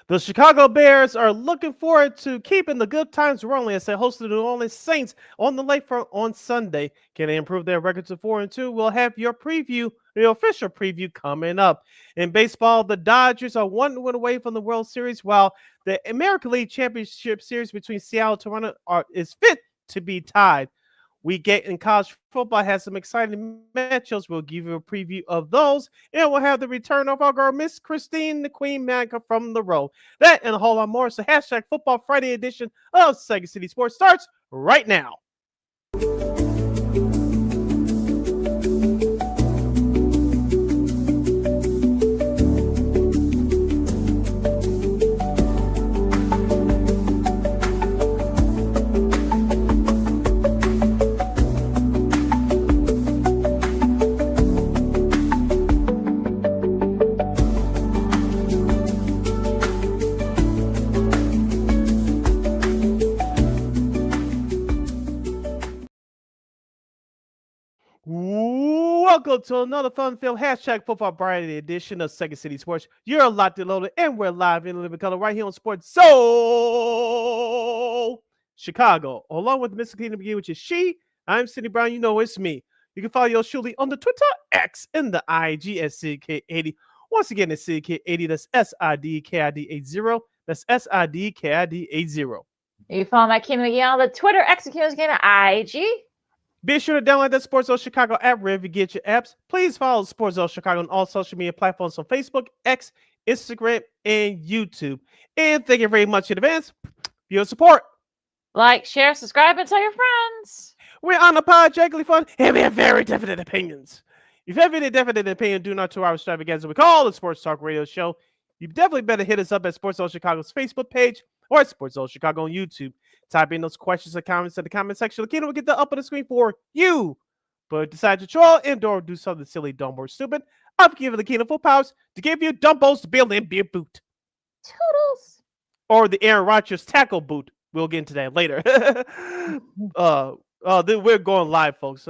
The Chicago Bears are looking forward to keeping the good times rolling as they host the New Orleans Saints on the lakefront on Sunday. Can they improve their record to 4-2? We'll have your preview, the official preview, coming up. In baseball, the Dodgers are 1 win away from the World Series, while the American League Championship Series between Seattle and Toronto is fit to be tied. Week 8 in college football has some exciting matchups. We'll give you a preview of those, and we'll have the return of our girl, Miss Christine, the Queen Manika from the road. That and a whole lot more. So hashtag Football Friday edition of Second City Sports starts right now. Welcome to another fun-filled hashtag Football Friday edition of Second City Sports. You're locked and loaded, and we're live in living color right here on Sports Soul Chicago, along with Miss LaKeena, McGee, which is she. I'm Sidney Brown. You know it's me. You can follow yours truly on the Twitter, X, and the IG at CK80. Once again, it's CK80. That's SIDKID80. That's SIDKID80. You follow my Kim McGee on the Twitter, X, and IG. Be sure to download that Sports Zone Chicago app wherever you get your apps. Please follow Sports Zone Chicago on all social media platforms on Facebook, X, Instagram, and YouTube. And thank you very much in advance for your support. Like, share, subscribe, and tell your friends. We're unapologetically fun, and we have very definite opinions. If you have any definite opinion, do not 2 hour extravaganza we call the Sports Talk Radio Show. You definitely better hit us up at Sports Zone Chicago's Facebook page or at Sports Zone Chicago on YouTube. Type in those questions and comments in the comment section. LaKeena will get that up on the screen for you. But decide to troll and or do something silly, dumb, or stupid. I've given LaKeena full powers to give you dumbos to build and be a boot. Toodles. Or the Aaron Rodgers tackle boot. We'll get into that later. We're going live, folks.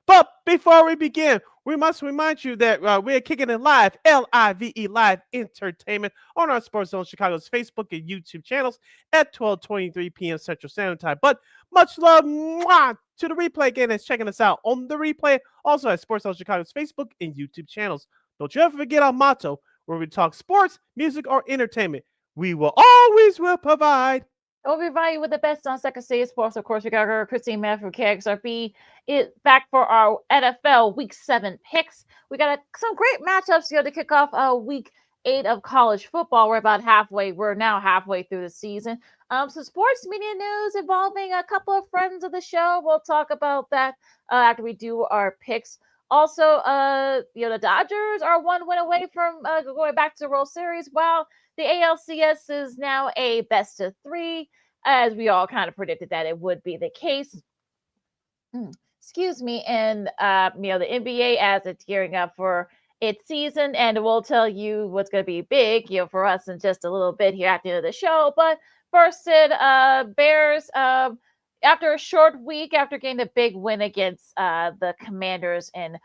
But before we begin, we must remind you that we're kicking it live, LIVE Live Entertainment, on our Sports Zone Chicago's Facebook and YouTube channels at 12:23 p.m. Central Standard Time. But much love to the replay again that's checking us out on the replay, also at Sports Zone Chicago's Facebook and YouTube channels. Don't you ever forget our motto, where we talk sports, music, or entertainment. We will provide. We'll provide you with the best on Second City Sports. Of course, we got her Christine Math from KXRB back for our NFL Week 7 picks. We got some great matchups to kick off Week 8 of college football. We're now halfway through the season. Some sports media news involving a couple of friends of the show. We'll talk about that after we do our picks. Also, the Dodgers are 1 win away from going back to the World Series. While the ALCS is now a best of 3, as we all kind of predicted that it would be the case. Excuse me. And, the NBA as it's gearing up for its season, and we'll tell you what's going to be big, for us in just a little bit here at the end of the show. But first, Bears, after a short week, after getting the big win against the Commanders in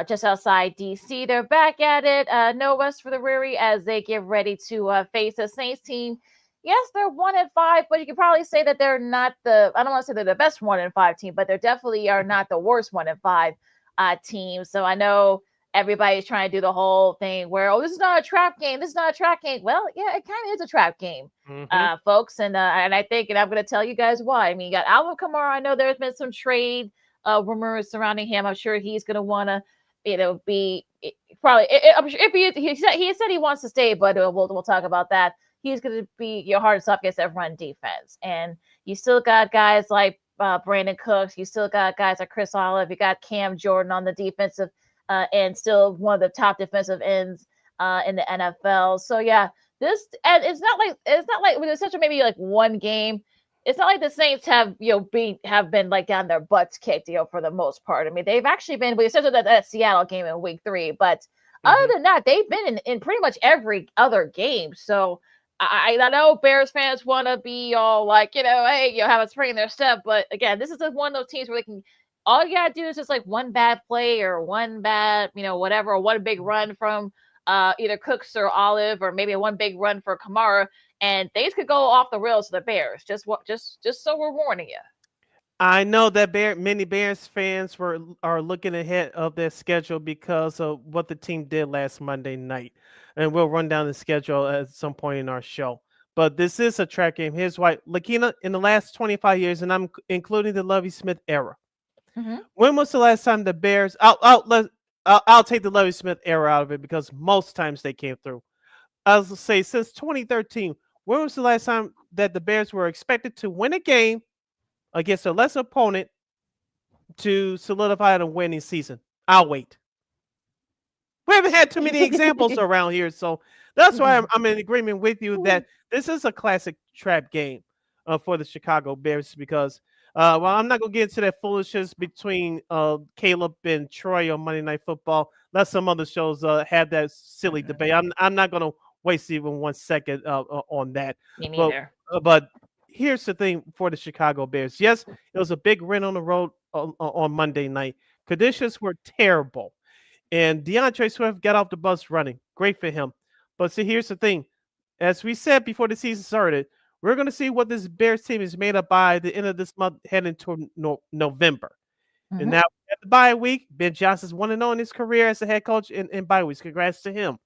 just outside D.C., they're back at it. No rest for the weary as they get ready to face a Saints team. Yes, they're 1-5, but you can probably say that they're not I don't want to say they're the best 1-5 team, but they definitely are not the worst 1-5 team. So I know everybody's trying to do the whole thing where, this is not a trap game. This is not a trap game. Well, yeah, it kind of is a trap game, folks. And I think, and I'm going to tell you guys why. I mean, you got Alvin Kamara. I know there's been some trade rumors surrounding him. I'm sure he's going to want to, be probably. I'm sure he said he wants to stay, but we'll talk about that. He's going to be your hard to stop against that run defense, and you still got guys like Brandon Cooks. You still got guys like Chris Olive. You got Cam Jordan on the defensive and still one of the top defensive ends in the NFL. So yeah, it's not like with essentially maybe like one game. It's not like the Saints have been like down their butts kicked for the most part. I mean, they've actually been with essentially that Seattle game in Week 3, but other than that, they've been in pretty much every other game. So I know Bears fans want to be all like, hey, have a spring in their step, but again, this is one of those teams where they can. All you gotta do is just like one bad play or one bad, whatever, or one big run from either Cooks or Olive, or maybe one big run for Kamara, and things could go off the rails to the Bears. Just so we're warning you. I know that many Bears fans are looking ahead of their schedule because of what the team did last Monday night, and we'll run down the schedule at some point in our show. But this is a track game. Here's why: LaKeena, in the last 25 years, and I'm including the Lovie Smith era. Mm-hmm. When was the last time the Bears? I'll take the Lovie Smith era out of it because most times they came through. I was say since 2013. When was the last time that the Bears were expected to win a game against a lesser opponent to solidify a winning season? I'll wait. We haven't had too many examples around here, so that's why I'm in agreement with you that this is a classic trap game for the Chicago Bears because, well, I'm not going to get into that foolishness between Caleb and Troy on Monday Night Football. Let some other shows have that silly debate. I'm not going to waste even 1 second on that. Me neither. But here's the thing for the Chicago Bears. Yes, it was a big win on the road on Monday night. Conditions were terrible. And DeAndre Swift got off the bus running. Great for him. But see, here's the thing. As we said before the season started, we're going to see what this Bears team is made up by the end of this month, heading to November. Mm-hmm. And now at the bye week, Ben Johnson's 1-0 in his career as a head coach in bye weeks. Congrats to him.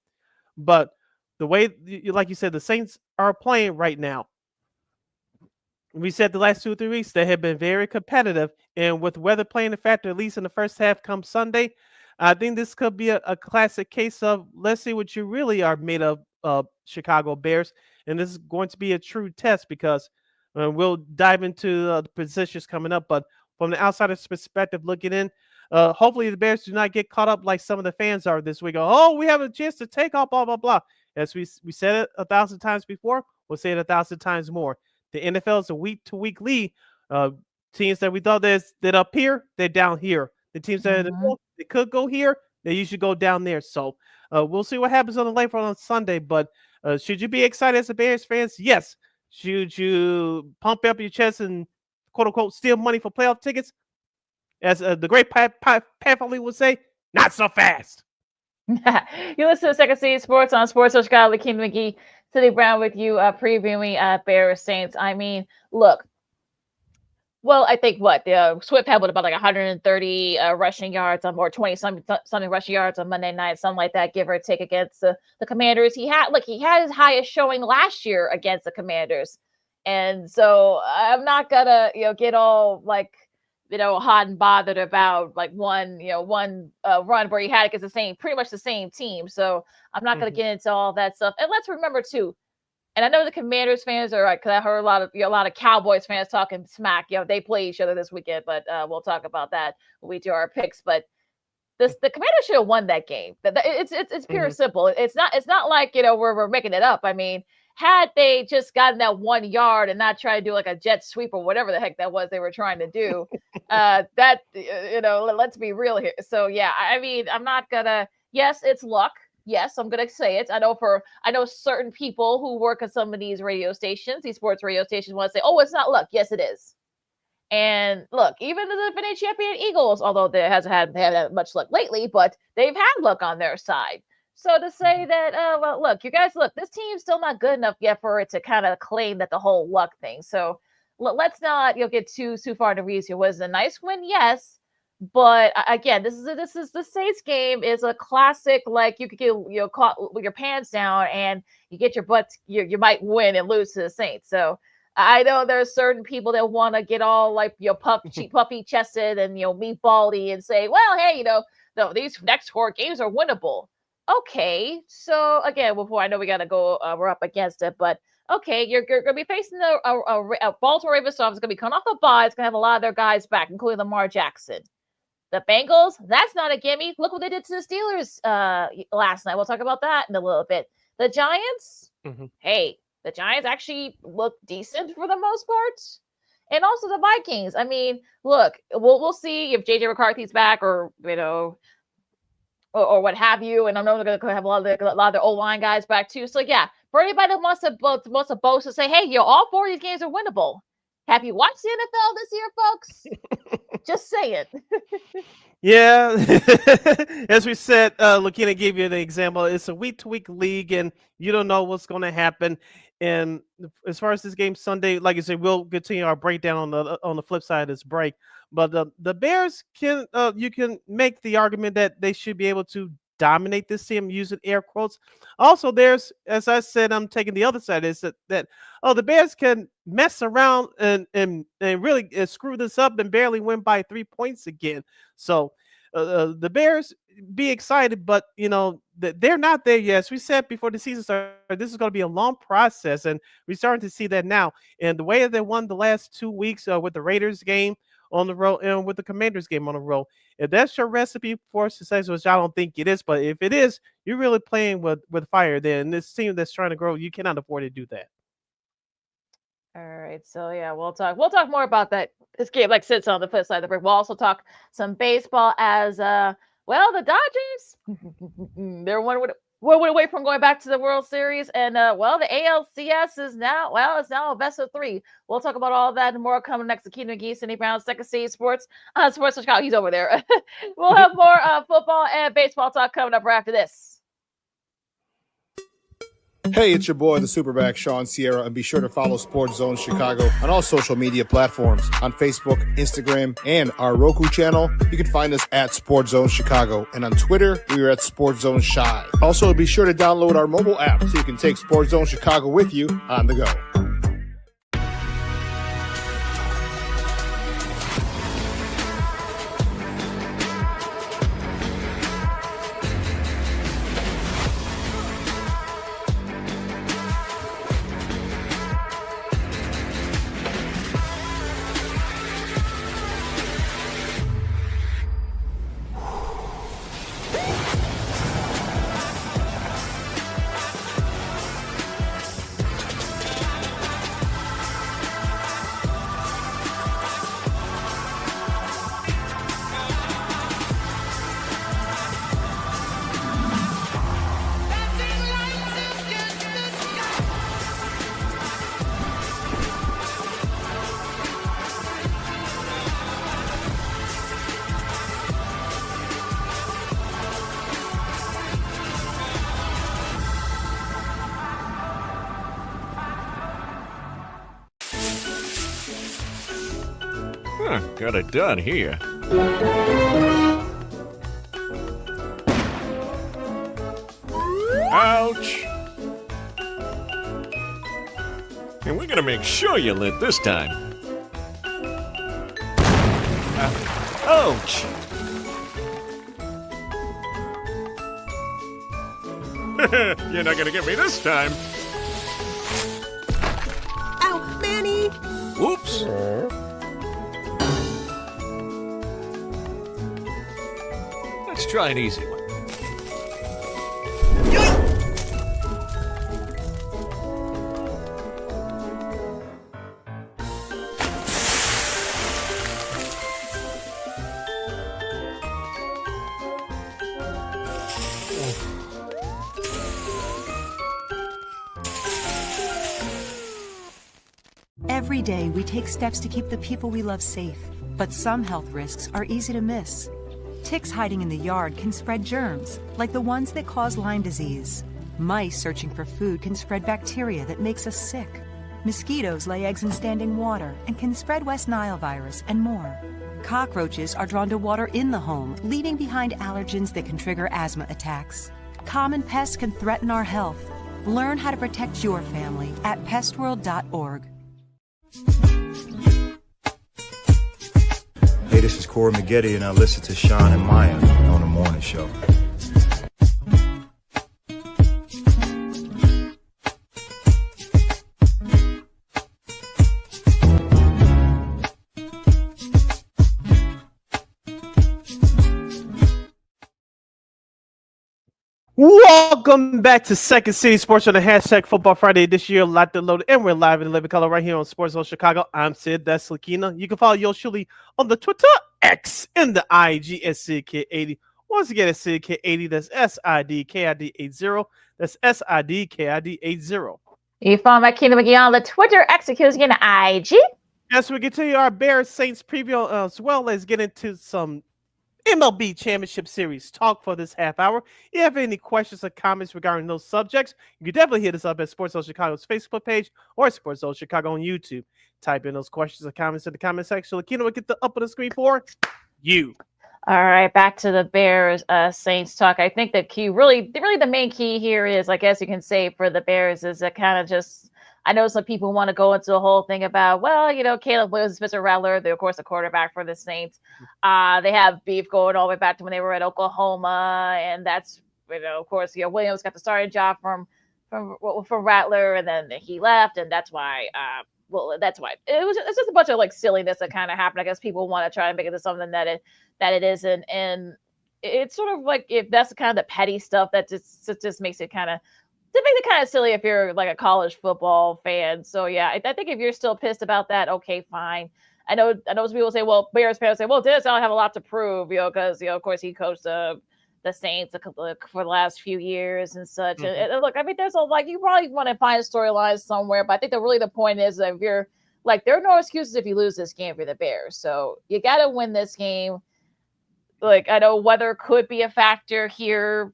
But the way, like you said, the Saints are playing right now. We said the last 2 or 3 weeks they have been very competitive, and with weather playing a factor, at least in the first half come Sunday, I think this could be a classic case of let's see what you really are made of, Chicago Bears, and this is going to be a true test because we'll dive into the positions coming up. But from the outsider's perspective, looking in, hopefully the Bears do not get caught up like some of the fans are this week. Oh, we have a chance to take off, blah blah blah. As we said it 1,000 times before, we'll say it 1,000 times more. The NFL is a week-to-week league. Teams that we thought that up here, they're down here. The teams that they could go here, they usually go down there. So we'll see what happens on the late front on Sunday. But should you be excited as a Bears fans? Yes. Should you pump up your chest and quote-unquote steal money for playoff tickets? As the great Pat Foley would say, not so fast. You listen to Second City Sports on Sports Social Guy, LaKeena McGee, Sidney Brown with you, previewing Bears Saints. I mean, look. Well, I think Swift had about like 130 rushing yards or 20 something rushing yards on Monday night, something like that, give or take, against the Commanders. He had his highest showing last year against the Commanders, and so I'm not gonna get all like hot and bothered about like one run where he had against pretty much the same team. So I'm not gonna get into all that stuff. And let's remember too. And I know the Commanders fans are right, because I heard a lot of Cowboys fans talking smack. They play each other this weekend, but we'll talk about that when we do our picks. But the Commanders should have won that game. It's pure and simple. It's not like we're making it up. I mean, had they just gotten that 1 yard and not try to do like a jet sweep or whatever the heck that was they were trying to do, let's be real here. So yeah, I mean, I'm not gonna. Yes, it's luck. Yes, I'm going to say it. I know certain people who work at some of these radio stations, these sports radio stations, want to say, oh, it's not luck. Yes, it is. And look, even the defending champion Eagles, although they hasn't had that much luck lately, but they've had luck on their side. So to say that, look, you guys, this team's still not good enough yet for it to kind of claim that the whole luck thing. So let's not get too far into weeds here. Was it a nice win? Yes. But again, this is the Saints game is a classic. Like you could get caught with your pants down, and you get your butt. You might win and lose to the Saints. So I know there's certain people that want to get all like puffy chested and meatbally and say, well, hey, these next 4 games are winnable. Okay, so again, before I know we got to go, we're up against it, but okay, you're going to be facing a Baltimore Ravens team. It's going to be coming off a bye. It's going to have a lot of their guys back, including Lamar Jackson. The Bengals, that's not a gimme. Look what they did to the Steelers last night. We'll talk about that in a little bit. The Giants, hey, the Giants actually look decent for the most part. And also the Vikings. I mean, look, we'll see if J.J. McCarthy's back or what have you. And I know they're going to have a lot of their O-line guys back too. So yeah, for anybody that wants to boast and say, hey, all 4 of these games are winnable. Have you watched the NFL this year, folks? Just say it. Yeah, as we said, LaKeena gave you an example. It's a week-to-week league, and you don't know what's going to happen. And as far as this game Sunday, like I said, we'll continue our breakdown on the flip side of this break. But the Bears can you can make the argument that they should be able to dominate this team using air quotes. Also, there's as I said, I'm taking the other side is that the Bears can mess around and really screw this up and barely win by 3 points again. So the Bears be excited, but they're not there yet. As we said before the season started, this is going to be a long process, and we're starting to see that now. And the way they won the last 2 weeks with the Raiders game on the road and with the Commanders game on the road, if that's your recipe for success, which I don't think it is, but if it is, you're really playing with fire. Then this team that's trying to grow, you cannot afford to do that. All right, so yeah, we'll talk more about that. This game like sits on the flip side of the break. We'll also talk some baseball as the Dodgers they're one away from going back to the World Series, and the ALCS is now a best of 3. We'll talk about all that and more coming next. LaKeena, McGee, Sidney Brown, Second City Sports Chicago. He's over there. We'll have more football and baseball talk coming up right after this. Hey, it's your boy, the Superback, Sean Sierra, and be sure to follow Sports Zone Chicago on all social media platforms, on Facebook, Instagram, and our Roku channel. You can find us at Sports Zone Chicago, and on Twitter, we are at Sports Zone Shy. Also, be sure to download our mobile app so you can take Sports Zone Chicago with you on the go. Got it done here. Ouch! And we're gonna make sure you lit this time. Ouch! You're not gonna get me this time. Ow, Manny! Whoops! Let's try an easy one. Every day, we take steps to keep the people we love safe, but some health risks are easy to miss. Ticks hiding in the yard can spread germs, like the ones that cause Lyme disease. Mice searching for food can spread bacteria that makes us sick. Mosquitoes lay eggs in standing water and can spread West Nile virus and more. Cockroaches are drawn to water in the home, leaving behind allergens that can trigger asthma attacks. Common pests can threaten our health. Learn how to protect your family at pestworld.org. Hey, this is Corey McGetty, and I listen to Sean and Maya on the morning show. Welcome back to Second City Sports on the hashtag Football Friday this year. Lot to load, and we're live in living color right here on Sports Zone Chicago. I'm Sid. That's LaKeena. You can follow yours truly on the Twitter, X, and the IG at SidK80. Once again, it's SidK80. That's SIDKID80. That's SIDKID80. You follow LaKeena McGee on the Twitter, X, again, IG. As we continue our Bears Saints preview, as well as get into some MLB Championship Series talk for this half hour. If you have any questions or comments regarding those subjects, you can definitely hit us up at Sports Zone Chicago's Facebook page or Sports Zone Chicago on YouTube. Type in those questions or comments in the comment section. LaKeena will get the up on the screen for you. All right, back to the Bears Saints talk. I think the key, really the main key here is, I guess you can say, for the Bears is that kind of just, I know some people want to go into the whole thing about, well, Caleb Williams, Spencer Rattler, they're of course the quarterback for the Saints. They have beef going all the way back to when they were at Oklahoma, and that's, of course, Williams got the starting job from Rattler, and then he left, and that's why. That's why it's just a bunch of like silliness that kind of happened. I guess people want to try and make it into something that it isn't, and it's sort of like, if that's the kind of the petty stuff that just makes it kind of silly if you're like a college football fan. So yeah, I think if you're still pissed about that, okay, fine. I know some people say, well, Bears fans say, well, Dennis Allen have a lot to prove, because of course he coached the Saints for the last few years and such. Mm-hmm. And look, I mean, there's you probably want to find storylines somewhere, but I think the point is that if you're like, there are no excuses if you lose this game for the Bears. So you got to win this game. Like, I know weather could be a factor here,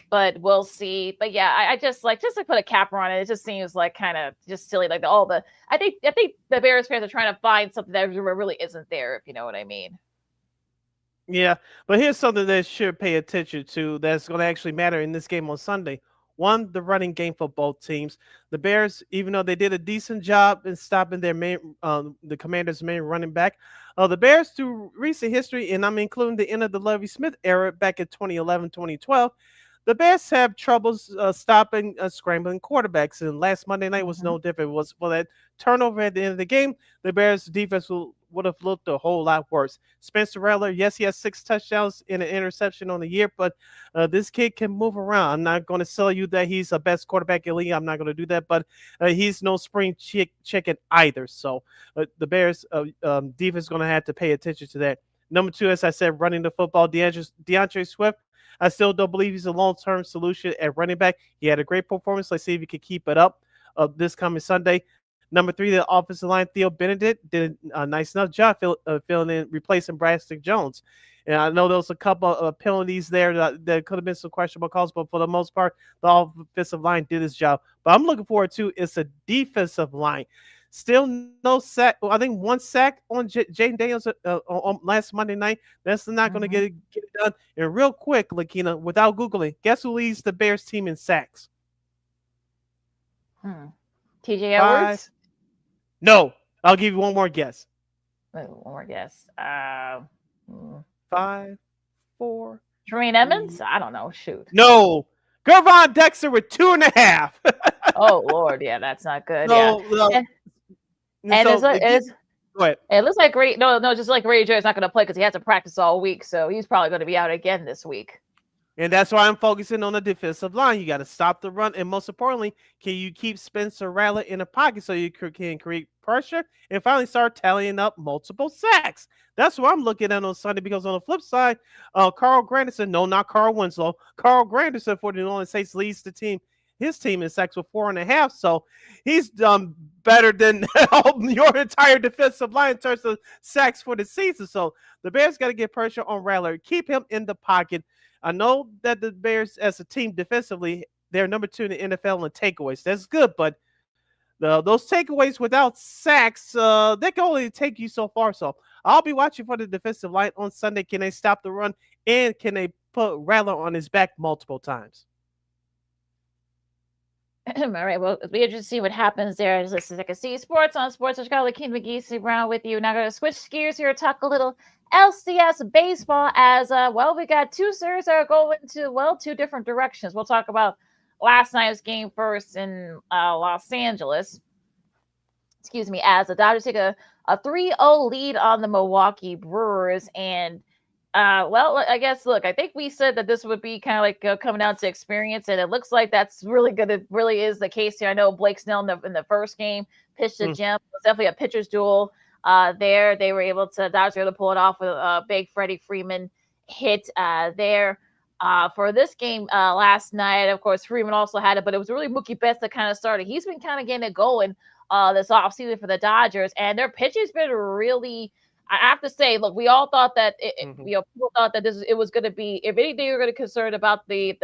but we'll see. But yeah, I just to put a capper on it. It just seems like kind of just silly. Like I think the Bears fans are trying to find something that really isn't there, if you know what I mean. Yeah, but here's something that should pay attention to that's going to actually matter in this game on Sunday. One, the running game for both teams. The Bears, even though they did a decent job in stopping their the Commanders' main running back, the Bears, through recent history, and I'm including the end of the Lovie Smith era back in 2011, 2012, the Bears have troubles stopping scrambling quarterbacks. And last Monday night was no different. It was for that turnover at the end of the game, the Bears' defense would have looked a whole lot worse. Spencer Rattler, yes, he has 6 touchdowns and an interception on the year, but this kid can move around. I'm not going to sell you that he's the best quarterback in the league. I'm not going to do that, but he's no spring chicken either. So the Bears' defense is going to have to pay attention to that. Number 2, as I said, running the football, DeAndre Swift. I still don't believe he's a long-term solution at running back. He had a great performance. Let's see if he can keep it up this coming Sunday. Number 3, the offensive line, Theo Benedict, did a nice enough job filling in, replacing Braxton Jones. And I know there was a couple of penalties there that could have been some questionable calls, but for the most part, the offensive line did its job. But I'm looking forward to it's a defensive line. Still no sack. I think 1 sack on Jaden Daniels on last Monday night. That's not going to get it done. And real quick, LaKeena, without Googling, guess who leads the Bears team in sacks? TJ Edwards? No. I'll give you one more guess. One more guess. 5, 4. Tremaine Edmonds? I don't know. Shoot. No. Gervon Dexter with 2.5. Oh, Lord. Yeah, that's not good. No. And so it looks like Grady. No, just like Grady Jarrett's not going to play because he has to practice all week, so he's probably going to be out again this week. And that's why I'm focusing on the defensive line. You got to stop the run, and most importantly, can you keep Spencer Rattler in the pocket so you can create pressure and finally start tallying up multiple sacks? That's what I'm looking at on Sunday, because on the flip side, Carl Granderson, no, not Carl Winslow, Carl Granderson for the New Orleans Saints leads his team in sacks with 4.5. So he's done better than your entire defensive line in terms of sacks for the season. So the Bears got to get pressure on Rattler, keep him in the pocket. I know that the Bears as a team defensively, they're number 2 in the NFL in takeaways. That's good, but those takeaways without sacks, they can only take you so far. So I'll be watching for the defensive line on Sunday. Can they stop the run, and can they put Rattler on his back multiple times? All right. Well, it'll be interesting to see what happens there. This is LaKeena Sports on Sports Chicago. LaKeena McGee, Steve Brown with you. Now, going to switch gears here, talk a little LCS baseball. As we got 2 series that are going to 2 different directions. We'll talk about last night's game first in Los Angeles. Excuse me. As the Dodgers take a 3-0 lead on the Milwaukee Brewers, and I guess, look, I think we said that this would be kind of like coming down to experience, and it looks like that's really is the case here. I know Blake Snell in the first game pitched a gem. It was definitely a pitcher's duel there. They were able to, Dodgers were able to pull it off with a big Freddie Freeman hit there. For this game last night, of course, Freeman also had it, but it was really Mookie Betts that kind of started. He's been kind of getting it going this offseason for the Dodgers, and their pitching's been really. I have to say, look, we all thought that people thought that it was going to be, if anything, you're going to be concerned about the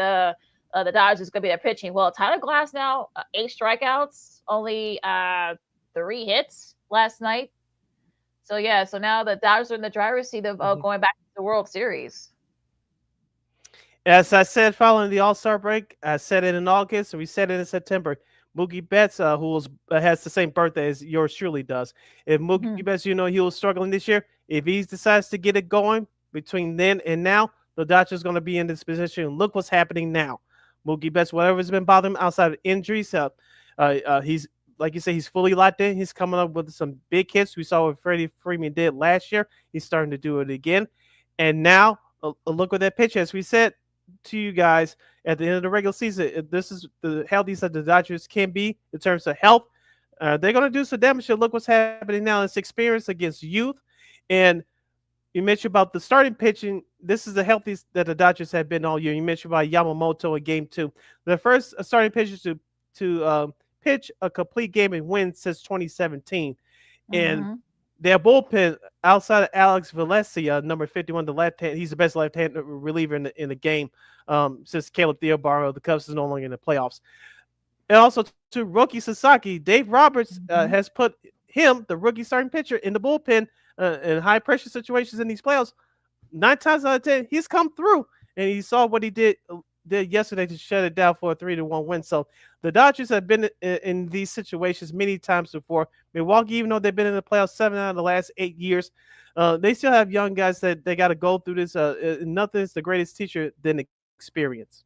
Dodgers is going to be their pitching. Well, Tyler Glass now 8 strikeouts, only 3 hits last night. So yeah, so now the Dodgers are in the driver's seat of going back to the World Series. As I said following the All-Star break, I said it in August, and we said it in September. Mookie Betts, who has the same birthday as yours truly does. If Mookie Betts, he was struggling this year. If he decides to get it going between then and now, the Dodgers going to be in this position. Look what's happening now. Mookie Betts, whatever's been bothering him outside of injuries, he's, like you say, he's fully locked in. He's coming up with some big hits. We saw what Freddie Freeman did last year. He's starting to do it again. And now, look at that pitch. As we said to you guys at the end of the regular season, this is the healthiest that the Dodgers can be in terms of health. They're going to do some damage. Look what's happening now. It's experience against youth. And you mentioned about the starting pitching. This is the healthiest that the Dodgers have been all year. You mentioned about Yamamoto in Game 2. The first starting pitchers to pitch a complete game and win since 2017. And their bullpen, outside of Alex Valencia, number 51, the left hand, he's the best left-hand reliever in the game since Caleb Theobaro. The Cubs is no longer in the playoffs. And also to rookie Sasaki, Dave Roberts has put him, the rookie starting pitcher, in the bullpen in high-pressure situations in these playoffs. 9 times out of 10, he's come through, and he saw what he did yesterday to shut it down for a 3-1 win. So the Dodgers have been in these situations many times before. Milwaukee, even though they've been in the playoffs 7 out of the last 8 years, they still have young guys that they got to go through this. Nothing is the greatest teacher than experience.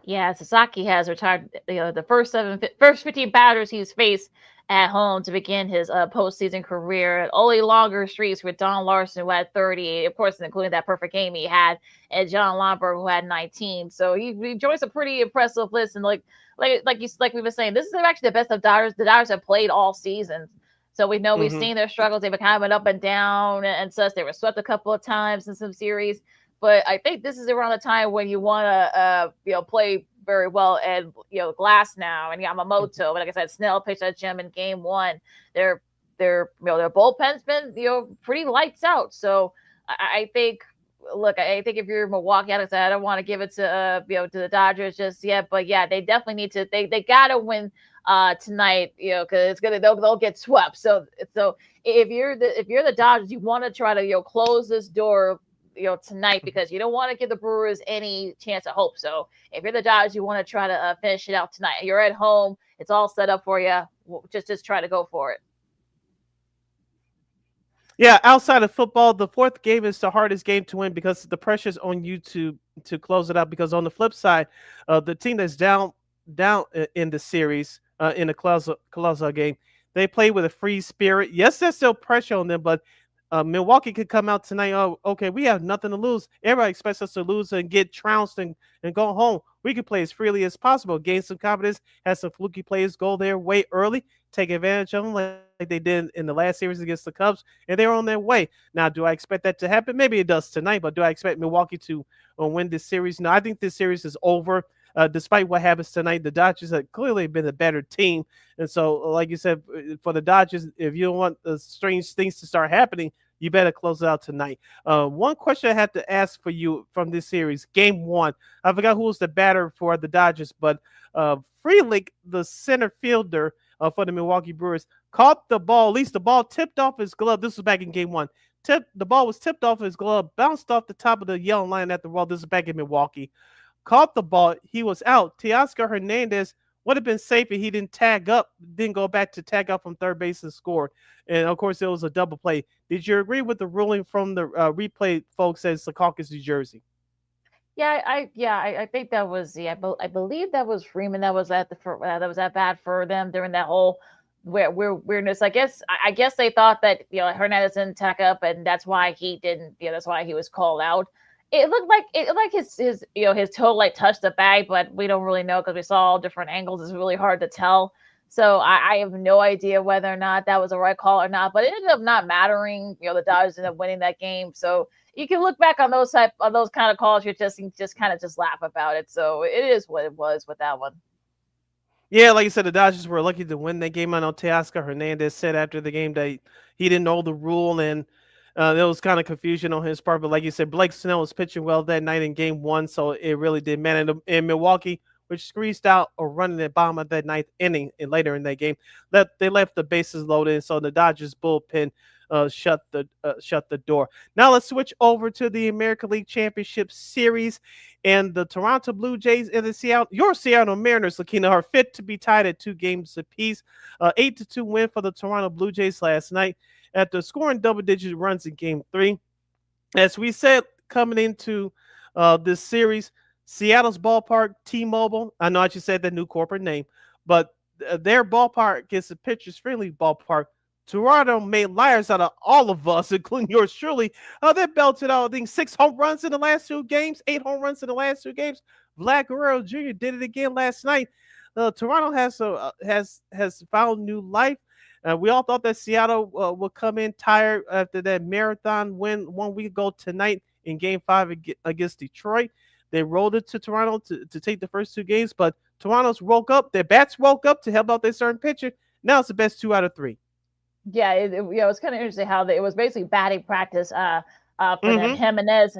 Yeah, Sasaki has retired the first 15 batters he's faced at home to begin his postseason career. Only longer streaks with Don Larson, who had 30, of course, including that perfect game he had, and John Lomberg, who had 19. So he joins a pretty impressive list. And like we were saying, this is actually the best of Dodgers. The Dodgers have played all season. So we know we've seen their struggles. They've been kind of up and down and such. They were swept a couple of times in some series. But I think this is around the time when you want to, play very well. And Glass now and Yamamoto. But like I said, Snell pitched at Gem in Game 1. Their bullpen's been pretty lights out. So I think if you're Milwaukee, I don't want to give it to to the Dodgers just yet. But yeah, they definitely need to. They gotta win tonight. Because they'll get swept. So if you're the Dodgers, you want to try to close this door tonight, because you don't want to give the Brewers any chance of hope. So if you're the Dodgers, you want to try to finish it out tonight. You're at home. It's all set up for you. Just try to go for it. Yeah, outside of football, the 4th game is the hardest game to win because the pressure's on you to close it out. Because on the flip side, the team that's down in the series, in the closeout game, they play with a free spirit. Yes, there's still pressure on them, but Milwaukee could come out tonight. Oh, okay, we have nothing to lose. Everybody expects us to lose and get trounced and go home. We can play as freely as possible, gain some confidence, have some fluky players go their way early, take advantage of them like they did in the last series against the Cubs, and they're on their way. Now, do I expect that to happen? Maybe it does tonight, but do I expect Milwaukee to win this series? No, I think this series is over. Despite what happens tonight, the Dodgers have clearly been a better team. And so, like you said, for the Dodgers, if you don't want the strange things to start happening, you better close it out tonight. One question I had to ask for you from this series, Game 1. I forgot who was the batter for the Dodgers, but Frelick, the center fielder for the Milwaukee Brewers, caught the ball. At least the ball tipped off his glove. This was back in Game 1. The ball was tipped off his glove, bounced off the top of the yellow line at the wall. This is back in Milwaukee. Caught the ball. He was out. Teoscar Hernandez would have been safe if he didn't go back to tag up from third base and scored. And of course, it was a double play. Did you agree with the ruling from the replay folks at Secaucus, New Jersey? Yeah, I think that was I believe that was Freeman that was that was that bad for them during that whole weirdness. I guess they thought that Hernandez didn't tag up, and that's why he didn't. That's why he was called out. It looked like his toe touched the bag, but we don't really know because we saw all different angles. It's really hard to tell. So I have no idea whether or not that was the right call or not. But it ended up not mattering. The Dodgers ended up winning that game. So you can look back on those kind of calls. You just kind of laugh about it. So it is what it was with that one. Yeah, like you said, the Dodgers were lucky to win that game. I know Teoscar Hernandez said after the game that he didn't know the rule, and there was kind of confusion on his part. But like you said, Blake Snell was pitching well that night in Game 1, so it really did matter. And Milwaukee, which squeezed out a run in the bottom of that ninth inning and later in that game, they left the bases loaded, so the Dodgers bullpen shut the door. Now let's switch over to the American League Championship Series, and the Toronto Blue Jays and your Seattle Mariners, LaKeena, are fit to be tied at 2 games apiece. 8-2 win for the Toronto Blue Jays last night after scoring double-digit runs in Game 3. As we said, coming into this series, Seattle's ballpark, T-Mobile, I know I just said the new corporate name, but their ballpark is a pitchers-friendly ballpark. Toronto made liars out of all of us, including yours truly. They belted out, I think, 6 home runs in the last 2 games, 8 home runs in the last 2 games. Vlad Guerrero Jr. did it again last night. Toronto has found new life. We all thought that Seattle would come in tired after that marathon win 1 week ago tonight in Game 5 against Detroit. They rolled it to Toronto to take the first 2 games, but Toronto's woke up. Their bats woke up to help out their starting pitcher. Now it's the best 2 out of 3. Yeah, it's kind of interesting how it was basically batting practice for them. Jimenez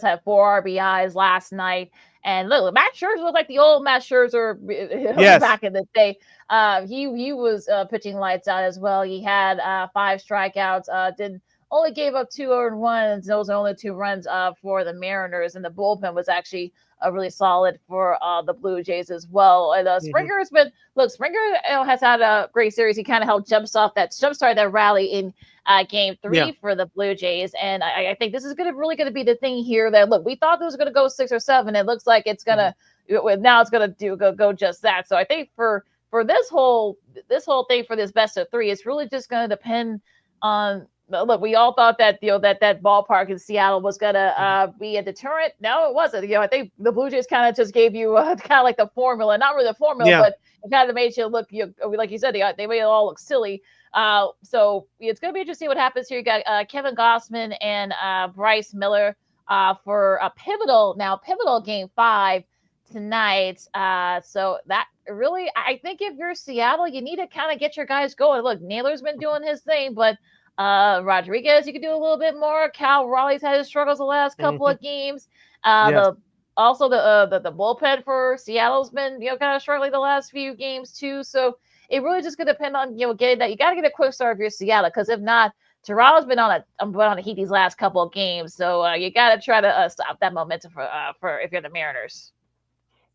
had 4 RBIs last night, and look, Matt Scherzer looked like the old Matt Scherzer back in the day. He was pitching lights out as well. He had 5 strikeouts. Only gave up 2 earned runs. Those are only 2 runs for the Mariners, and the bullpen was actually really solid for the Blue Jays as well. And Springer's been Springer has had a great series. He kind of helped jumpstart that rally in Game 3 for the Blue Jays, and I think this is really going to be the thing here. That we thought it was going to go 6 or 7. It looks like it's gonna now it's going to go just that. So I think for this whole thing for this best of 3, it's really just going to depend on. Look, we all thought that that ballpark in Seattle was gonna be a deterrent. No, it wasn't. I think the Blue Jays kind of just gave you kind of like the formula, not really the formula, but it kind of made you look. Like you said, they made it all look silly. So it's gonna be interesting what happens here. You got Kevin Gossman and Bryce Miller for a pivotal Game 5 tonight. So that really, I think if you're Seattle, you need to kind of get your guys going. Look, Naylor's been doing his thing, but Rodriguez, you could do a little bit more. Cal Raleigh's had his struggles the last couple of games. The bullpen for Seattle's been kind of struggling the last few games too. So it really just gonna depend on getting that. You got to get a quick start if you're Seattle, because if not, Toronto's been on a heat these last couple of games. So you got to try to stop that momentum for if you're the Mariners.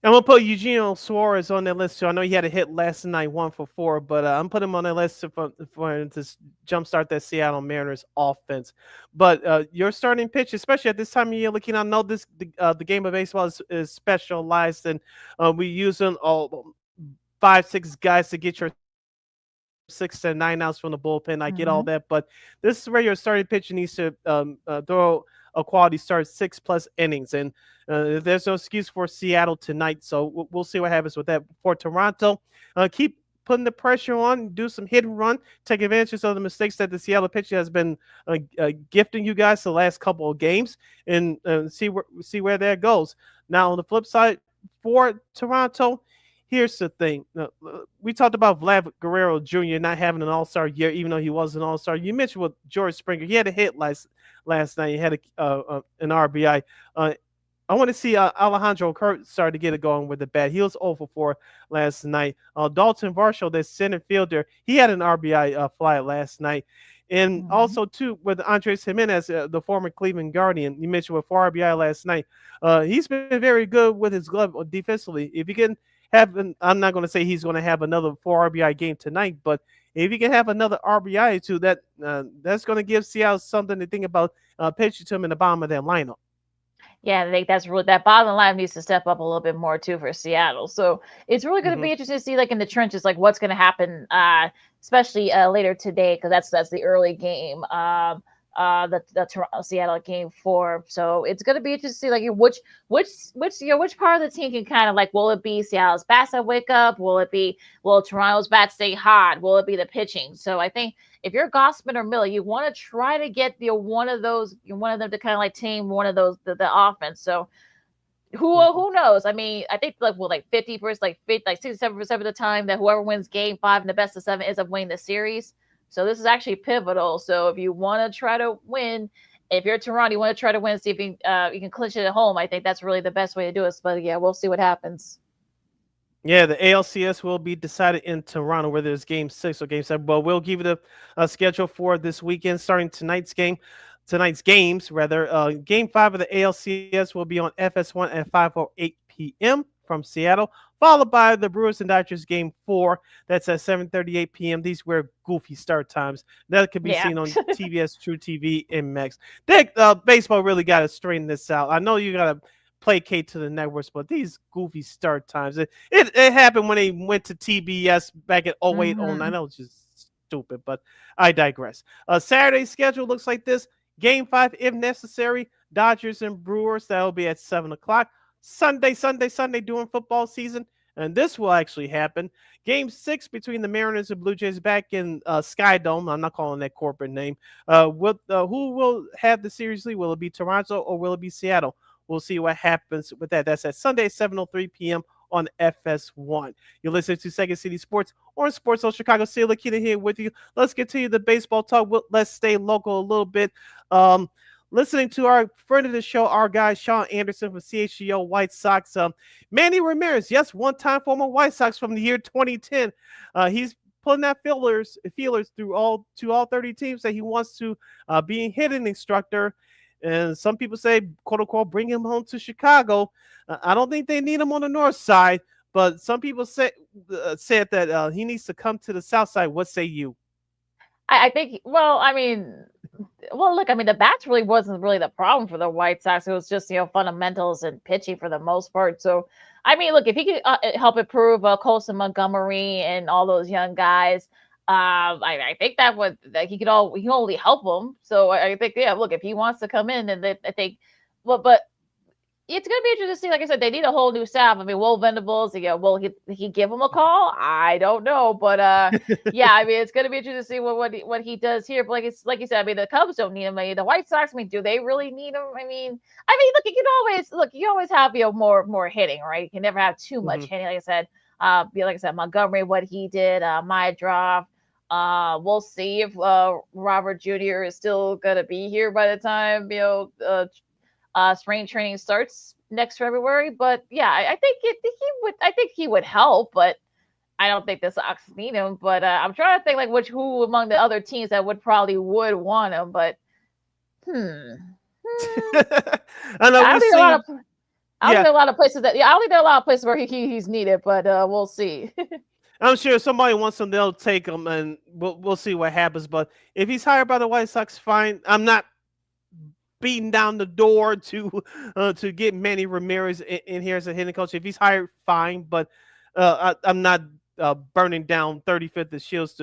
I'm going to put Eugenio Suarez on that list, too. I know he had a hit last night, 1 for 4, but I'm putting him on that list for him to jumpstart that Seattle Mariners offense. But your starting pitch, especially at this time of year, LaKeena, I know the game of baseball is specialized, and we use all 5-6 guys to get your 6 to 9 outs from the bullpen. I get all that, but this is where your starting pitcher needs to throw a quality start, 6+ innings, and there's no excuse for Seattle tonight. So we'll see what happens with that. For Toronto, keep putting the pressure on, do some hit and run, take advantage of the mistakes that the Seattle pitcher has been gifting you guys the last couple of games, and see where that goes. Now on the flip side, for Toronto, here's the thing. We talked about Vlad Guerrero Jr. not having an all-star year, even though he was an all-star. You mentioned with George Springer. He had a hit last night. He had an RBI. I want to see Alejandro Kirk start to get it going with the bat. He was 0 for 4 last night. Dalton Varsho, the center fielder, he had an RBI fly last night. And also, too, with Andres Jimenez, the former Cleveland Guardian, you mentioned with 4 RBI last night. He's been very good with his glove defensively. If you can I'm not going to say he's going to have another 4 RBI game tonight, but if he can have another RBI or 2, that's going to give Seattle something to think about pitching to him in the bottom of that lineup. Yeah, I think that's really that bottom line needs to step up a little bit more too for Seattle. So it's really going to be interesting to see, like in the trenches, like what's going to happen, especially later today, because that's the early game. The Toronto Seattle Game 4. So it's going to be interesting to see like which part of the team can kind of like, will it be Seattle's bats that wake up? Will Toronto's bats stay hot? Will it be the pitching? So I think if you're Gossman or Miller, you want to try to get one of them to kind of like tame one of those the offense. So who knows? I mean, I think like 50%, like 67% of the time that whoever wins Game 5 in the best of 7 ends up winning the series. So this is actually pivotal. So if you want to try to win, if you're Toronto, you want to try to win, see if you can clinch it at home. I think that's really the best way to do it. But yeah, we'll see what happens. Yeah, the ALCS will be decided in Toronto, whether it's Game 6 or Game 7. But we'll give you the schedule for this weekend, starting tonight's games. Game 5 of the ALCS will be on FS1 at 5:08 p.m. from Seattle, followed by the Brewers and Dodgers Game 4. That's at 7:38 p.m. These were goofy start times. That could be seen on TBS, True TV, and Max. Baseball really got to straighten this out. I know you got to placate to the networks, but these goofy start times. It happened when they went to TBS back in 08, 09. That was just stupid, but I digress. Saturday's schedule looks like this. Game 5, if necessary, Dodgers and Brewers. That'll be at 7 o'clock. Sunday during football season. And this will actually happen. Game 6 between the Mariners and Blue Jays back in Sky Dome. I'm not calling that corporate name. Who will have the series lead? Will it be Toronto or will it be Seattle? We'll see what happens with that. That's at Sunday, 7:03 p.m. on FS1. You're listening to Second City Sports on Sports Zone Chicago. See LaKeena here with you. Let's continue the baseball talk. Let's stay local a little bit. Listening to our friend of the show, our guy Sean Anderson from CHGO White Sox. Manny Ramirez, yes, one-time former White Sox from the year 2010. He's pulling that feelers through all 30 teams that he wants to be a hitting instructor. And some people say, quote unquote, bring him home to Chicago. I don't think they need him on the north side, but some people said that he needs to come to the south side. What say you? I think, look, the bats really wasn't really the problem for the White Sox. It was just, fundamentals and pitching for the most part. So, look, if he could help improve Colson Montgomery and all those young guys, I think that he can only help them. So I think, look, if he wants to come in, and I think, but it's going to be interesting to see. Like I said, they need a whole new staff. Will Venables, will he give him a call? I don't know, but it's going to be interesting to see what he does here. But like you said, the Cubs don't need him. The White Sox, do they really need him? Look, you always have more hitting, right? You can never have too much hitting. Like I said, Montgomery, what he did, my draft. We'll see if Robert Jr. is still gonna be here by the time spring training starts next February. But yeah, I think he would help, but I don't think the Sox need him. But I'm trying to think who among the other teams that would want him. But I know there are a lot of places that I don't think there are a lot of places where he's needed, but we'll see. I'm sure if somebody wants him, they'll take him, and we'll see what happens. But if he's hired by the White Sox, fine. I'm not beating down the door to get Manny Ramirez in here as a hitting coach. If he's hired, fine. But I'm not burning down 35th and Shields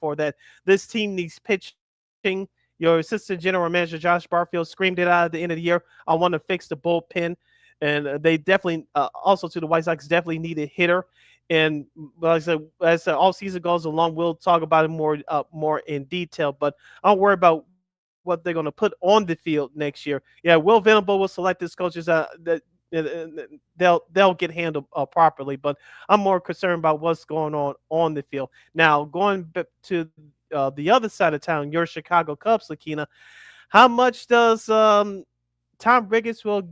for that. This team needs pitching. Your assistant general manager, Josh Barfield, screamed it out at the end of the year. I want to fix the bullpen. And they definitely, also to the White Sox, definitely need a hitter. And like I said, as all season goes along, we'll talk about it more in detail. But I don't worry about what they're going to put on the field next year. Yeah, Will Venable will select his coaches. They'll get handled properly. But I'm more concerned about what's going on the field. Now, going back to the other side of town, your Chicago Cubs, LaKeena, how much does Tom Ricketts will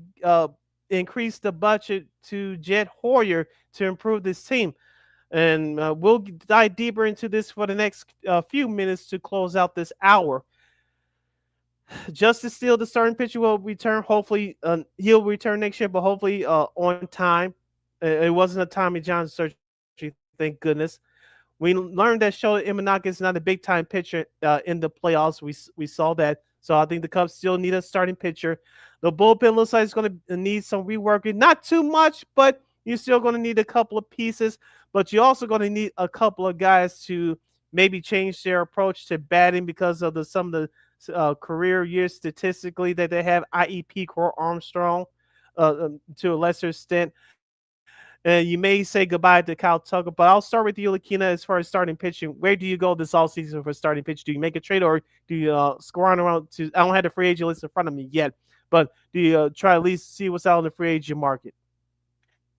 increase the budget to Jed Hoyer to improve this team? And we'll dive deeper into this for the next few minutes to close out this hour. Justice Steele, the starting pitcher, will return. Hopefully, he'll return next year, but hopefully on time. It wasn't a Tommy John surgery, thank goodness. We learned that Shota Imanaga is not a big-time pitcher in the playoffs. We saw that. So I think the Cubs still need a starting pitcher. The bullpen looks like it's going to need some reworking. Not too much, but you're still going to need a couple of pieces. But you're also going to need a couple of guys to maybe change their approach to batting because of some of the career years statistically that they have, i.e. Pete Armstrong to a lesser extent. You may say goodbye to Kyle Tucker, but I'll start with you, LaKeena, as far as starting pitching. Where do you go this offseason for starting pitch? Do you make a trade or do you score on around to – I don't have the free agent list in front of me yet, But do you try at least see what's out in the free agent market?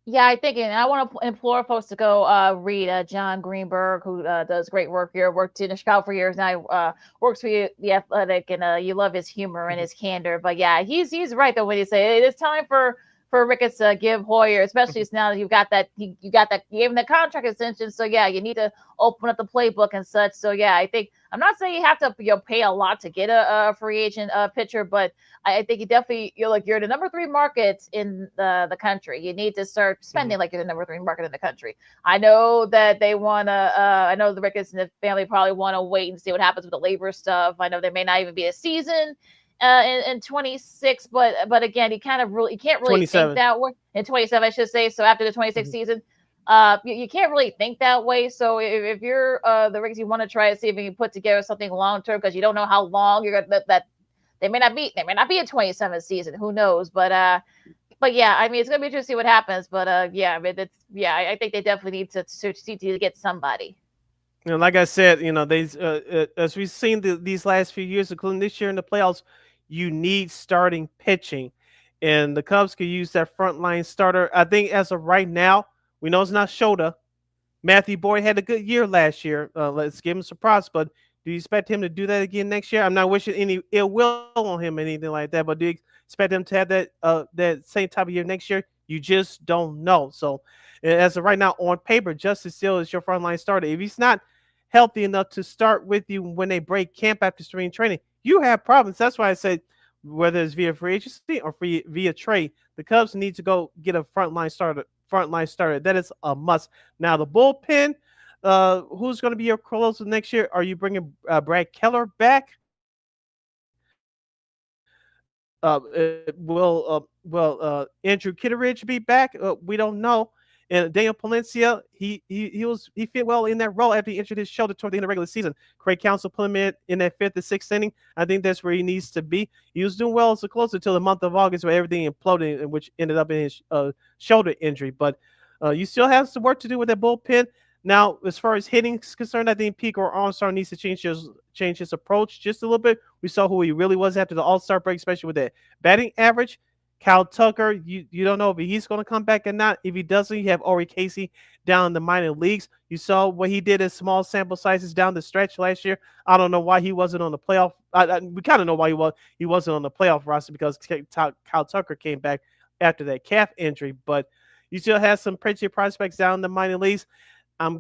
Yeah, I think, and I want to implore folks to go read John Greenberg, who does great work here. Worked in Chicago for years now. Works for the Athletic, and you love his humor and his candor. But yeah, he's right though when he say it is time for Ricketts to give Hoyer, especially now that you gave him the contract extension. So yeah, you need to open up the playbook and such. So yeah, I think I'm not saying you have to pay a lot to get a free agent pitcher, but I think you definitely you're the number 3 market in the country. You need to start spending like you're the number 3 market in the country. I know that they want to. I know the Ricketts and the family probably want to wait and see what happens with the labor stuff. I know there may not even be a season in 26, but again, you can't really think that way. In 27, I should say. So after the 26 season, you can't really think that way. So if you're the Ricketts, you want to try to see if you can put together something long term because you don't know how long you're gonna that. They may not be a 27th season. Who knows? But yeah, I mean, it's gonna be interesting to see what happens. But yeah, I mean, I think they definitely need to get somebody. Like I said, they as we've seen these last few years, including this year in the playoffs, you need starting pitching, and the Cubs could use that frontline starter. I think as of right now, we know it's not Shota. Matthew Boyd had a good year last year. Let's give him some props, but do you expect him to do that again next year? I'm not wishing any ill will on him or anything like that, but do you expect him to have that same type of year next year? You just don't know. So as of right now, on paper, Justice Steele is your frontline starter. If he's not healthy enough to start with you when they break camp after spring training, you have problems. That's why I said whether it's via free agency or via trade, the Cubs need to go get a frontline starter. That is a must. Now the bullpen, who's going to be your closer next year? Are you bringing Brad Keller back? Will Andrew Kitteridge be back? We don't know. And Daniel Palencia, he fit well in that role after he injured his shoulder toward the end of the regular season. Craig Counsell put him in that 5th or 6th inning. I think that's where he needs to be. He was doing well as a closer until the month of August where everything imploded, which ended up in his shoulder injury. But you still have some work to do with that bullpen. Now, as far as hitting is concerned, I think Pico Armstrong needs to change his approach just a little bit. We saw who he really was after the All-Star break, especially with that batting average. Kyle Tucker, you don't know if he's going to come back or not. If he doesn't, you have Ori Casey down in the minor leagues. You saw what he did in small sample sizes down the stretch last year. I don't know why he wasn't on the playoff. We kind of know why he wasn't on the playoff roster because Kyle Tucker came back after that calf injury. But you still have some pretty prospects down in the minor leagues. I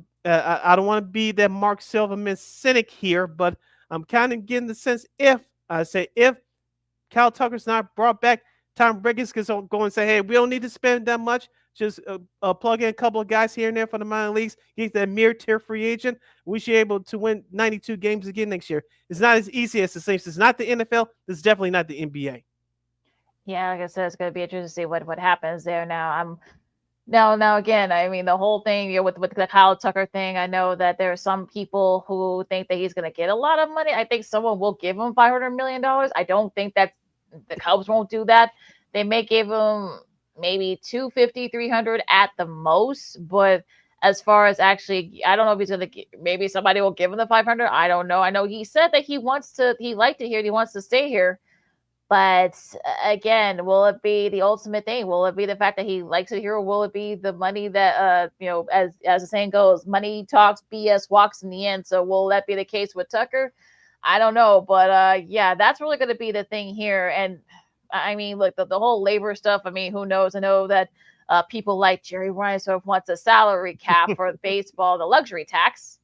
don't want to be that Mark Silverman cynic here, but I'm kind of getting the sense if Kyle Tucker's not brought back, Tom Ricketts can go and say, hey, we don't need to spend that much. Just plug in a couple of guys here and there for the minor leagues, get that mid-tier free agent. We should be able to win 92 games again next year. It's not as easy as it seems. It's not the NFL. It's definitely not the NBA. Yeah, like I said, it's going to be interesting to see what happens there. Now again, I mean, the whole thing with the Kyle Tucker thing, I know that there are some people who think that he's going to get a lot of money. I think someone will give him $500 million. I don't think that the Cubs won't do that. They may give him maybe 250, 300 at the most. But as far as actually, I don't know if he's going to, maybe somebody will give him the 500. I don't know. I know he said that he liked it here. He wants to stay here. But again, will it be the ultimate thing? Will it be the fact that he likes it here? Or will it be the money that, as the saying goes, money talks, BS walks in the end. So will that be the case with Tucker? I don't know. But yeah, that's really going to be the thing here. And I mean, look, the whole labor stuff, I mean, who knows? I know that people like Jerry Reinsdorf wants a salary cap for baseball, the luxury tax.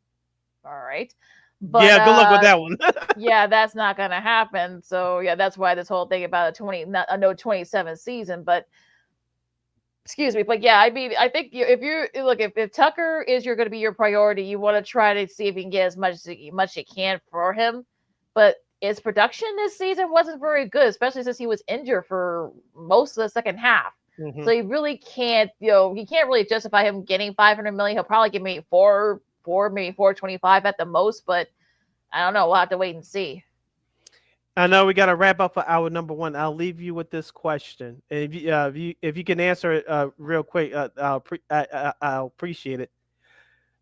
All right. But, yeah, good luck with that one. Yeah, that's not going to happen. So, yeah, that's why this whole thing about a no 27 season. But, excuse me. But, yeah, I mean, I think if Tucker is going to be your priority, you want to try to see if you can get as much you can for him. But his production this season wasn't very good, especially since he was injured for most of the second half. Mm-hmm. So, he really can't, he can't really justify him getting $500 million. He'll probably give me maybe 425 at the most, but I don't know. We'll have to wait and see. I know we got to wrap up for hour number one. I'll leave you with this question. If you can answer it real quick, I'll appreciate it.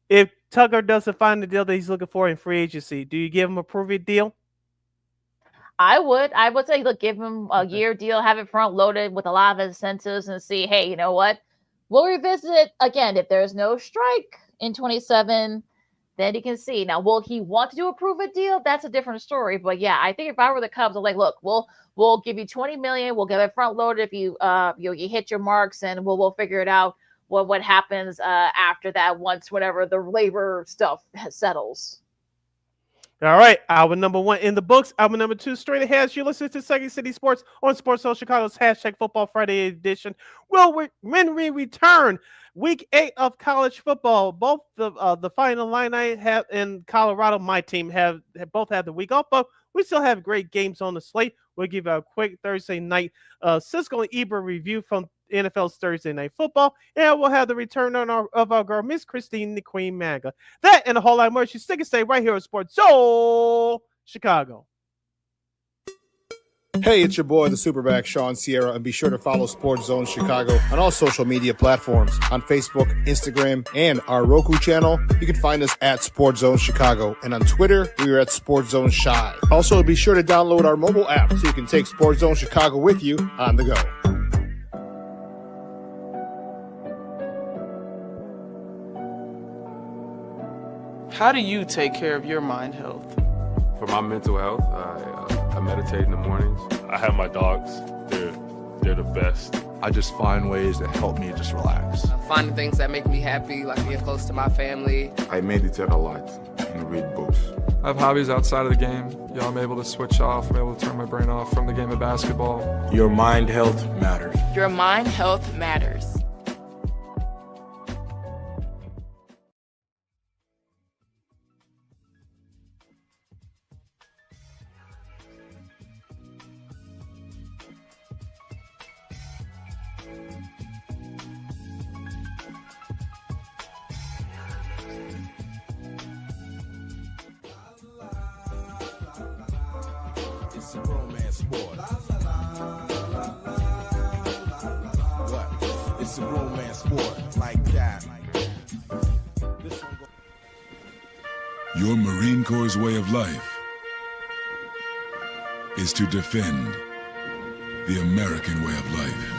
If Tucker doesn't find the deal that he's looking for in free agency, do you give him a prove it deal? I would say, look, give him a year deal, have it front loaded with a lot of incentives, and see, hey, you know what? We'll revisit it again if there's no strike in 27. Then he can see. Now, will he want to do a prove-it deal? That's a different story. But yeah, I think if I were the Cubs, I'm like, look, we'll give you $20 million. We'll get it front loaded if you hit your marks, and we'll figure it out. What happens after that once whatever the labor stuff settles. All right, hour number 1 in the books. Hour number 2 straight ahead. You're listening to Second City Sports on Sports Zone Chicago's hashtag Football Friday edition. Well, when we return, Week 8 of college football, both the final Illini have in Colorado, my team have both had the week off, but we still have great games on the slate. We'll give you a quick Thursday night Cisco and Ebert review from NFL's Thursday Night Football, and we'll have the return of our girl, Miss Christine the Queen Manika. That and a whole lot more. You stick and stay right here on Sports Zone Chicago. Hey, it's your boy, the Superback, Sean Sierra, and be sure to follow Sports Zone Chicago on all social media platforms, on Facebook, Instagram, and our Roku channel. You can find us at Sports Zone Chicago, and on Twitter, we are at Sports Zone Shy. Also, be sure to download our mobile app so you can take Sports Zone Chicago with you on the go. How do you take care of your mind health? For my mental health, I meditate in the mornings. I have my dogs. They're the best. I just find ways that help me just relax. Finding things that make me happy, like being close to my family. I meditate a lot and read books. I have hobbies outside of the game. I'm able to switch off. I'm able to turn my brain off from the game of basketball. Your mind health matters. Your mind health matters. It's a romance sport like that. Your Marine Corps' way of life is to defend the American way of life.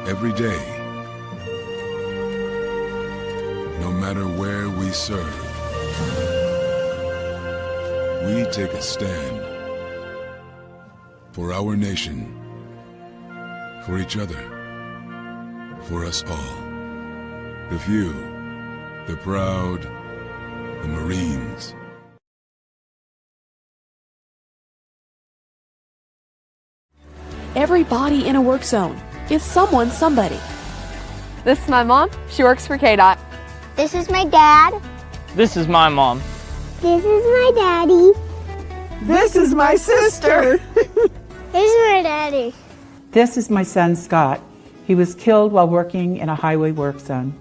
Every day, no matter where we serve, we take a stand for our nation, for each other, for us all. The few, the proud, the Marines. Every body in a work zone is someone's somebody. This is my mom. She works for KDOT. This is my dad. This is my mom. This is my daddy. This is my sister. This is my daddy. This is my son, Scott. He was killed while working in a highway work zone.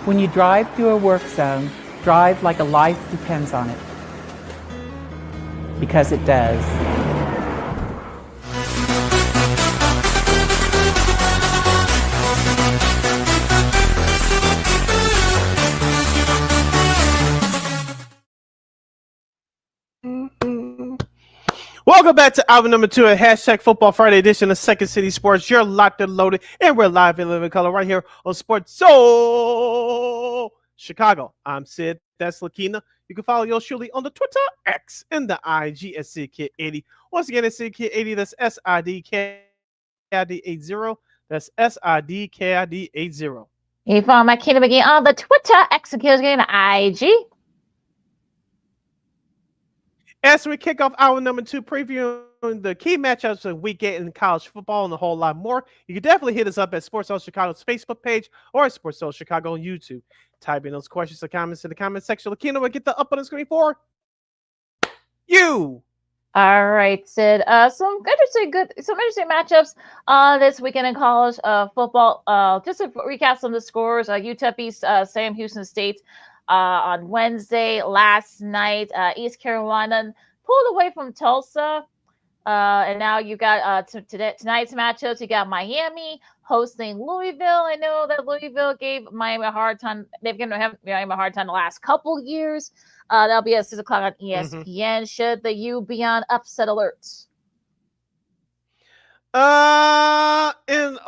When you drive through a work zone, drive like a life depends on it. Because it does. Welcome back to hour number 2 at hashtag Football Friday edition of Second City Sports. You're locked and loaded, and we're live in living color right here on Sports Zone Chicago. I'm Sid. That's LaKeena. You can follow yours truly on the Twitter, X, and the IG at SidKid80. Once again, it's SidKid80. That's SIDKID80. That's SIDKID80. You can follow my Keena McGee on the Twitter, X, and the IG. As we kick off hour number 2, previewing the key matchups of Week 8 in college football and a whole lot more, you can definitely hit us up at Sports Zone Chicago's Facebook page or at Sports Zone Chicago on YouTube. Type in those questions or comments in the comment section. LaKeena will get the up on the screen for you. All right, Sid. Some interesting matchups this weekend in college football. Just to recap some of the scores, UTEP beat Sam Houston State on Wednesday. Last night, East Carolina pulled away from Tulsa. And now you got tonight's matchups. You got Miami hosting Louisville. I know that Louisville gave Miami a hard time. They've given Miami a hard time the last couple years. That'll be at 6 o'clock on ESPN. Should the U be on upset alert? In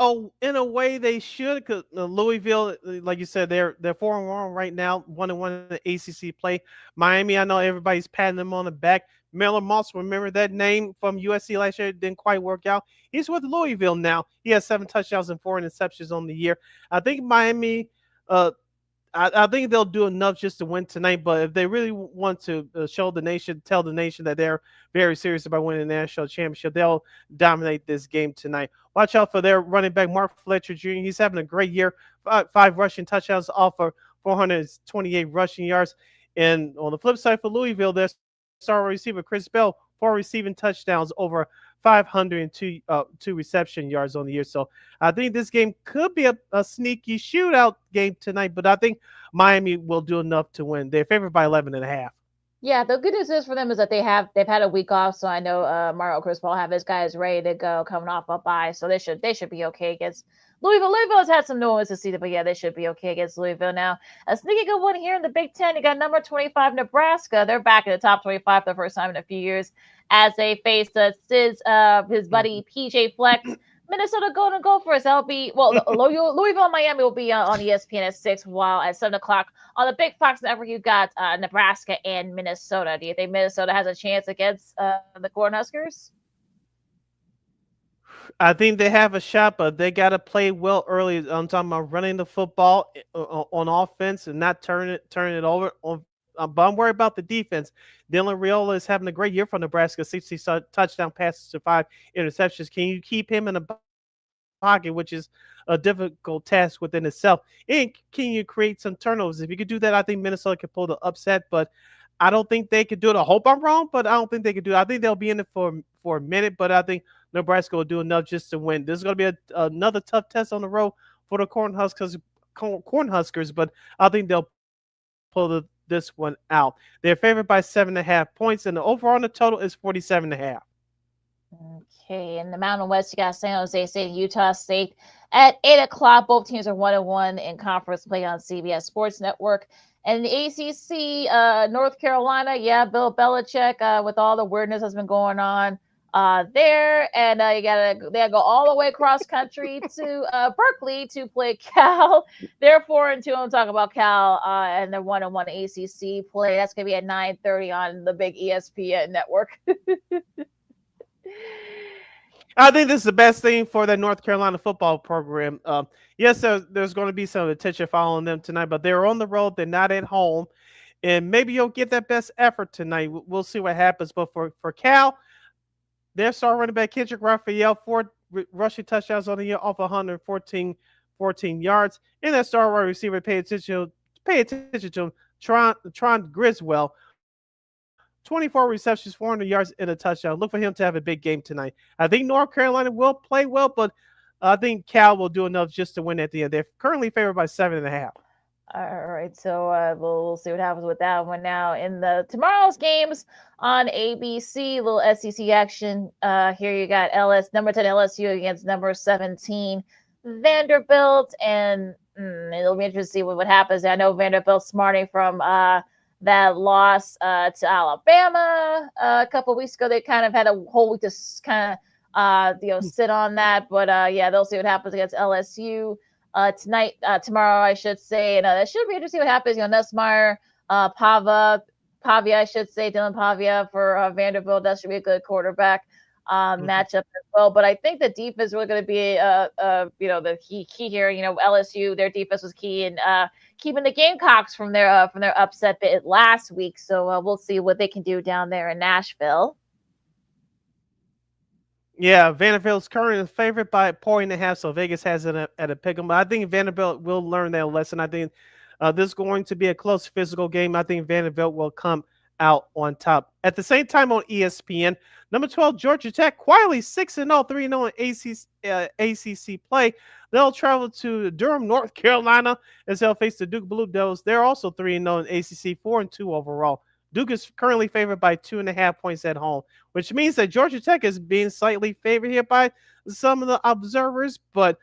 a way they should, because Louisville, like you said, they're 4-1 right now, 1-1 in the ACC play. Miami, I know everybody's patting them on the back. Miller Moss, remember that name from USC last year? It didn't quite work out. He's with Louisville now. He has 7 touchdowns and 4 interceptions on the year. I think Miami, I think they'll do enough just to win tonight. But if they really want to tell the nation that they're very serious about winning the national championship, they'll dominate this game tonight. Watch out for their running back, Mark Fletcher Jr. He's having a great year. 5 rushing touchdowns off of 428 rushing yards. And on the flip side for Louisville, their star receiver Chris Bell, 4 receiving touchdowns, over 502 reception yards on the year. So I think this game could be a sneaky shootout game tonight, but I think Miami will do enough to win. They're favored by 11.5. Yeah, the good news is for them is that they've had a week off. So I know Mario Cristobal have his guys ready to go coming off a bye. So they should be okay against Louisville. Louisville has had some noise this season, but yeah, they should be okay against Louisville. Now, a sneaky good one here in the Big Ten. You got number 25 Nebraska. They're back in the top 25 for the first time in a few years as they face his buddy PJ Flex. Minnesota Golden Gophers. That'll be Louisville and Miami will be on ESPN at 6, while at 7 o'clock on the Big Fox Network you got Nebraska and Minnesota. Do you think Minnesota has a chance against the Cornhuskers? I think they have a shot, but they got to play well early. I'm talking about running the football on offense and not turn it over. But I'm worried about the defense. Dylan Raiola is having a great year for Nebraska, 60 touchdown passes to 5 interceptions. Can you keep him in the pocket, which is a difficult task within itself? And can you create some turnovers? If you could do that, I think Minnesota could pull the upset, but I don't think they could do it. I hope I'm wrong, but I don't think they could do it. I think they'll be in it for a minute, but I think Nebraska will do enough just to win. This is going to be another tough test on the road for the Cornhuskers, but I think they'll pull this one out. They're favored by 7.5 points, and the over on the total is 47.5. Okay, in the Mountain West, you got San Jose State and Utah State at 8 o'clock. Both teams are 1-1 in conference play on CBS Sports Network. And the ACC, North Carolina, Bill Belichick, with all the weirdness that's been going on there, and they gotta go all the way cross country to Berkeley to play Cal. They're 4-2. I'm talking about Cal and their 1-1 ACC play. That's gonna be at 9:30 on the big ESPN network. I think this is the best thing for the North Carolina football program. Yes, there's going to be some attention following them tonight, but they're on the road. They're not at home, and maybe you'll get that best effort tonight. We'll see what happens. But for Cal, their star running back Kendrick Raphael, 4 rushing touchdowns on the year off 114 yards, and their star wide receiver, pay attention to him, Tron Griswell. 24 receptions, 400 yards, and a touchdown. Look for him to have a big game tonight. I think North Carolina will play well, but I think Cal will do enough just to win at the end. They're currently favored by 7.5. All right, so we'll see what happens with that one now. In tomorrow's games on ABC, little SEC action. Here you got number 10 LSU against number 17 Vanderbilt, and it'll be interesting to see what happens. I know Vanderbilt's smarting from that loss to Alabama a couple weeks ago. They kind of had a whole week to kind of sit on that, but they'll see what happens against LSU tomorrow, I should say. And it should be interesting what happens. Nussmeier, Pavia, I should say, Dylan Pavia for Vanderbilt. That should be a good quarterback matchup as well. But I think the defense is really going to be the key here. LSU, their defense was key in keeping the Gamecocks from their upset bit last week. So we'll see what they can do down there in Nashville. Yeah, Vanderbilt's currently favored by 1.5, so Vegas has it at a pick 'em. But I think Vanderbilt will learn their lesson. I think this is going to be a close physical game. I think Vanderbilt will come out on top. At the same time on ESPN, number 12, Georgia Tech, quietly 6-0, 3-0 in ACC play. They'll travel to Durham, North Carolina, as they'll face the Duke Blue Devils. They're also 3-0 in ACC, 4-2 overall. Duke is currently favored by 2.5 points at home, which means that Georgia Tech is being slightly favored here by some of the observers, but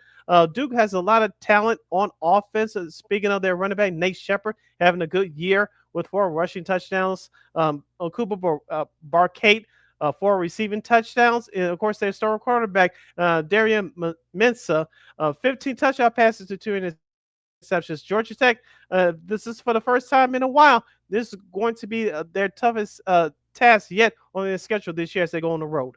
Duke has a lot of talent on offense. Speaking of their running back, Nate Shepard, having a good year with 4 rushing touchdowns. Okuba Barkate, 4 receiving touchdowns. And, of course, their star quarterback, Darian Mensah, 15 touchdown passes to 2 interceptions. Georgia Tech, this is for the first time in a while. This is going to be their toughest task yet on their schedule this year as they go on the road.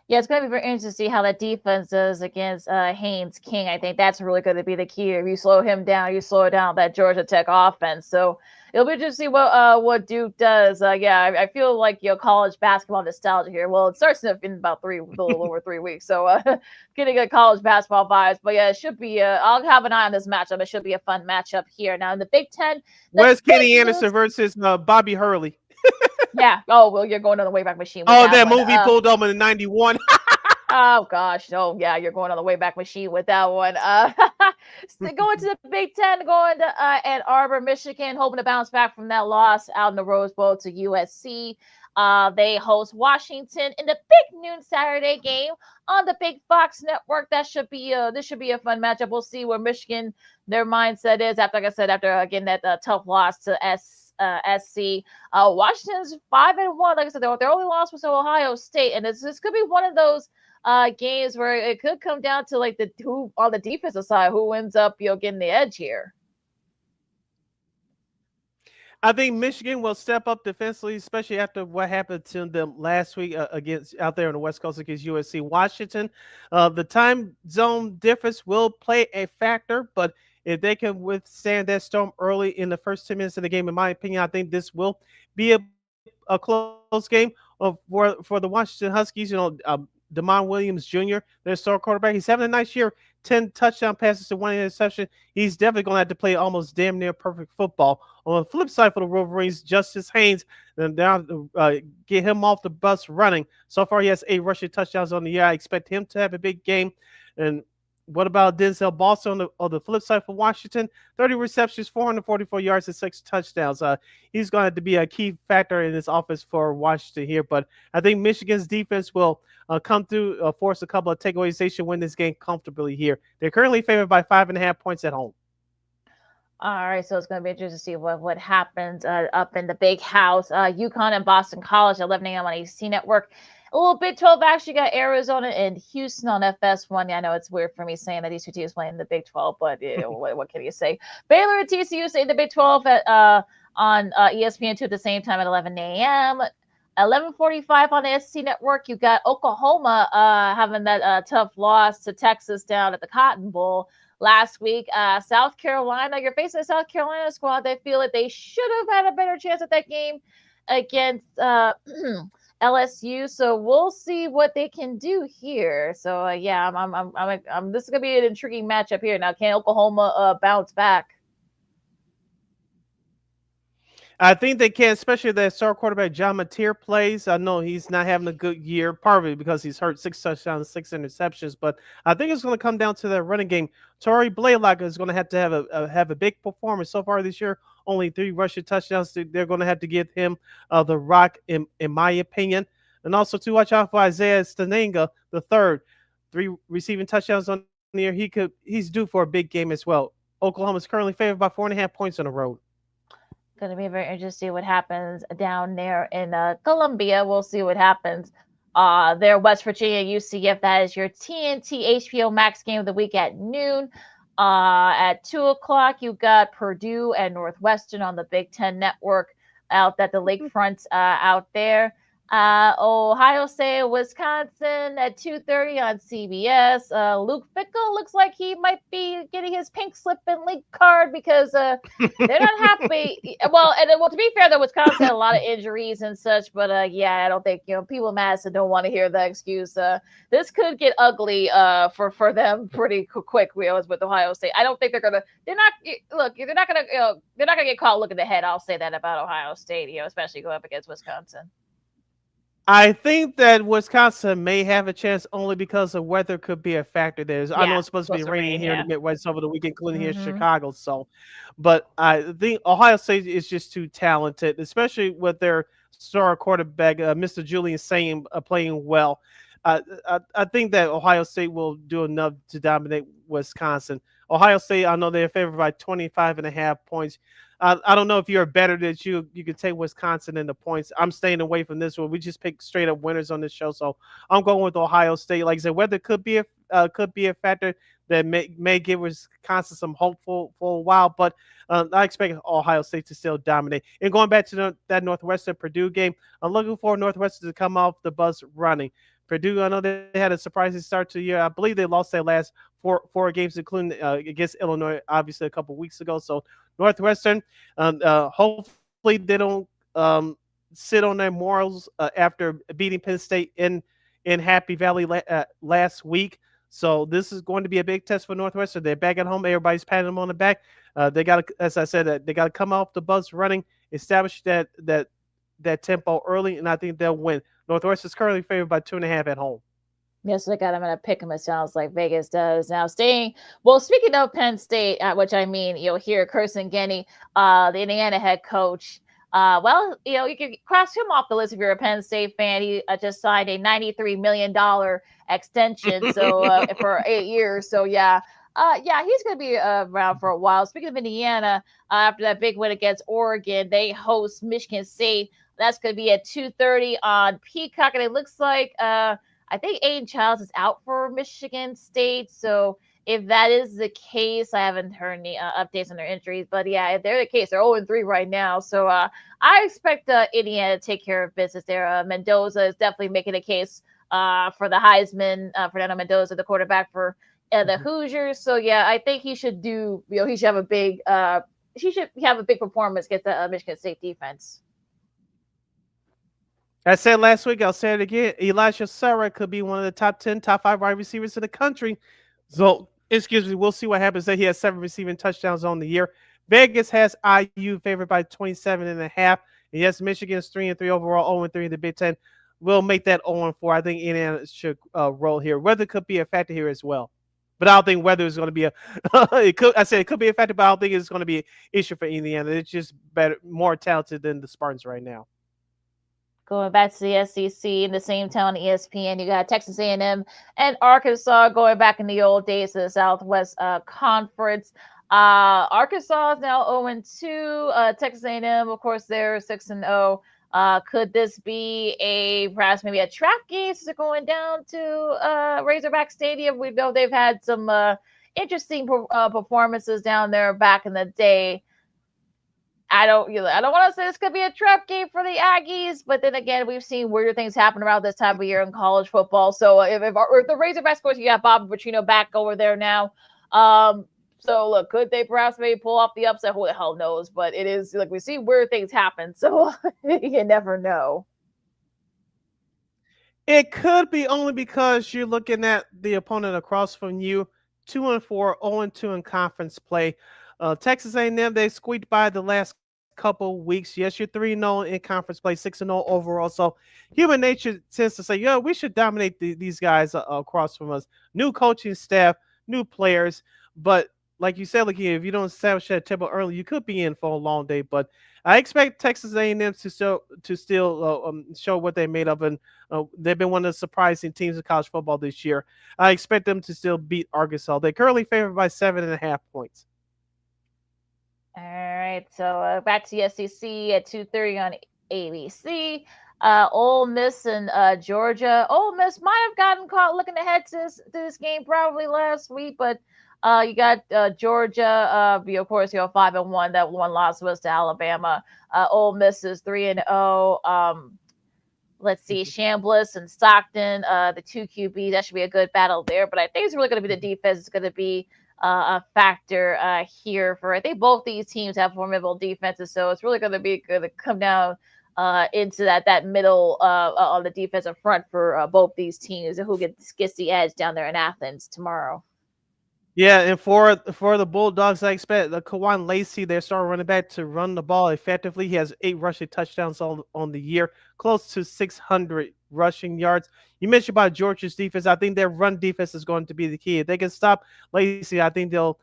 Yeah, it's going to be very interesting to see how that defense does against Haynes King. I think that's really going to be the key. If you slow him down, you slow down that Georgia Tech offense. So it'll be interesting to see what Duke does. I feel like college basketball nostalgia here. Well, it starts in about a little over 3 weeks. So getting a college basketball vibes. But yeah, it should be. I'll have an eye on this matchup. It should be a fun matchup here. Now in the Big Ten, where's Kenny Anderson versus Bobby Hurley? Yeah. Oh, well, you're going on the Wayback Machine. Oh, that movie pulled up in '91. Oh, gosh. Oh, yeah, you're going on the Wayback Machine with that one. Going to the Big Ten, going to Ann Arbor, Michigan, hoping to bounce back from that loss out in the Rose Bowl to USC. They host Washington in the big noon Saturday game on the big Fox network. This should be a fun matchup. We'll see where Michigan, their mindset is after, like I said, after getting that tough loss to SC. Washington's 5-1. Like I said, their only loss was to Ohio State, and this could be one of those games where it could come down to like who on the defensive side who ends up getting the edge here. I think Michigan will step up defensively, especially after what happened to them last week against out there on the West Coast against USC. Washington, the time zone difference will play a factor, but if they can withstand that storm early in the first 10 minutes of the game, in my opinion, I think this will be a close game for the Washington Huskies. Damon Williams Jr., their star quarterback, he's having a nice year. 10 touchdown passes to 1 interception. He's definitely going to have to play almost damn near perfect football. On the flip side for the Wolverines, Justice Haynes, and now get him off the bus running. So far, he has 8 rushing touchdowns on the year. I expect him to have a big game. And what about Denzel Boston on the flip side for Washington? 30 receptions, 444 yards, and 6 touchdowns. He's going to have to be a key factor in this offense for Washington here. But I think Michigan's defense will come through, force a couple of takeaways. They should win this game comfortably here. They're currently favored by 5.5 points at home. All right, so it's going to be interesting to see what happens up in the big house. UConn and Boston College, 11 a.m. on AC Network. A little Big 12 actually got Arizona and Houston on FS1. Yeah, I know it's weird for me saying that these 2 teams play in the Big 12, but what can you say? Baylor and TCU stay in the Big 12 on ESPN2 at the same time at 11 a.m. 11:45 on the SEC Network. You got Oklahoma having that tough loss to Texas down at the Cotton Bowl last week. South Carolina, you're facing a South Carolina squad. They feel like they should have had a better chance at that game against LSU. So we'll see what they can do here. So yeah, I'm this is gonna be an intriguing matchup here. Now, can Oklahoma bounce back? I think they can, especially that star quarterback John Mateer plays. I know he's not having a good year, partly because he's hurt, 6 touchdowns, 6 interceptions. But I think it's going to come down to that running game. Torrey Blaylock is going to have a big performance so far this year. Only 3 rushing touchdowns. They're going to have to give him the rock, in my opinion. And also to watch out for Isaiah Stenenga, the third, 3 receiving touchdowns on the year. He's due for a big game as well. Oklahoma is currently favored by 4.5 points on the road. Going to be very interesting to see what happens down there in Columbia. We'll see what happens there. West Virginia, UCF, that is your TNT HBO Max game of the week at noon. At 2 o'clock, you got Purdue and Northwestern on the Big Ten Network out at the Lakefront out there. Ohio State, Wisconsin at 2:30 on CBS. Luke Fickell looks like he might be getting his pink slip and link card because they're not happy. Well, to be fair, though, Wisconsin had a lot of injuries and such, but yeah, I don't think people in Madison don't want to hear the excuse. This could get ugly for them pretty quick. With Ohio State, I don't think they're gonna get caught looking ahead. I'll say that about Ohio State, especially going up against Wisconsin. I think that Wisconsin may have a chance only because the weather could be a factor there. I know it's supposed to be raining here in the Midwest over the weekend, including here in Chicago. So, but I think Ohio State is just too talented, especially with their star quarterback, Mr. Julian Sain, playing well. I think that Ohio State will do enough to dominate Wisconsin. Ohio State, I know they're favored by 25.5 points. I don't know if you're better that you can take Wisconsin in the points. I'm staying away from this one. We just pick straight up winners on this show, so I'm going with Ohio State. Like I said, weather could be a factor that may give Wisconsin some hope for a while, but I expect Ohio State to still dominate. And going back to that Northwestern Purdue game, I'm looking for Northwestern to come off the bus running. Purdue, I know they had a surprising start to the year. I believe they lost their last four games, including against Illinois, obviously a couple weeks ago. So Northwestern, hopefully they don't sit on their morals after beating Penn State in Happy Valley last week. So this is going to be a big test for Northwestern. They're back at home. Everybody's patting them on the back. They got to, as I said, they got to come off the bus running, establish that tempo early, and I think they'll win. Northwestern is currently favored by 2.5 at home. Yes, I'm going to pick them. It sounds like Vegas does. Now, speaking of Penn State, which I mean, here, Kirsten Genney, the Indiana head coach. You can cross him off the list if you're a Penn State fan. He just signed a $93 million extension, so for 8 years. So yeah, he's going to be around for a while. Speaking of Indiana, after that big win against Oregon, they host Michigan State. That's going to be at 2:30 on Peacock, and it looks like I think Aiden Childs is out for Michigan State. So if that is the case, I haven't heard any updates on their injuries. But yeah, if they're the case, they're 0-3 right now. So I expect Indiana to take care of business there. Mendoza is definitely making a case for the Heisman. Fernando Mendoza, the quarterback for the Hoosiers. So yeah, I think he should do. He should have a big. He should have a big performance against the Michigan State defense. I said last week, I'll say it again. Elijah Sarah could be one of the top 10, top 5 wide receivers in the country. So, we'll see what happens. That he has 7 receiving touchdowns on the year. Vegas has IU favored by 27.5. And yes, Michigan's 3-3 overall, 0-3 in the Big Ten. We'll make that 0-4. I think Indiana should roll here. Weather could be a factor here as well. But I don't think weather is going to be it could be a factor, but I don't think it's going to be an issue for Indiana. It's just more talented than the Spartans right now. Going back to the SEC in the same town, ESPN, you got Texas A&M and Arkansas going back in the old days to the Southwest Conference. Arkansas is now 0-2. Texas A&M, of course, they're 6-0. Could this be perhaps maybe a trap game since they're going down to Razorback Stadium? We know they've had some interesting performances down there back in the day. I don't want to say this could be a trap game for the Aggies, but then again, we've seen weirder things happen around this time of year in college football. So if the Razorbacks, of course, you got Bob Petrino back over there now. So look, could they perhaps maybe pull off the upset? Who the hell knows? But it is like we see weird things happen, so you never know. It could be only because you're looking at the opponent across from you, 2-4, 0-2 in conference play. Texas A&M, they squeaked by the last couple weeks. Yes, you're 3-0 in conference play, 6-0 overall. So human nature tends to say, we should dominate these guys across from us. New coaching staff, new players. But like you said, LaKeena, if you don't establish that tempo early, you could be in for a long day. But I expect Texas A&M to still show what they made of. And they've been one of the surprising teams in college football this year. I expect them to still beat Arkansas. They're currently favored by 7.5 points. All right, so back to the SEC at 2:30 on ABC. Ole Miss and Georgia. Ole Miss might have gotten caught looking ahead to this game probably last week, but you got Georgia. Of course, 5-1. That one loss was to Alabama. Ole Miss is 3-0. let's see, Chambliss and Stockton, the 2 QB. That should be a good battle there. But I think it's really going to be the defense is going to be a factor here for. I think both these teams have formidable defenses, so it's really going to come down into that middle on the defensive front for both these teams, and who gets the edge down there in Athens tomorrow. Yeah, and for the Bulldogs, I expect the Kawan Lacey, their star running back, to run the ball effectively. He has 8 rushing touchdowns on the year, close to 600 rushing yards. You mentioned about Georgia's defense. I think their run defense is going to be the key. If they can stop Lacey, I think they'll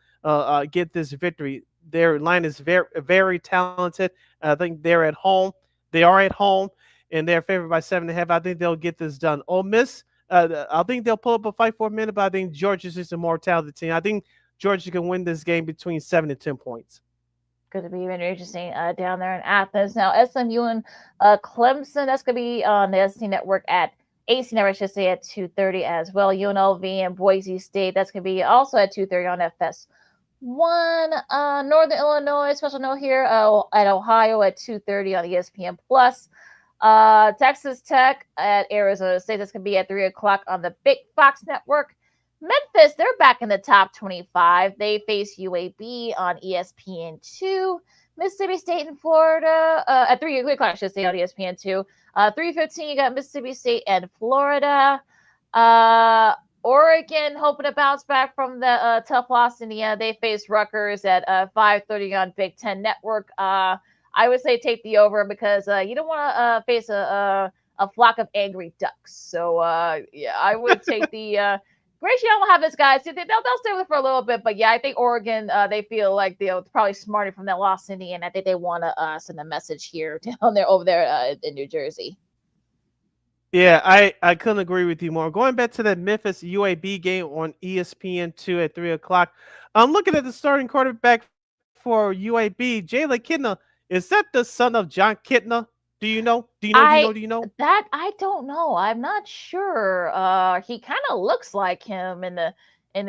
get this victory. Their line is very, very talented. I think they're at home. They are at home, and they're favored by 7.5. I think they'll get this done. Ole Miss, I think they'll pull up a fight for a minute, but I think Georgia's just a more talented team. I think Georgia can win this game between 7 and 10 points. Going to be very interesting down there in Athens. Now, SMU and Clemson, that's going to be on the SC Network at AC Network, I should say, at 2:30 as well. UNLV and Boise State, that's going to be also at 2:30 on FS1. Northern Illinois, special note here, at Ohio at 2:30 on ESPN Plus. Texas Tech at Arizona State. That's going to be at 3 o'clock on the Big Fox Network. Memphis, they're back in the top 25. They face UAB on ESPN2. Mississippi State in Florida at 3 o'clock, I should say, on ESPN2. 3:15, you got Mississippi State and Florida. Oregon hoping to bounce back from the tough loss in the end. They face Rutgers at 5:30 on Big Ten Network. I would say take the over because you don't want to face a flock of angry ducks. So, yeah, I would take the Gracie will have his guys. They'll stay with it for a little bit. But, yeah, I think Oregon, they feel like they're probably smarter from that loss in the end. I think they want to send a message here over there in New Jersey. Yeah, I couldn't agree with you more. Going back to that Memphis UAB game on ESPN2 at 3 o'clock, I'm looking at the starting quarterback for UAB, LaKeena. Is that the son of John Kitna? Do you know? Do you know? That I don't know. I'm not sure. He kind of looks like him in the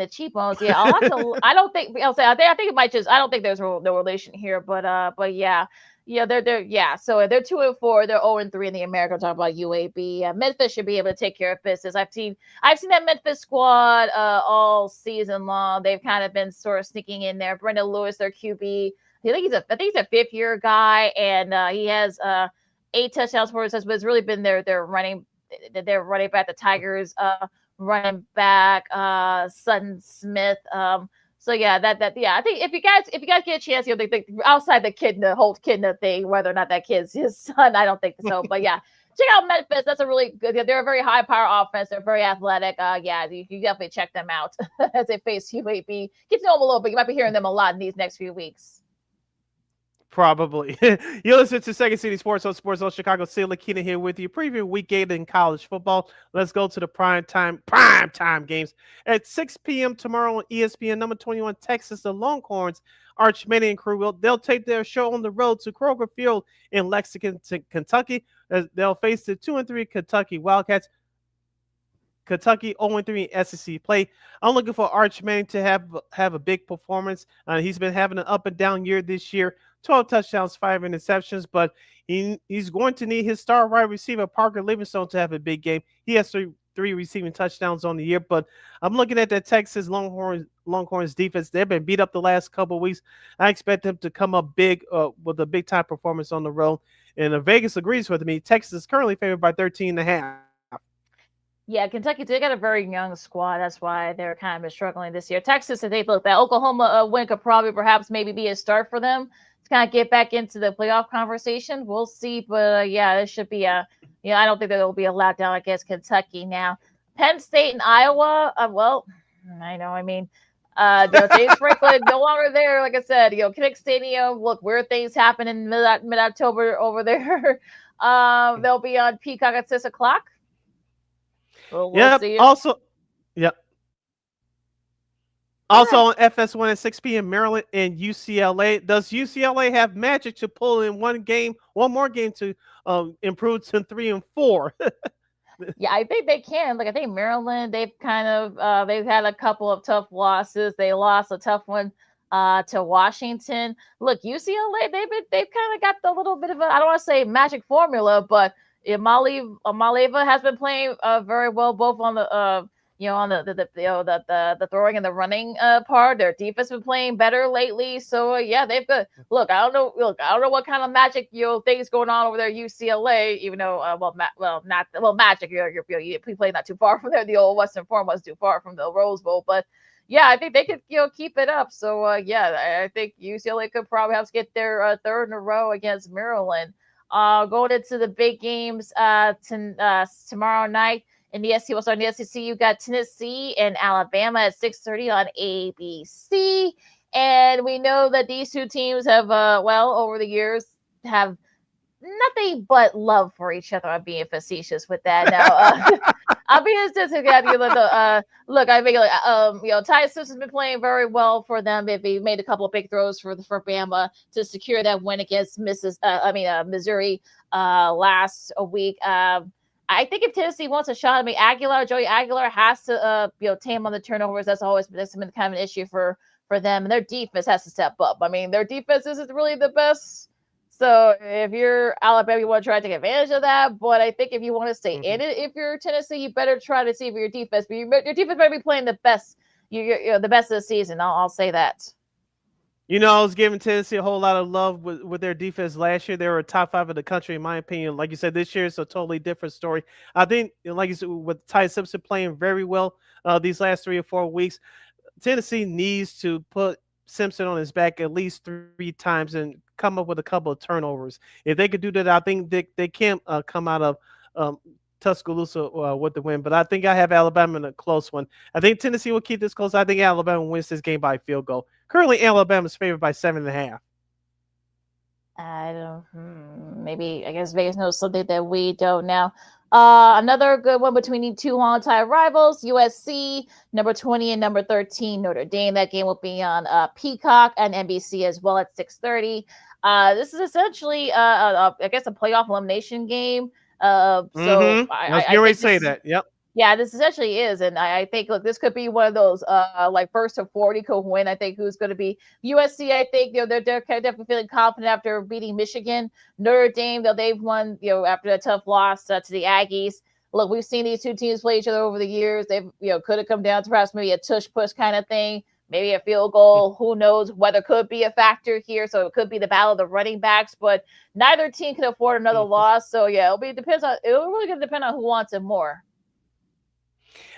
cheekbones. Yeah, I'll have to. I don't think. I think it might just. I don't think there's no relation here. But yeah. Yeah, they're so they're 2-4, they're 0-3 in the American. Talk about UAB. Memphis should be able to take care of business. I've seen that Memphis squad all season long. They've kind of been sort of sneaking in there. Brendan Lewis, their QB. I think he's a 5th-year guy, and he has 8 touchdowns for us. But it's really been their running back, the Tigers running back, Sutton Smith. So yeah, I think if you guys get a chance, you'll think outside the whole Kidna thing, whether or not that kid's his son, I don't think so. But yeah, check out Memphis. That's a really good. They're a very high power offense. They're very athletic. Yeah, you definitely check them out as they face UAB. Get to know them a little bit. You might be hearing them a lot in these next few weeks. Probably. You listen to Second City Sports on Sports Zone Chicago. LaKeena here with you. Preview week 8 in college football. Let's go to the prime time games. At 6 p.m. tomorrow on ESPN, number 21, Texas, the Longhorns, Arch Manning and crew, they'll take their show on the road to Kroger Field in Lexington, Kentucky. They'll face the 2-3 Kentucky Wildcats. Kentucky 0-3 in SEC play. I'm looking for Arch Manning to have a big performance. He's been having an up and down year this year. 12 touchdowns, 5 interceptions, but he's going to need his star wide receiver, Parker Livingstone, to have a big game. He has three receiving touchdowns on the year, but I'm looking at that Texas Longhorns defense. They've been beat up the last couple of weeks. I expect them to come up big with a big-time performance on the road, and Vegas agrees with me. Texas is currently favored by 13.5. Yeah, Kentucky, they got a very young squad. That's why they're kind of struggling this year. Texas, if they look, that Oklahoma win could maybe be a start for them to kind of get back into the playoff conversation. We'll see. But, yeah, it should be I don't think there will be a letdown against Kentucky now. Penn State and Iowa, well, I know. I mean, James Franklin no longer there. Like I said, Kinnick Stadium, look, weird things happen in mid-October over there. They'll be on Peacock at 6 o'clock. We'll see. Also on FS1 at 6 p.m. Maryland and UCLA. Does UCLA have magic to pull in one more game to improve to 3-4? Yeah, I think they can. I think Maryland, they've kind of they've had a couple of tough losses. They lost a tough one to Washington. Look, UCLA, they've kind of got the little bit of I don't want to say magic formula, but Maleva has been playing very well, both on the on the throwing and the running part. Their defense been playing better lately, so they've got. Look, I don't know what kind of magic things going on over there at UCLA. Even though magic. You play not too far from there. The old Western Forum was too far from the Rose Bowl, but. Yeah, I think they could, keep it up. So, I think UCLA could probably have to get their third in a row against Maryland. Going into the big games tomorrow night in the SEC. Also in the SEC, you got Tennessee and Alabama at 6:30 on ABC. And we know that these two teams have, over the years, have nothing but love for each other. I'm being facetious with that now. I'll be interested to get look. I think Ty Simpson's been playing very well for them. If he made a couple of big throws for Bama to secure that win against Missouri last week. I think if Tennessee wants a shot, Joey Aguilar has to tame on the turnovers. That's been kind of an issue for them, and their defense has to step up. Their defense isn't really the best. So if you're Alabama, you want to try to take advantage of that. But I think if you want to stay in it, if you're Tennessee, you better try to see if your defense. But your defense better be playing the best. The best of the season. I'll say that. I was giving Tennessee a whole lot of love with their defense last year. They were top 5 in the country, in my opinion. Like you said, this year it's a totally different story. I think, like you said, with Ty Simpson playing very well these last 3 or 4 weeks, Tennessee needs to put Simpson on his back at least 3 times and come up with a couple of turnovers. If they could do that, I think they can come out of Tuscaloosa with the win. But I think I have Alabama in a close one. I think Tennessee will keep this close. I think Alabama wins this game by field goal. Currently, Alabama's favored by 7.5. I don't. Maybe I guess Vegas knows something that we don't now. Another good one between the two longtime rivals, USC, number 20 and number 13, Notre Dame. That game will be on Peacock and NBC as well at 6:30. This is essentially, I guess, a playoff elimination game. So I was going to say that. Yep. Yeah, this essentially is, and I think this could be one of those first to 40 could win. I think who's going to be USC. I think they're definitely feeling confident after beating Michigan. Notre Dame, though they've won after a tough loss to the Aggies. Look, we've seen these two teams play each other over the years. They've could have come down to perhaps maybe a tush push kind of thing, maybe a field goal. Who knows? Weather could be a factor here, so it could be the battle of the running backs. But neither team can afford another loss. So it'll really going to depend on who wants it more.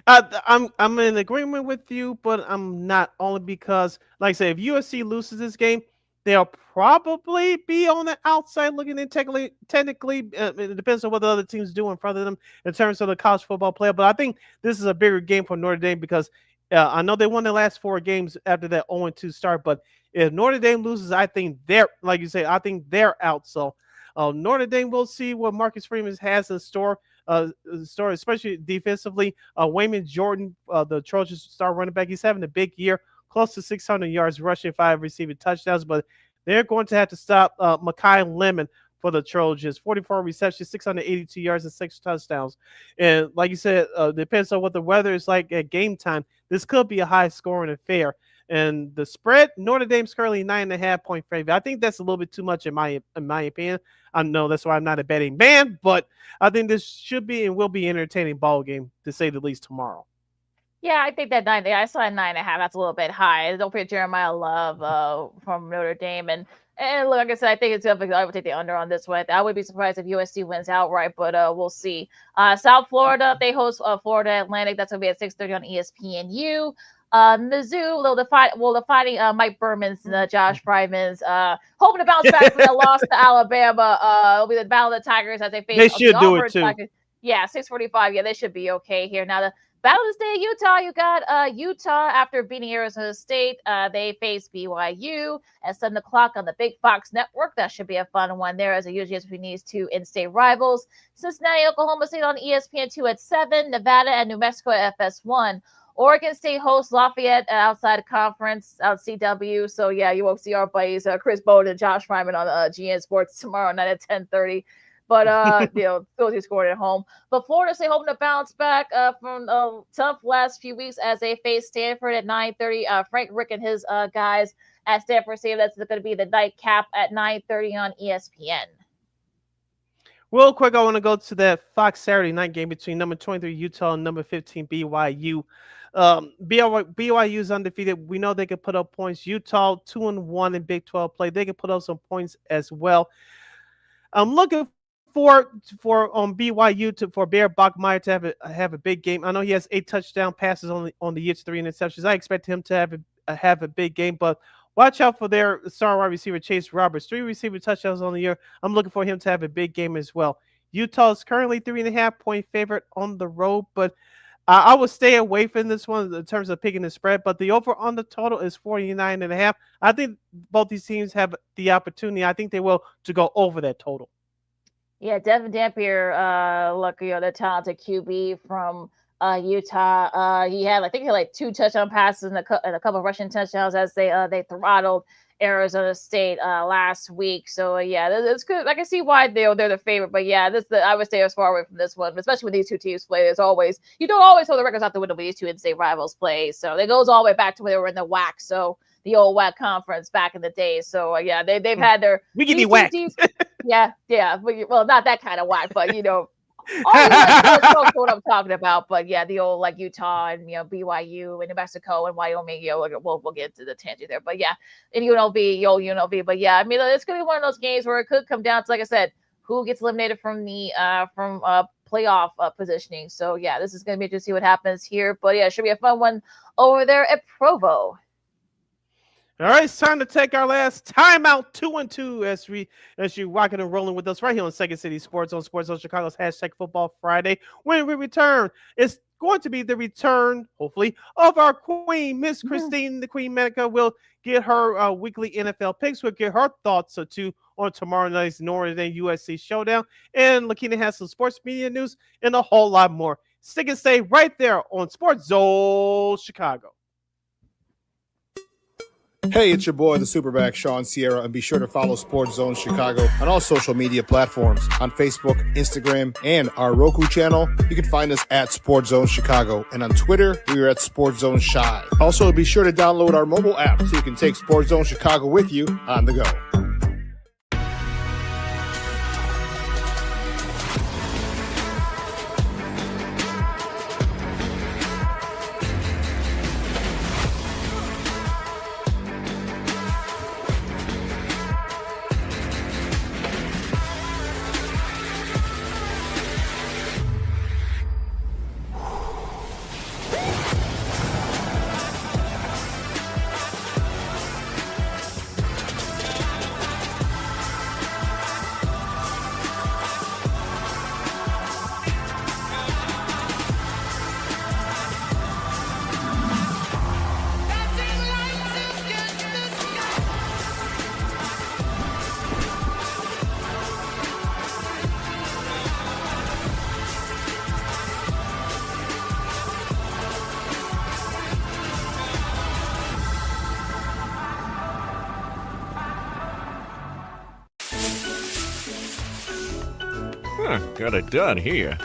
I'm in agreement with you, but I'm not, only because, like I say, if USC loses this game, they'll probably be on the outside looking in. Technically, it depends on what the other teams do in front of them in terms of the college football player. But I think this is a bigger game for Notre Dame because I know they won their last 4 games after that 0-2 start. But if Notre Dame loses, I think they're, like you say, I think they're out. So Notre Dame, will see what Marcus Freeman has in store. Especially defensively. Wayman Jordan, the Trojans star running back, he's having a big year, close to 600 yards rushing, 5 receiving touchdowns, but they're going to have to stop Makai Lemon for the Trojans. 44 receptions, 682 yards, and 6 touchdowns. And like you said, depends on what the weather is like at game time. This could be a high-scoring affair. And the spread, Notre Dame's currently 9.5-point favorite. I think that's a little bit too much in my opinion. I know that's why I'm not a betting man, but I think this should be and will be an entertaining ball game, to say the least, tomorrow. Yeah, I think that 9. I saw 9.5. That's a little bit high. Don't forget Jeremiah Love from Notre Dame, and look, like I said, I think it's definitely, I would take the under on this one. I would be surprised if USC wins outright, but we'll see. South Florida, they host Florida Atlantic. That's going to be at 6:30 on ESPNU. Mizzou, the fighting Mike Berman's and Josh Fryman's, hoping to bounce back from the loss to Alabama. It'll be the Battle of the Tigers as they face They should do it too. Tigers. Yeah, 6:45. Yeah, they should be okay here. Now, the Battle of the State of Utah, you got Utah after beating Arizona State. They face BYU at 7 o'clock on the Big Fox Network. That should be a fun one there, as it usually is between these two in-state rivals. Cincinnati, Oklahoma State on ESPN2 at 7. Nevada and New Mexico at FS1. Oregon State hosts Lafayette outside conference out CW. So, yeah, you won't see our buddies Chris Bowden and Josh Fryman on GN Sports tomorrow night at 10:30. But, still just scored at home. But Florida State hoping to bounce back from tough last few weeks as they face Stanford at 9:30. Frank Rick and his guys at Stanford State. That's going to be the nightcap at 9:30 on ESPN. Real quick, I want to go to that Fox Saturday night game between number 23 Utah and number 15 BYU. BYU is undefeated. We know they can put up points. Utah 2-1 in Big 12 play. They can put up some points as well. I'm looking for BYU for Bear Bachmeier to have a big game. I know he has 8 touchdown passes on the year, 3 interceptions. I expect him to have a big game, but watch out for their star wide receiver Chase Roberts. 3 receiver touchdowns on the year. I'm looking for him to have a big game as well. Utah is currently 3.5-point favorite on the road, but I would stay away from this one in terms of picking the spread. But the over on the total is 49.5. I think both these teams have the opportunity. I think they will to go over that total. Yeah, Devin Dampier, the talented QB from Utah. I think he had 2 touchdown passes and a couple of rushing touchdowns as they throttled Arizona State last week. So it's good. I can see why they're the favorite. But I would stay as far away from this one, especially when these two teams play. You don't always hold the records out the window when these two in-state rivals play. So it goes all the way back to when they were in the WAC. So the old WAC conference back in the day. So they've had their we give you WAC. Yeah. Well, not that kind of WAC, but what I'm talking about. But the old Utah and BYU and New Mexico and Wyoming. We'll get into the tangent there. But and UNLV. But it's gonna be one of those games where it could come down to, like I said, who gets eliminated from the playoff positioning. So this is gonna be interesting to see what happens here. But it should be a fun one over there at Provo. All right, it's time to take our last timeout, 2-2, as you rocking and rolling with us right here on Second City Sports on Sports Zone Chicago's #Football Friday. When we return, it's going to be the return, hopefully, of our queen, Miss Christine, the Queen Manika. Will get her weekly NFL picks. We'll get her thoughts or two on tomorrow night's Notre Dame USC showdown. And LaKeena has some sports media news and a whole lot more. Stick and stay right there on Sports Zone Chicago. Hey, it's your boy, the Superback, Sean Sierra, and be sure to follow Sports Zone Chicago on all social media platforms, on Facebook, Instagram, and our Roku channel. You can find us at Sports Zone Chicago, and on Twitter, we are at Sports Zone Shy. Also, be sure to download our mobile app so you can take Sports Zone Chicago with you on the go. Got it done here.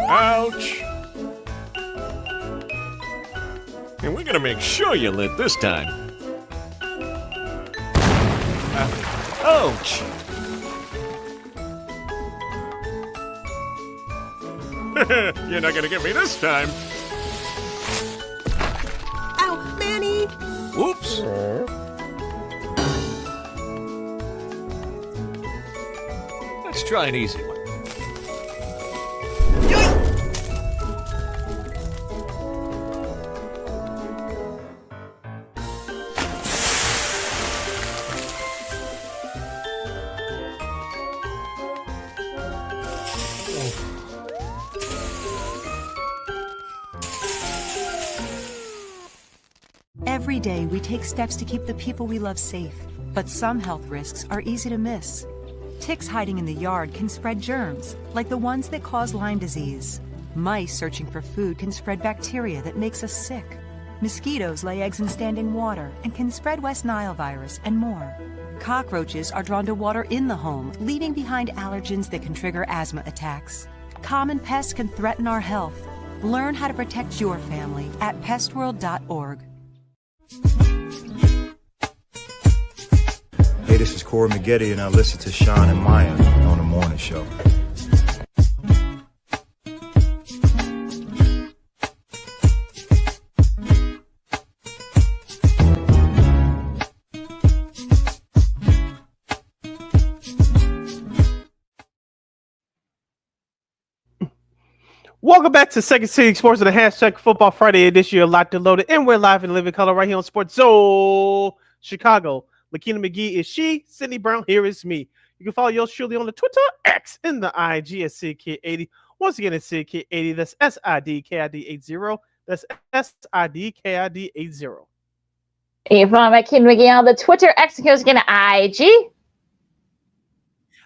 Ouch! And we're gonna make sure you lit this time. Ouch! You're not gonna get me this time. Ow, Manny! Whoops! Let's try an easy one. Every day, we take steps to keep the people we love safe, but some health risks are easy to miss. Ticks hiding in the yard can spread germs, like the ones that cause Lyme disease. Mice searching for food can spread bacteria that makes us sick. Mosquitoes lay eggs in standing water and can spread West Nile virus and more. Cockroaches are drawn to water in the home, leaving behind allergens that can trigger asthma attacks. Common pests can threaten our health. Learn how to protect your family at pestworld.org. Corey McGee, and I listen to Sean and Maya on the morning show. Welcome back to Second City Sports and the hashtag Football Friday edition. You're locked and loaded, and we're live in living color right here on Sports Zone Chicago. LaKeena McGee is she. Sidney Brown here is me. You can follow yours truly on the Twitter, X, and the IG at SidKid80. Once again, it's SidKid80. That's SIDKID80. That's SIDKID80. You can follow LaKeena McGee on the Twitter, X, and again IG.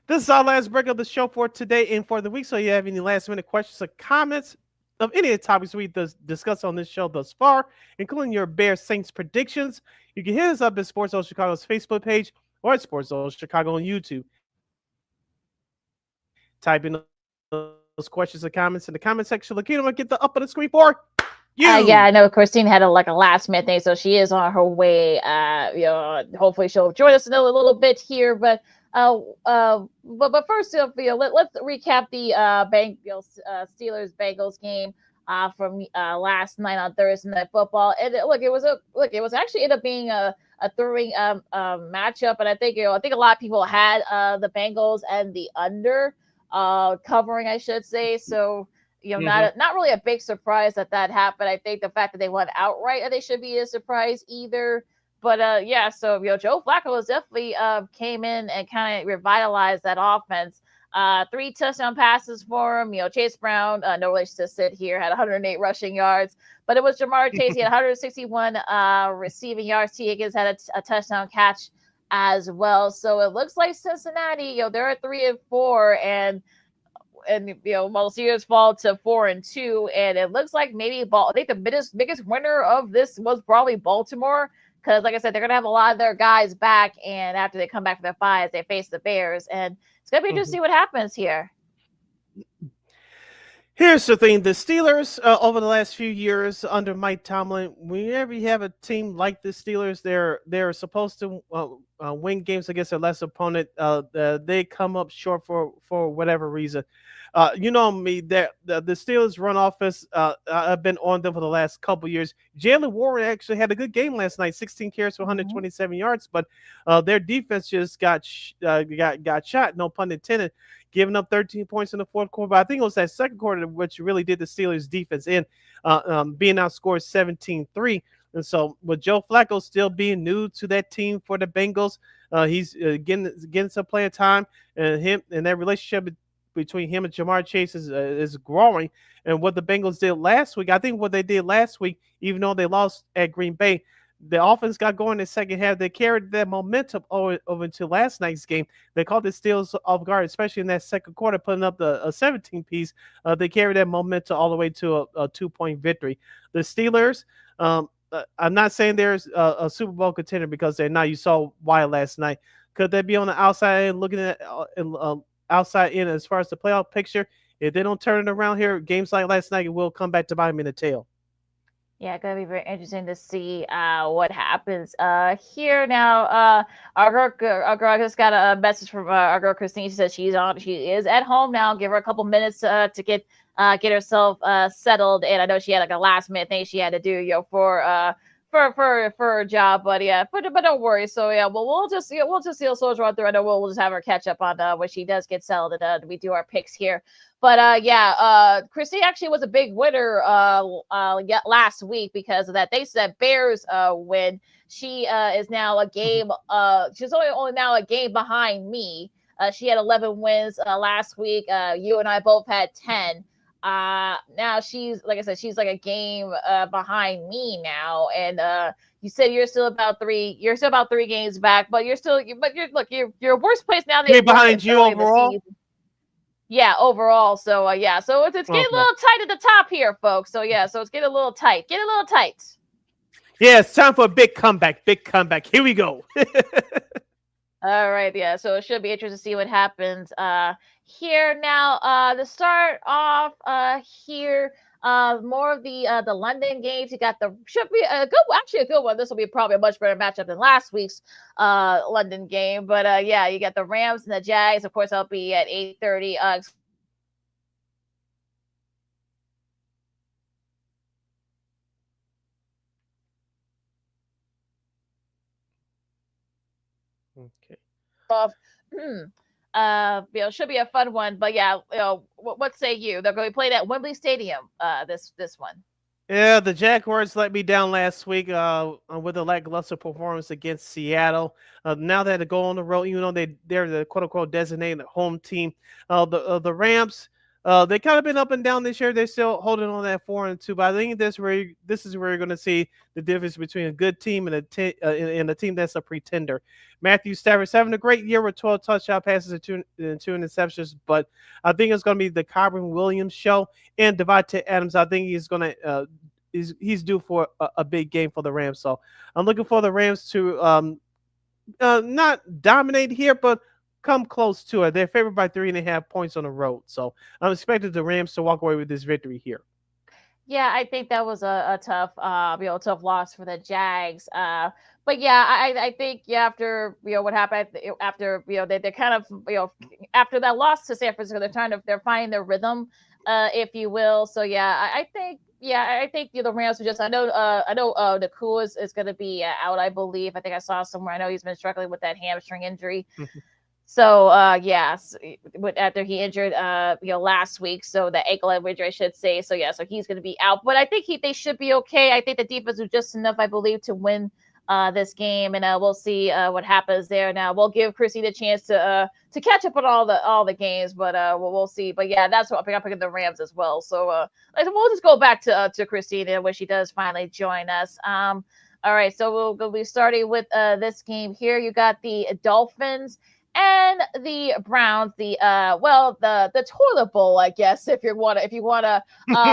This is our last break of the show for today and for the week. So if you have any last minute questions or comments of any of the topics we discussed on this show thus far, including your Bears Saints predictions, you can hit us up at Sports Zone Chicago's Facebook page or at Sports Zone Chicago on YouTube. Type in those questions or comments in the comment section. LaKeena will get the up on the screen for you. Yeah, I know Christine had a last minute thing, so she is on her way. Hopefully she'll join us in a little bit here, but first, let's recap the Steelers Bengals game from last night on Thursday Night Football. And it was actually ended up being a thrilling matchup, and I think a lot of people had the Bengals and the under covering, I should say. So not really a big surprise that happened. I think the fact that they won outright, they should be a surprise either. But so Joe Flacco was definitely came in and kind of revitalized that offense. 3 touchdown passes for him. Chase Brown, no relation to Sid here, had 108 rushing yards. But it was Jamar Chase. He had 161 receiving yards. T. Higgins had a touchdown catch as well. So it looks like Cincinnati, they're at 3-4, and most years fall to 4-2, and it looks like maybe I think the biggest winner of this was probably Baltimore. Because, like I said, they're going to have a lot of their guys back, and after they come back from their buys, they face the Bears. And it's going to be interesting to see what happens here. Here's the thing. The Steelers, over the last few years under Mike Tomlin, whenever you have a team like the Steelers, they're supposed to win games against a less opponent. They come up short for whatever reason. You know me, that the Steelers run offense, I've been on them for the last couple years. Jalen Warren actually had a good game last night, 16 carries for 127 yards, but their defense just got shot, no pun intended, giving up 13 points in the fourth quarter. But I think it was that second quarter which really did the Steelers defense in, being outscored 17-3. And so with Joe Flacco still being new to that team for the Bengals, he's getting some playing time, and that relationship between him and Jamar Chase is growing. And what the Bengals did last week, I think what they did last week, even though they lost at Green Bay, the offense got going in the second half. They carried that momentum over into last night's game. They caught the Steelers off guard, especially in that second quarter, putting up a 17-piece. They carried that momentum all the way to a 2-point victory. The Steelers, I'm not saying there's a Super Bowl contender because they're not. You saw why last night. Could they be on the outside and looking at outside in as far as the playoff picture? If they don't turn it around here, games like last night, it will come back to bite them in the tail. Yeah, gonna be very interesting to see what happens here now. Our girl just got a message from our girl Christine. She says she is at home now. Give her a couple minutes to get herself settled. And I know she had a last minute thing she had to do, for a job, but don't worry. So we'll just soldier on through. I know we'll just have her catch up on when she does get settled, and we do our picks here. But Christine actually was a big winner last week because of that. They said Bears win. She is now a game. She's only now a game behind me. She had 11 wins last week. You and I both had 10. Now she's, like I said, she's like a game behind me now, and you said you're still about 3 games back, but you're worse place now than behind you overall. Yeah, overall. So so it's getting a little tight at the top here, folks. So so it's getting a little tight. Yeah, it's time for a big comeback. Here we go. All right, so it should be interesting to see what happens here now. To start off here, More of the London games. You got should be a good one. This will be probably a much better matchup than last week's London game. But yeah, you got the Rams and the Jags. Of course, I'll be at 8:30. Okay. Should be a fun one. But yeah, what say you? They're going to be playing at Wembley Stadium. This one. Yeah, the Jaguars let me down last week with a lackluster performance against Seattle. Now they had to go on the road, even though they're the quote unquote designated home team. The Rams, they kind of been up and down this year. They're still holding on that 4-2, but I think this is where you're going to see the difference between a good team and a team that's a pretender. Matthew Stafford's having a great year with 12 touchdown passes and two interceptions, but I think it's going to be the Kyren Williams show. And Devontae Adams, I think he's going to he's due for a big game for the Rams. So I'm looking for the Rams to not dominate here, but come close to it. They're favored by 3.5 points on the road. So I'm expecting the Rams to walk away with this victory here. Yeah, I think that was a tough loss for the Jags. But yeah, I think after what happened after they're kind of after that loss to San Francisco, they're finding their rhythm, if you will. So yeah, I think the Rams are just I know Nakua is going to be out, I believe. I think I saw somewhere. I know he's been struggling with that hamstring injury. So yes, after he injured last week, so the ankle injury I should say. So yeah, so he's going to be out, but I think they should be okay. I think the defense was just enough, I believe, to win this game, and we'll see what happens there. Now we'll give Chrissy the chance to catch up on all the games, but we'll see. But yeah, that's what I'm picking the Rams as well. So we'll just go back to Christina when she does finally join us. All right, so we'll be starting with this game here. You got the Dolphins and the Browns, the toilet bowl, I guess, if you want to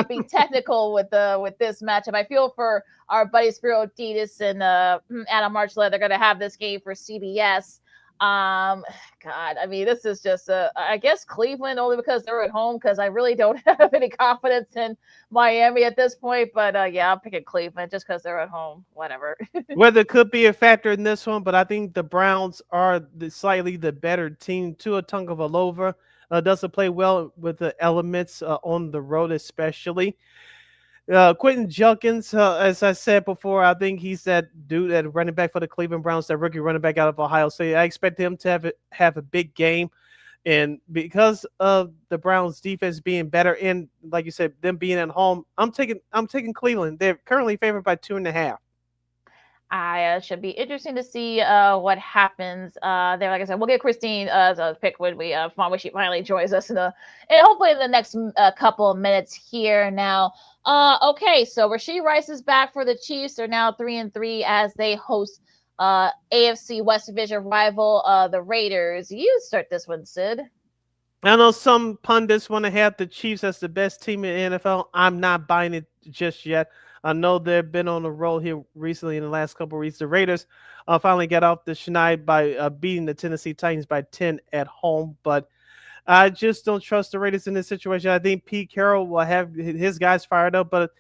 be technical with this matchup. I feel for our buddies Spiro Ditas and Adam Marchlet. They're going to have this game for CBS. God, I mean, this is just I guess Cleveland only because they're at home, because I really don't have any confidence in Miami at this point. But yeah, I'm picking Cleveland just because they're at home. Whatever. Weather could be a factor in this one, but I think the Browns are slightly the better team. Tua Tagovailoa doesn't play well with the elements on the road, especially. Quentin Junkins, as I said before, I think he's that dude that running back for the Cleveland Browns, that rookie running back out of Ohio State. I expect him to have a big game, and because of the Browns' defense being better, and like you said, them being at home, I'm taking Cleveland. They're currently favored by 2.5. I should be interesting to see what happens there. Like I said, we'll get Christine a pick when she finally joins us and hopefully in the next couple of minutes here. Now, okay, so Rashee Rice is back for the Chiefs. They're now 3-3 as they host AFC West Division rival the Raiders. You start this one, Sid. I know some pundits want to have the Chiefs as the best team in the NFL. I'm not buying it just yet. I know they've been on a roll here recently in the last couple of weeks. The Raiders finally got off the schneid by beating the Tennessee Titans by 10 at home, but I just don't trust the Raiders in this situation. I think Pete Carroll will have his guys fired up, but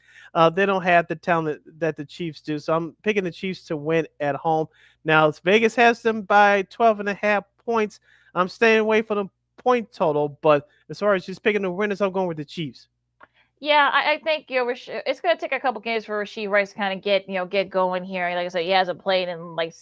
they don't have the talent that the Chiefs do. So I'm picking the Chiefs to win at home. Now, Vegas has them by 12.5 points. I'm staying away from the point total, but as far as just picking the winners, I'm going with the Chiefs. Yeah, I think it's going to take a couple games for Rashee Rice to kind of get going here. Like I said, he hasn't played in like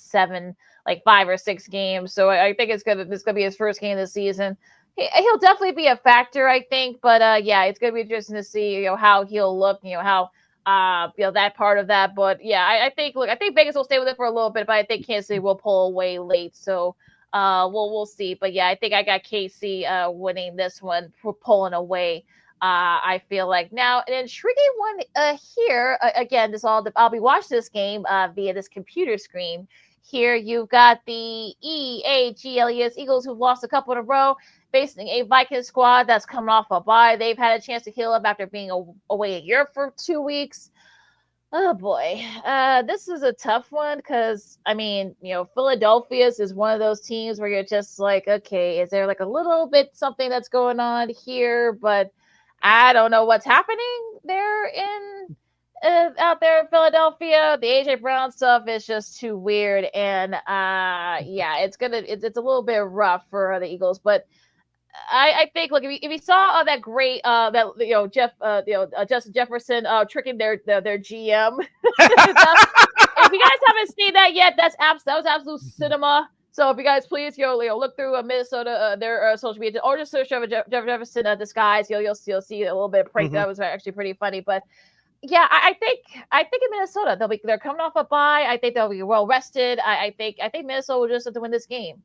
5 or 6 games, so I think this gonna be his first game of the season. He'll definitely be a factor, I think. But yeah, it's going to be interesting to see how he'll look, how that part of that. But yeah, I think Vegas will stay with it for a little bit, but I think Kansas City will pull away late. So we'll see. But yeah, I think I got KC winning this one for pulling away. I feel like now an intriguing one here. Again, I'll be watching this game via this computer screen. Here you've got the EAGLES Eagles, who've lost a couple in a row, facing a Viking squad that's coming off a bye. They've had a chance to heal up after being away a year for 2 weeks. Oh boy, this is a tough one because Philadelphia is one of those teams where you're just like, okay, is there like a little bit something that's going on here? But I don't know what's happening. they're in out there in Philadelphia. The AJ Brown stuff is just too weird, and yeah, it's a little bit rough for the Eagles, but. I think look if you saw that great Justin Jefferson tricking their GM. If you guys haven't seen that yet, that was absolute cinema. So if you guys please look through Minnesota their social media or just search over Jefferson disguise, you'll see a little bit of prank. That was actually pretty funny. But yeah, I think in Minnesota they're coming off a bye. I think they'll be well rested. I think Minnesota will just have to win this game.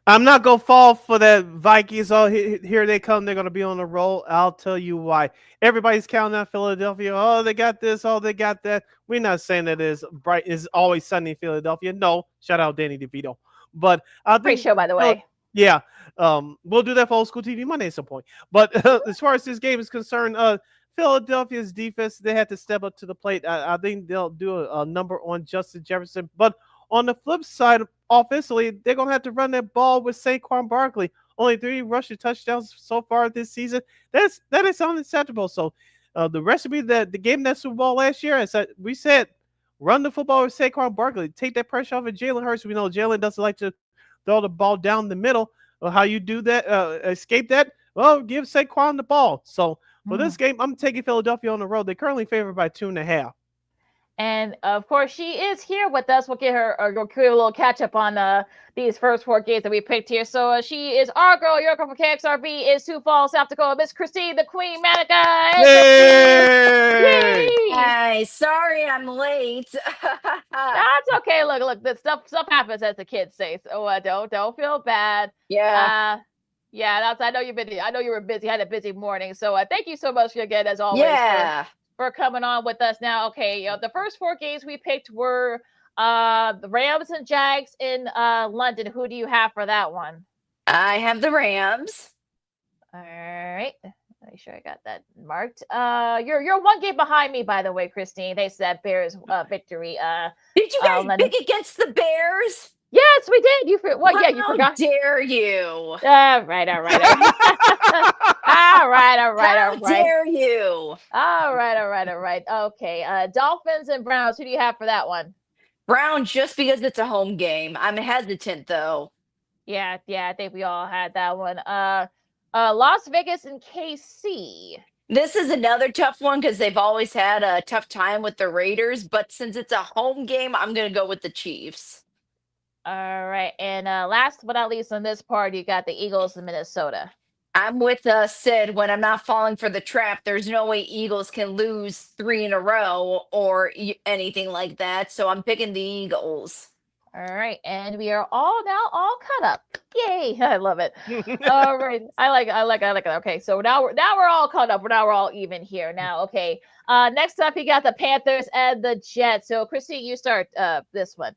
I'm not going to fall for that Vikings. Oh, here they come. They're going to be on the roll. I'll tell you why. Everybody's counting on Philadelphia. Oh, they got this. Oh, they got that. We're not saying that it's always sunny in Philadelphia. No. Shout out Danny DeVito. But I think, great show, by the way. Yeah. We'll do that for Old School TV Monday at some point. But as far as this game is concerned, Philadelphia's defense, they had to step up to the plate. I think they'll do a number on Justin Jefferson. But on the flip side, offensively, they're going to have to run that ball with Saquon Barkley. Only 3 rushing touchdowns so far this season. That is unacceptable. So the recipe that the game that Super Bowl last year, we said, run the football with Saquon Barkley. Take that pressure off of Jalen Hurts. We know Jalen doesn't like to throw the ball down the middle. Well, how you do that, escape that? Well, give Saquon the ball. So for this game, I'm taking Philadelphia on the road. They're currently favored by 2.5. And of course, she is here with us. We'll get her a little catch up on these first 4 games that we picked here. So she is our girl, your girl from KXRB is Sioux Falls, South Dakota. Miss Christine, the Queen, Manika. Yay! Hey, sorry I'm late. That's okay. Look, this stuff happens, as the kids say. So don't feel bad. Yeah. Yeah, I know you're busy. I know you were busy. Had a busy morning. So thank you so much again, as always. Yeah. For coming on with us now. Okay, the first 4 games we picked were the Rams and Jags in London. Who do you have for that one? I have the Rams. All right. Make sure I got that marked. You're 1 game behind me, by the way, Christine. They said Bears victory. Did you guys pick against the Bears? Yes, we did. You forgot. How dare you? All right. All right. How dare you? All right. Okay. Dolphins and Browns. Who do you have for that one? Browns, just because it's a home game. I'm hesitant though. Yeah. I think we all had that one. Las Vegas and KC. This is another tough one because they've always had a tough time with the Raiders, but since it's a home game, I'm going to go with the Chiefs. All right. And last but not least on this part, you got the Eagles in Minnesota. I'm with Sid when I'm not falling for the trap. There's no way Eagles can lose 3 in a row or anything like that. So I'm picking the Eagles. All right. And we are all caught up. Yay. I love it. All right. I like it. Okay. So now we're all caught up. Now we're all even here now. Okay. Next up, you got the Panthers and the Jets. So Chrissy, you start this one.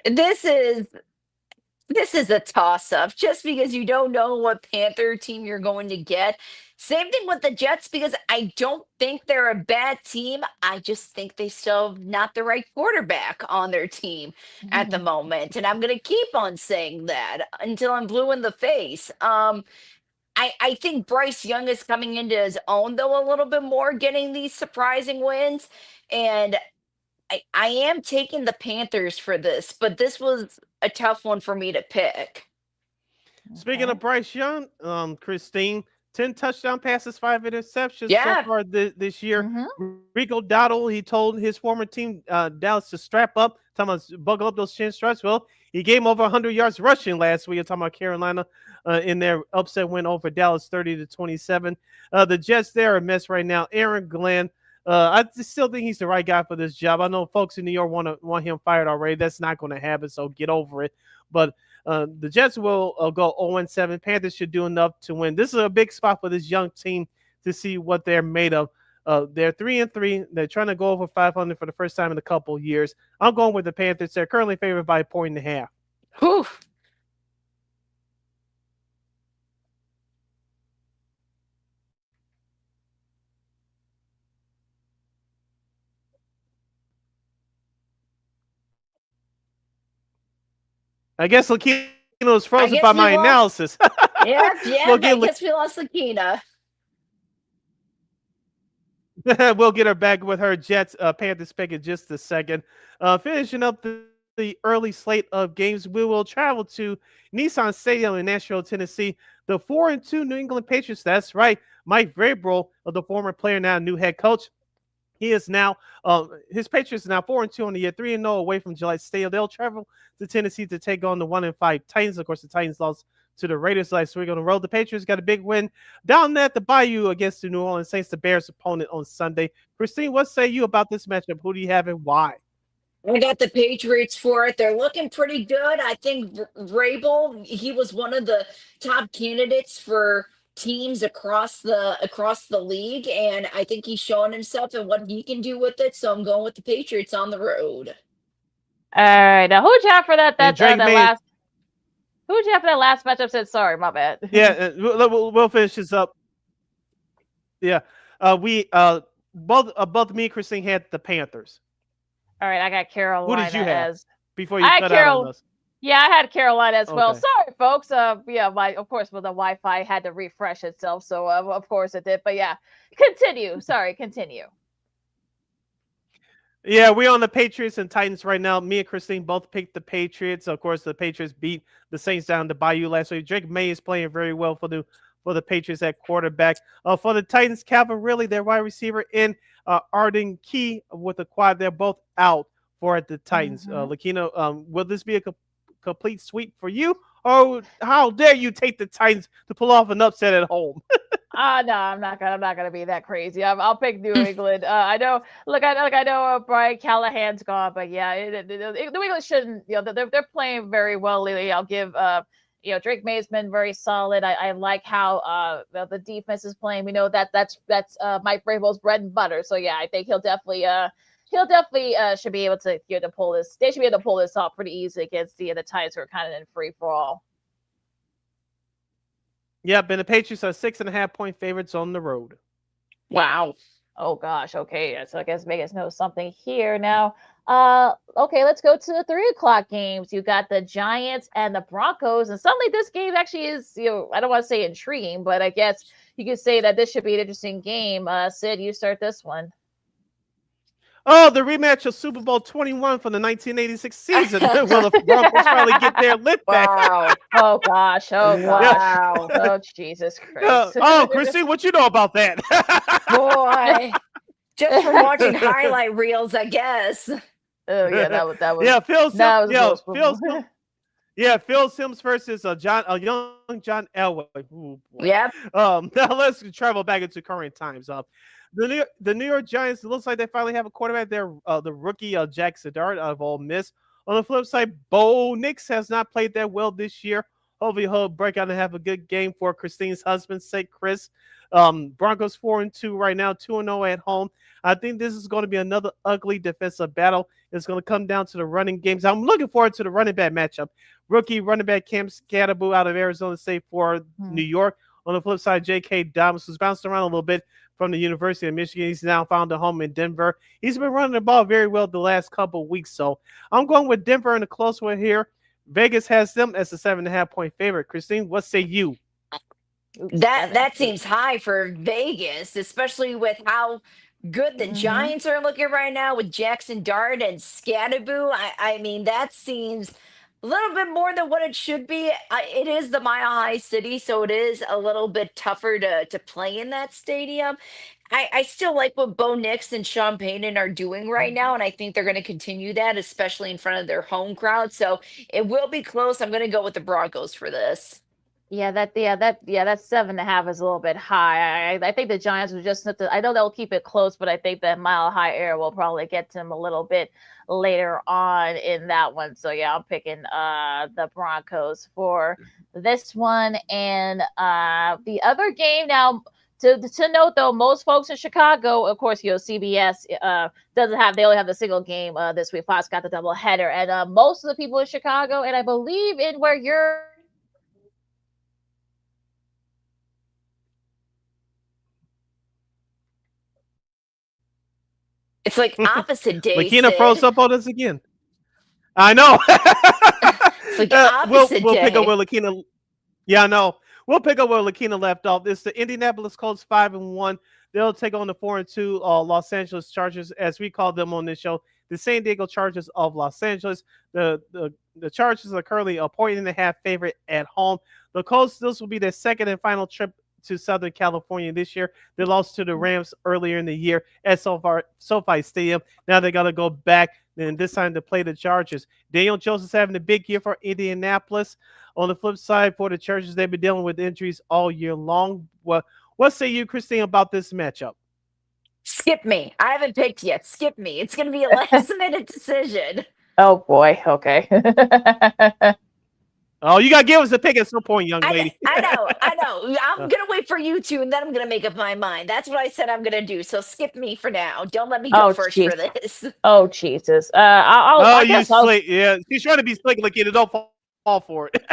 This is a toss-up just because you don't know what Panther team you're going to get. Same thing with the Jets because I don't think they're a bad team. I just think they still have not the right quarterback on their team at the moment. And I'm going to keep on saying that until I'm blue in the face. I think Bryce Young is coming into his own, though, a little bit more, getting these surprising wins. And I am taking the Panthers for this, but this was a tough one for me to pick. Speaking of Bryce Young, Christine, 10 touchdown passes, 5 interceptions so far this year. Rico Dowdle, he told his former team, Dallas, to strap up, talking about buckle up those chin straps. Well, he gave him over 100 yards rushing last week. Talking about Carolina in their upset win over Dallas, 30-27. The Jets, they're a mess right now. Aaron Glenn. I still think he's the right guy for this job. I know folks in New York want him fired already. That's not going to happen, so get over it. But the Jets will go 0-7. Panthers should do enough to win. This is a big spot for this young team to see what they're made of. They're 3-3. They're trying to go over 500 for the first time in a couple of years. I'm going with the Panthers. They're currently favored by 1.5. Whew. I guess LaKeena was frozen by my analysis. Yeah, I guess we lost LaKeena. We'll get her back with her Jets Panthers pick in just a second. Finishing up the early slate of games, we will travel to Nissan Stadium in Nashville, Tennessee. The 4-2 New England Patriots. That's right, Mike Vrabel, the former player, now new head coach. He is now, his Patriots are now 4-2 on the year, 3-0 away from Gillette Stadium. They'll travel to Tennessee to take on the 1-5 Titans. Of course, the Titans lost to the Raiders last week on the road. The Patriots got a big win down there at the Bayou against the New Orleans Saints, the Bears' opponent on Sunday. Christine, what say you about this matchup? Who do you have and why? I got the Patriots for it. They're looking pretty good. I think Vrabel, he was one of the top candidates for teams across the league, and I think he's showing himself and what he can do with it. So I'm going with the Patriots on the road. All right, now who'd you have for that last? Who'd you have for that last matchup? Said sorry, my bad. Yeah, we'll finish this up. Yeah, we both me and Christine had the Panthers. All right, I got Carolina. Who did you have as before you cut out on us? Yeah, I had Carolina as well. Okay. Sorry, folks. Of course, the Wi-Fi had to refresh itself, so of course it did. But yeah, continue. Sorry, continue. Yeah, we're on the Patriots and Titans right now. Me and Christine both picked the Patriots. Of course, the Patriots beat the Saints down to Bayou last week. Drake May is playing very well for the Patriots at quarterback. For the Titans, Calvin Ridley, their wide receiver, and Arden Key with the quad. They're both out for the Titans. LaKeena, will this be a complete sweep for you? Or how dare you take the Titans to pull off an upset at home? No, I'm not gonna be that crazy. I'll pick New England. I know. I know Brian Callahan's gone, but yeah, New England shouldn't. They're playing very well lately. I'll give. Drake May's been very solid. I like how the defense is playing. We know that's Mike Vrabel's bread and butter. So yeah, I think he'll definitely should be able to pull this. They should be able to pull this off pretty easily against the Titans, who are kind of in free for all. Yep, and the Patriots are 6.5-point favorites on the road. Wow. Oh gosh. Okay. So I guess Vegas knows something here now. Okay, let's go to the 3:00 games. You got the Giants and the Broncos, and suddenly this game actually is, I don't want to say intriguing, but I guess you could say that this should be an interesting game. Sid, you start this one. Oh, the rematch of Super Bowl 21 from the 1986 season. Will the Broncos finally get their lift back? Wow. Oh gosh. Oh gosh. Wow. Oh Jesus Christ. Christine, what you know about that? Boy, just from watching highlight reels, I guess. Oh yeah, that was. Yeah, Phil Sims. Phil Sims versus young John Elway. Ooh, boy. Yep. Now let's travel back into current times. The New York Giants, it looks like they finally have a quarterback there. The rookie Jack Sedart of Ole Miss. On the flip side, Bo Nix has not played that well this year. Hopefully he'll break out and have a good game for Christine's husband's sake, Chris. Broncos 4-2 right now, 2-0 at home. I think this is going to be another ugly defensive battle. It's going to come down to the running games. I'm looking forward to the running back matchup. Rookie running back Cam Scatterbo out of Arizona State for New York. On the flip side, J.K. Dobbins, who's bounced around a little bit from the University of Michigan. He's now found a home in Denver. He's been running the ball very well the last couple of weeks. So I'm going with Denver in a close one here. Vegas has them as a 7.5-point favorite. Christine, what say you? That seems high for Vegas, especially with how good the Giants are looking right now with Jackson Dart and Scatterbo. I mean, that seems a little bit more than what it should be. It is the Mile High City, so it is a little bit tougher to play in that stadium. I still like what Bo Nix and Sean Payton are doing right now, and I think they're going to continue that, especially in front of their home crowd. So it will be close. I'm going to go with the Broncos for this. Yeah, that 7.5 is a little bit high. I think the Giants will just I know they'll keep it close, but I think that Mile High Air will probably get to them a little bit later on in that one. So yeah, I'm picking the Broncos for this one. And the other game now, to note though, most folks in Chicago, of course, CBS they only have the single game this week. Fox got the double header, and most of the people in Chicago, and I believe in where you're. It's like opposite day. LaKeena froze up on us again. I know. It's like opposite we'll day. pick up where LaKeena. Yeah, I know. We'll pick up where LaKeena left off. It's the Indianapolis Colts 5-1. They'll take on the 4-2 Los Angeles Chargers, as we call them on this show, the San Diego Chargers of Los Angeles. The Chargers are currently a 1.5-point favorite at home. The Colts, this will be their second and final trip to Southern California this year. They lost to the Rams earlier in the year at SoFi Stadium. Now they got to go back, and this time to play the Chargers. Daniel Jones is having a big year for Indianapolis. On the flip side, for the Chargers, they've been dealing with injuries all year long. What say you, Christine, about this matchup? Skip me. I haven't picked yet. Skip me. It's going to be a last-minute decision. Oh, boy. Okay. Oh, you got to give us a pick at some point, young lady. I know. I'm going to wait for you two, and then I'm going to make up my mind. That's what I said I'm going to do. So skip me for now. Don't let me go first for this. Oh, Jesus. Slick. Yeah, she's trying to be slick, LaKeena. Don't fall for it.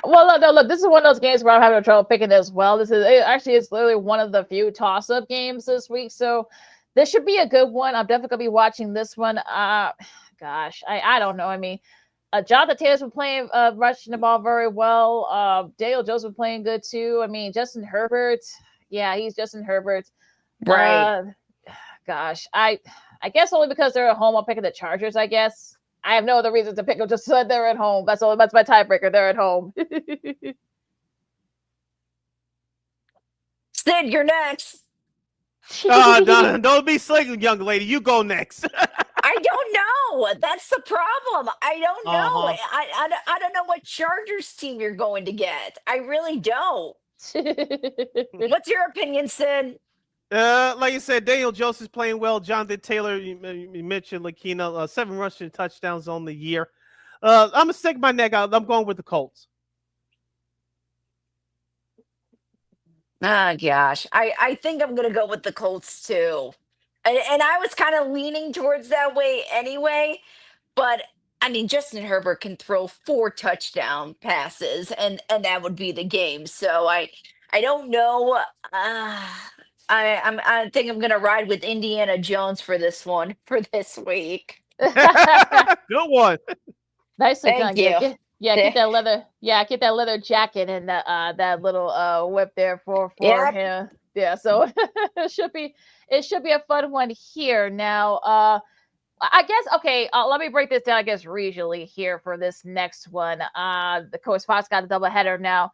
Well, look. This is one of those games where I'm having trouble picking as well. It's literally one of the few toss-up games this week. So this should be a good one. I'm definitely going to be watching this one. Gosh, I don't know. I mean, Jonathan Taylor's been playing, rushing the ball very well. Daniel Jones been playing good too. I mean, Justin Herbert. Yeah, he's Justin Herbert. Right. Gosh, I guess only because they're at home, I'm picking the Chargers, I guess. I have no other reason to pick them, just so that they're at home. That's my tiebreaker. They're at home. Sid, you're next. Don't be slick, young lady. You go next. I don't know. That's the problem. I don't know. I don't know what Chargers team you're going to get. I really don't. What's your opinion, Sid? Like you said, Daniel Jones is playing well. Jonathan Taylor, you mentioned LaKeena, 7 rushing touchdowns on the year. I'm going to stick my neck out. I'm going with the Colts. Oh, gosh. I think I'm going to go with the Colts, too. And I was kind of leaning towards that way anyway. But, I mean, Justin Herbert can throw 4 touchdown passes, and that would be the game. So I don't know. I think I'm going to ride with Indiana Jones for this one, for this week. Good one. Nicely Thank done. you. Get that leather. Yeah, get that leather jacket and that little whip there for him. Yeah, so it should be a fun one here. Now, I guess let me break this down. I guess regionally here for this next one. The course Fox got a doubleheader now.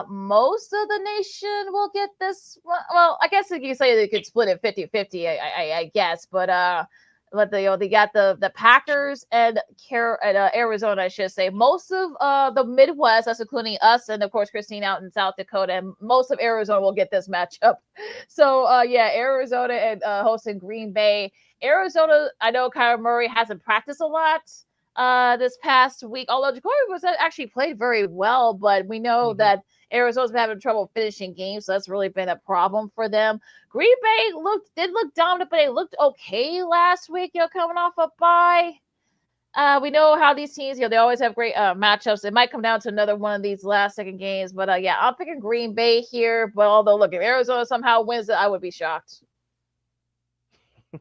Most of the nation will get this. Well, I guess you can say they could split it 50-50. I guess, but they got the Packers and Arizona, I should say. Most of the Midwest, that's including us and of course Christine out in South Dakota, and most of Arizona will get this matchup. So Arizona and hosting Green Bay. Arizona, I know Kyler Murray hasn't practiced a lot this past week, although Jacoby was actually played very well, but we know that Arizona's been having trouble finishing games, so that's really been a problem for them. Green Bay did look dominant, but they looked okay last week, coming off a bye. We know how these teams, they always have great matchups. It might come down to another one of these last-second games, but I'm picking Green Bay here. But although, look, if Arizona somehow wins it, I would be shocked.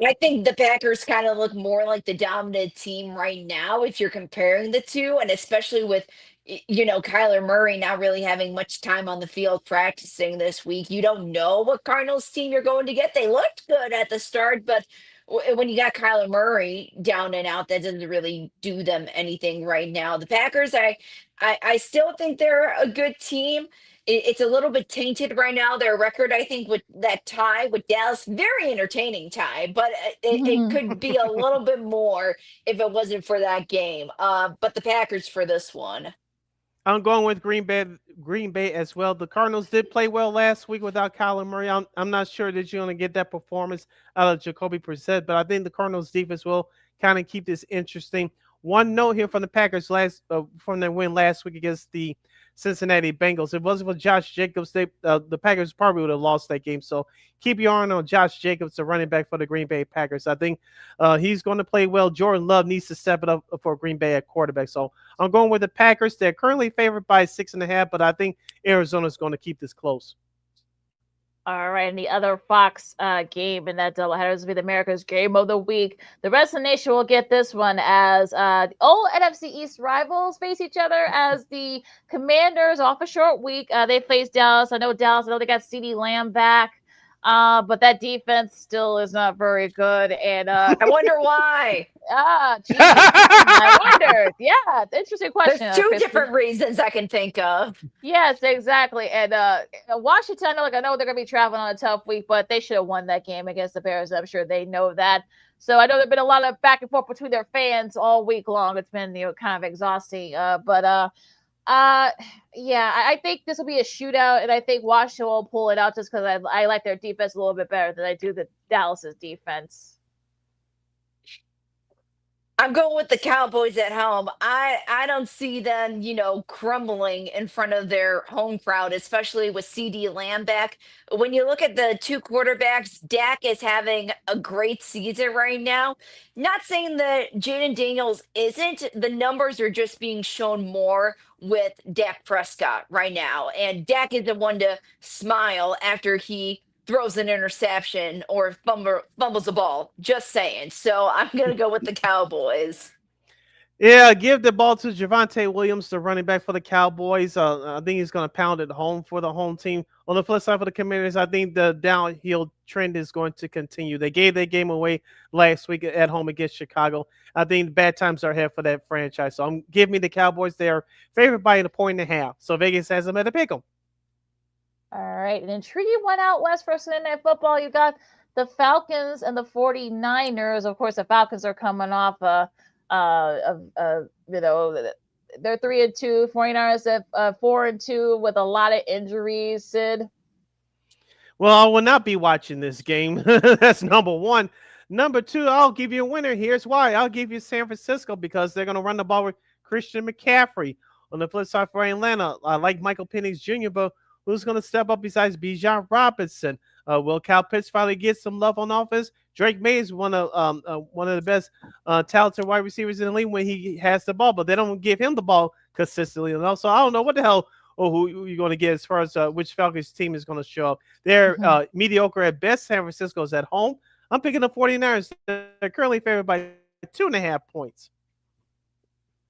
I think the Packers kind of look more like the dominant team right now if you're comparing the two, and especially with Kyler Murray not really having much time on the field practicing this week. You don't know what Cardinals team you're going to get. They looked good at the start, but when you got Kyler Murray down and out, that doesn't really do them anything right now. The Packers, I still think they're a good team. It's a little bit tainted right now. Their record, I think, with that tie with Dallas, very entertaining tie, but it could be a little bit more if it wasn't for that game. But the Packers for this one. I'm going with Green Bay as well. The Cardinals did play well last week without Kyler Murray. I'm not sure that you're going to get that performance out of Jacoby Brissett, but I think the Cardinals defense will kind of keep this interesting. One note here from the Packers from their win last week against the Cincinnati Bengals. If it wasn't for Josh Jacobs, the Packers probably would have lost that game. So keep your eye on Josh Jacobs, the running back for the Green Bay Packers. I think he's going to play well. Jordan Love needs to step it up for Green Bay at quarterback. So I'm going with the Packers. They're currently favored by 6.5, but I think Arizona is going to keep this close. All right, and the other Fox game in that doubleheader is going to be the America's Game of the Week. The rest of the nation will get this one as the old NFC East rivals face each other as the Commanders off a short week. They face Dallas. I know they got CeeDee Lamb back. But that defense still is not very good. And I wonder why. Geez, I wondered. Yeah, interesting question. There's two Kristen. different reasons I can think of. Yes, exactly. And Washington, I know they're gonna be traveling on a tough week, but they should have won that game against the Bears. I'm sure they know that. So I know there's been a lot of back and forth between their fans all week long. It's been kind of exhausting. Yeah, I think this will be a shootout, and I think Washington will pull it out just because I like their defense a little bit better than I do the Dallas's defense. I'm going with the Cowboys at home. I don't see them, crumbling in front of their home crowd, especially with CD Lamb back. When you look at the two quarterbacks, Dak is having a great season right now. Not saying that Jaden Daniels isn't. The numbers are just being shown more with Dak Prescott right now. And Dak is the one to smile after he throws an interception or fumbles a ball. Just saying. So I'm going to go with the Cowboys. Yeah, give the ball to Javonte Williams, the running back for the Cowboys. I think he's going to pound it home for the home team. On the flip side for the Commanders, I think the downhill trend is going to continue. They gave that game away last week at home against Chicago. I think bad times are ahead for that franchise. So give me the Cowboys. They're favored by 1.5. So Vegas has them at a pick 'em. All right, an intriguing one out west for Sunday Night Football. You got the Falcons and the 49ers. Of course, the Falcons are coming off they're 3-2. 49ers at 4-2 with a lot of injuries. Sid. Well, I will not be watching this game. That's number one. Number two, I'll give you a winner. Here's why. I'll give you San Francisco because they're going to run the ball with Christian McCaffrey. On the flip side for Atlanta, I like Michael Penix Jr., but who's going to step up besides Bijan Robinson? Will Kyle Pitts finally get some love on offense? Drake May is one of the best talented wide receivers in the league when he has the ball, but they don't give him the ball consistently enough. So I don't know what the hell or who you're going to get as far as which Falcons team is going to show up. They're mediocre at best. San Francisco's at home. I'm picking the 49ers. They're currently favored by 2.5 points.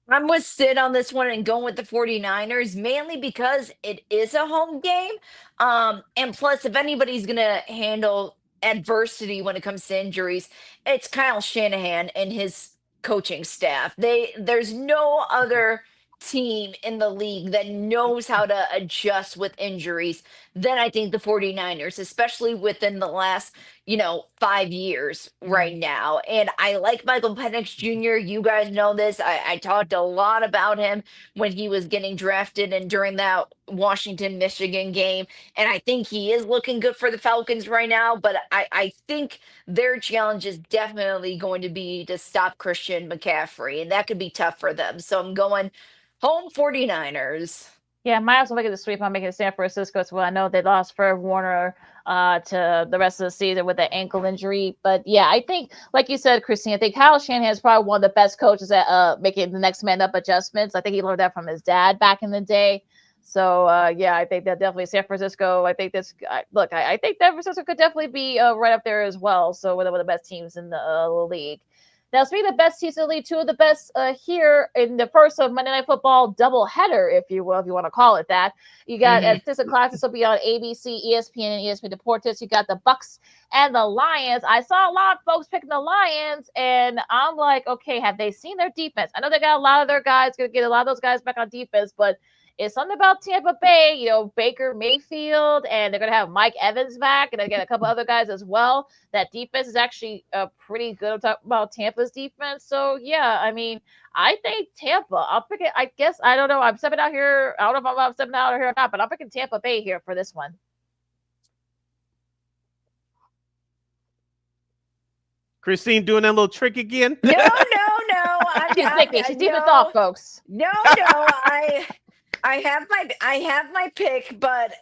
I'm with Sid on this one and going with the 49ers, mainly because it is a home game. And plus, if anybody's going to handle adversity when it comes to injuries, it's Kyle Shanahan and his coaching staff. There's no other team in the league that knows how to adjust with injuries than I think the 49ers, especially within the last 5 years right now. And I like Michael Penix Jr. You guys know this. I talked a lot about him when he was getting drafted and during that Washington, Michigan game. And I think he is looking good for the Falcons right now. But I think their challenge is definitely going to be to stop Christian McCaffrey. And that could be tough for them. So I'm going home 49ers. Yeah, might as well make it the sweep. I'm making it San Francisco as well. I know they lost Fred Warner to the rest of the season with an ankle injury. But yeah, I think, like you said, Christine, I think Kyle Shanahan is probably one of the best coaches at making the next man up adjustments. I think he learned that from his dad back in the day. So yeah, I think that definitely San Francisco. I think this. I think San Francisco could definitely be right up there as well. So one of the best teams in the league. Now, speaking of the best teams in the league, two of the best here in the first of Monday Night Football doubleheader, if you will, if you want to call it that. You got at 6 o'clock, this will be on ABC, ESPN, and ESPN Deportes. You got the Bucks and the Lions. I saw a lot of folks picking the Lions, and I'm like, okay, have they seen their defense? I know they got a lot of their guys, going to get a lot of those guys back on defense, but it's something about Tampa Bay, Baker Mayfield, and they're going to have Mike Evans back, and again, a couple other guys as well. That defense is actually pretty good. I'm talking about Tampa's defense. So, yeah, I mean, I think Tampa. I'll pick it. I guess, I don't know. I'm stepping out here. I don't know if I'm stepping out here or not, but I'm picking Tampa Bay here for this one. Christine doing that little trick again? No. She's thinking. She's deep in thought, folks. No. I have my pick, but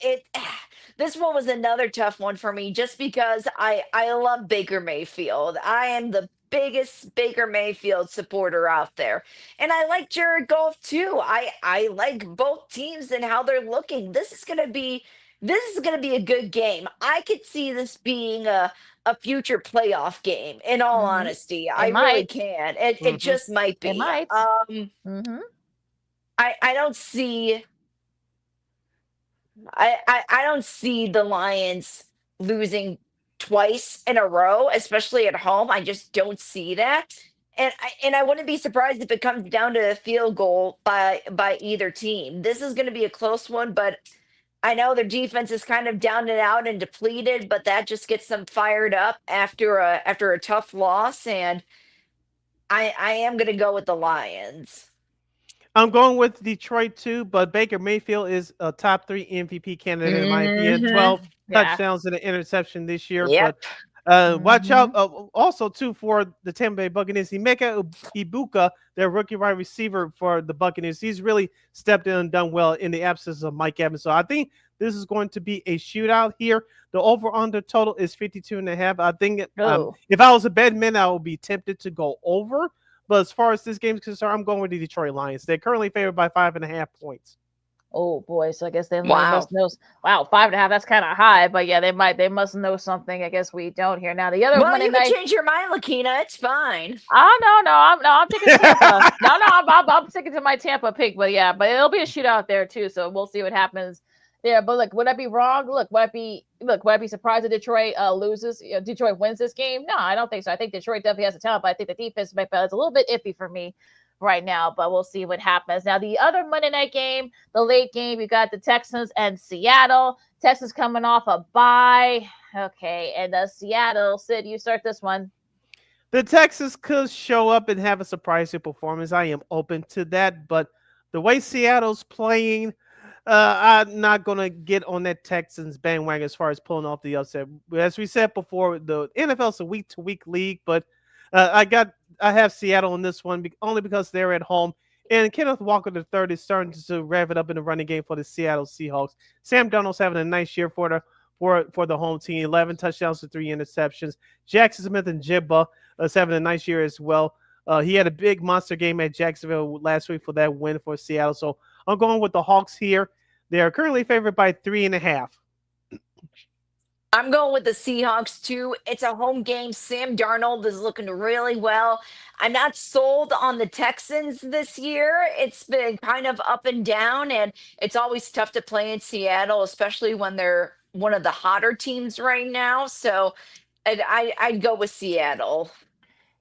this one was another tough one for me just because I love Baker Mayfield. I am the biggest Baker Mayfield supporter out there. And I like Jared Goff too. I like both teams and how they're looking. This is gonna be a good game. I could see this being a future playoff game, in all honesty. I really can. It just might be. It might. I don't see I don't see the Lions losing twice in a row, especially at home. I just don't see that. And I wouldn't be surprised if it comes down to a field goal by either team. This is going to be a close one, but I know their defense is kind of down and out and depleted, but that just gets them fired up after a tough loss. And I am going to go with the Lions. I'm going with Detroit too, but Baker Mayfield is a top 3 MVP candidate in my opinion. 12 touchdowns and an interception this year. Yep. But watch out also too for the Tampa Bay Buccaneers. Emeka Ibuka, their rookie wide receiver for the Buccaneers, he's really stepped in and done well in the absence of Mike Evans. So I think this is going to be a shootout here. The over-under total is 52.5. I think if I was a betting man, I would be tempted to go over. But as far as this game is concerned, I'm going with the Detroit Lions. They're currently favored by 5.5 points. Oh boy, so I guess they must know. Wow, 5.5. That's kind of high, but yeah, they must know something. I guess we don't here now. The other Monday you night, can change your mind, LaKeena. It's fine. Oh no, I'm taking Tampa. I'm sticking to my Tampa pick, but it'll be a shootout there too. So we'll see what happens there. But look, would I be wrong? Would I be surprised if Detroit loses? Detroit wins this game? No, I don't think so. I think Detroit definitely has the talent, but I think the defense is a little bit iffy for me right now, but we'll see what happens. Now, the other Monday night game, the late game, you got the Texans and Seattle. Texans coming off a bye. Okay, and Seattle, Sid, you start this one. The Texans could show up and have a surprising performance. I am open to that, but the way Seattle's playing, I'm not going to get on that Texans bandwagon as far as pulling off the upset. As we said before, the NFL's a week-to-week league, but I have Seattle in this one only because they're at home. And Kenneth Walker III is starting to rev it up in the running game for the Seattle Seahawks. Sam Darnold's having a nice year for the home team. 11 touchdowns to 3 interceptions. Jackson Smith and Jibba is having a nice year as well. He had a big monster game at Jacksonville last week for that win for Seattle. So I'm going with the Hawks here. They are currently favored by 3.5. I'm going with the Seahawks too. It's a home game. Sam Darnold is looking really well. I'm not sold on the Texans this year. It's been kind of up and down, and it's always tough to play in Seattle, especially when they're one of the hotter teams right now. So I'd go with Seattle.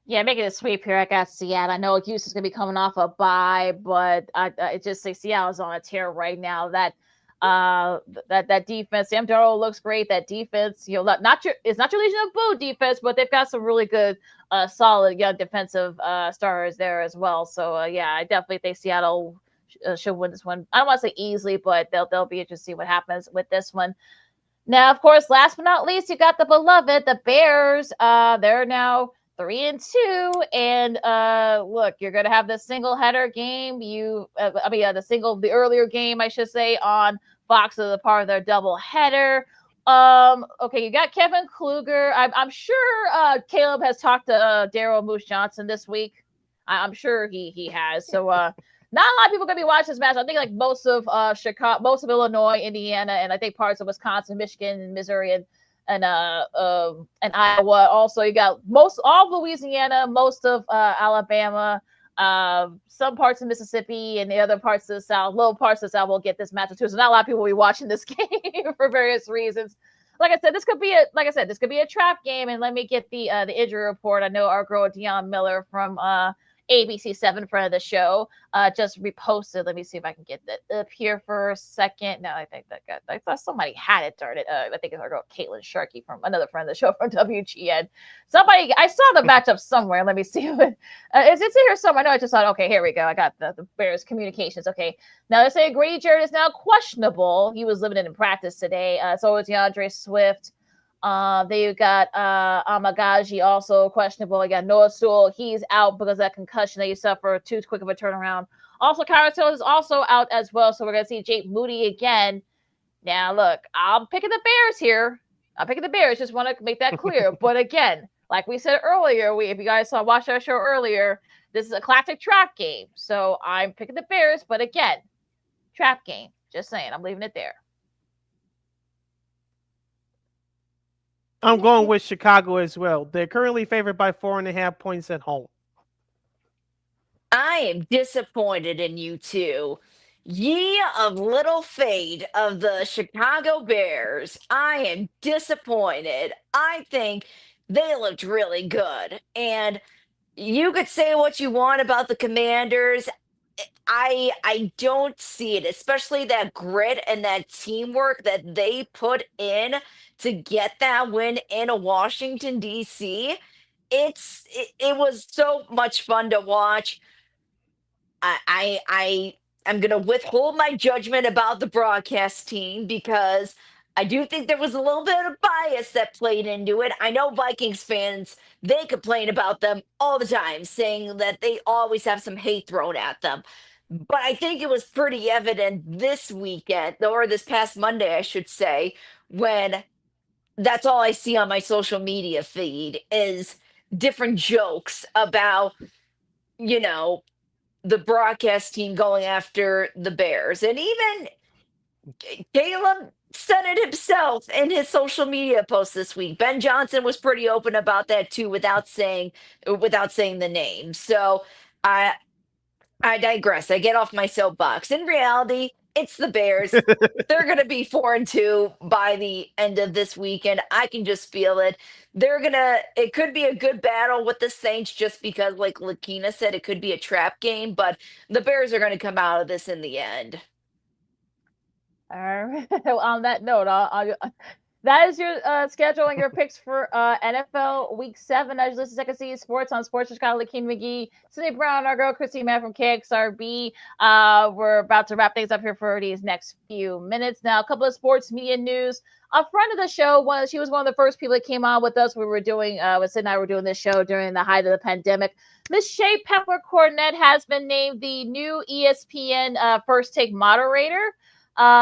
Yeah, making a sweep here. I got Seattle. I know Houston's going to be coming off a bye, but I just say Seattle's on a tear right now. That defense, Sam Darnold looks great. That defense, it's not your Legion of Boo defense, but they've got some really good, solid young defensive stars there as well. So I definitely think Seattle should win this one. I don't want to say easily, but they'll be interested to see what happens with this one. Now, of course, last but not least, you got the beloved, the Bears. They're now 3-2, and look, you're gonna have the single header game. The earlier game, I should say, on Fox as a part of their double header. Okay, you got Kevin Kluger. I'm sure Caleb has talked to Daryl Moose Johnson this week. I'm sure he has. So not a lot of people gonna be watching this match. I think like most of Chicago, most of Illinois, Indiana, and I think parts of Wisconsin, Michigan, Missouri, and Iowa. Also, you got all of Louisiana, most of Alabama, some parts of Mississippi, and the other parts of the South, little parts of the South will get this matchup too. So not a lot of people will be watching this game for various reasons. Like I said, this could be a trap game. And let me get the injury report. I know our girl Deion Miller from ABC7, friend of the show, just reposted. Let me see if I can get that up here for a second. No, I think I thought somebody had it. Darn it! I think it's our girl Caitlin Sharkey from another friend of the show from WGN. I saw the matchup somewhere. Let me see if it's here somewhere. I know I just thought, okay, here we go. I got the Bears communications. Okay, now they say Grady Jarrett is now questionable. He was limited in practice today. So is DeAndre Swift. They got Amagaji also questionable. You got Noah Sewell, he's out because of that concussion that he suffered, too quick of a turnaround. Also, Kyron Stone is also out as well, so we're going to see Jake Moody again. Now, look, I'm picking the Bears here. I'm picking the Bears, just want to make that clear. But again, like we said earlier, if you guys watched our show earlier, this is a classic trap game. So I'm picking the Bears, but again, trap game. Just saying, I'm leaving it there. I'm going with Chicago as well. They're currently favored by 4.5 points at home. I am disappointed in you two. Ye of little fade of the Chicago Bears. I am disappointed. I think they looked really good. And you could say what you want about the Commanders. I don't see it, especially that grit and that teamwork that they put in to get that win in Washington D.C. It was so much fun to watch. I'm gonna withhold my judgment about the broadcast team because I do think there was a little bit of bias that played into it. I know Vikings fans, they complain about them all the time, saying that they always have some hate thrown at them. But I think it was pretty evident this weekend, or this past Monday, I should say, when that's all I see on my social media feed is different jokes about, you know, the broadcast team going after the Bears. And even Caleb said it himself in his social media post this week. Ben Johnson was pretty open about that too, without saying the name. So I digress. I get off my soapbox. In reality, it's the Bears. They're going to be 4-2 by the end of this weekend. I can just feel it. It could be a good battle with the Saints just because, like LaKeena said, it could be a trap game, but the Bears are going to come out of this in the end. All right. On that note, that is your schedule and your picks for NFL Week 7. As you listen to Second City Sports on Sports Chicago, LaKeena McGee, Sidney Brown, our girl Christy Mann from KXRB. We're about to wrap things up here for these next few minutes. Now, a couple of sports media news. A friend of the show, she was one of the first people that came on with us. We were doing, with Sid and I were doing this show during the height of the pandemic. Miss Shay Pepler Cornett has been named the new ESPN First Take moderator.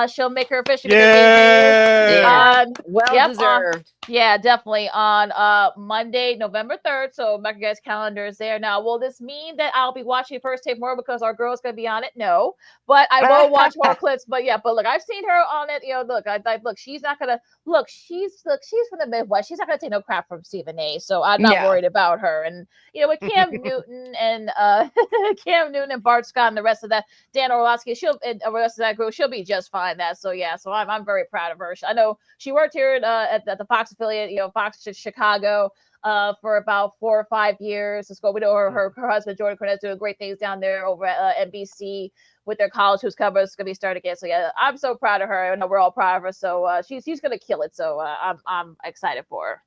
She'll make her official. Yeah. Well deserved. Yeah, definitely on Monday, November 3rd. So mark your guys' calendars there. Now, will this mean that I'll be watching First Take more because our girl's gonna be on it? No, but I will watch more clips. But yeah, look, I've seen her on it. Look, she's not gonna she's from the Midwest. She's not gonna take no crap from Stephen A. So I'm not worried about her. And with Cam Newton and Bart Scott and the rest of that, Dan Orlovsky, and the rest of that group, she'll be just fine. So I'm very proud of her. I know she worked here at the Fox affiliate, Fox Chicago, for about 4 or 5 years. We know her husband Jordan Cornett's doing great things down there over at NBC with their college hoops coverage. It's gonna be starting again. So yeah, I'm so proud of her. I know we're all proud of her. So she's gonna kill it. So I'm excited for her.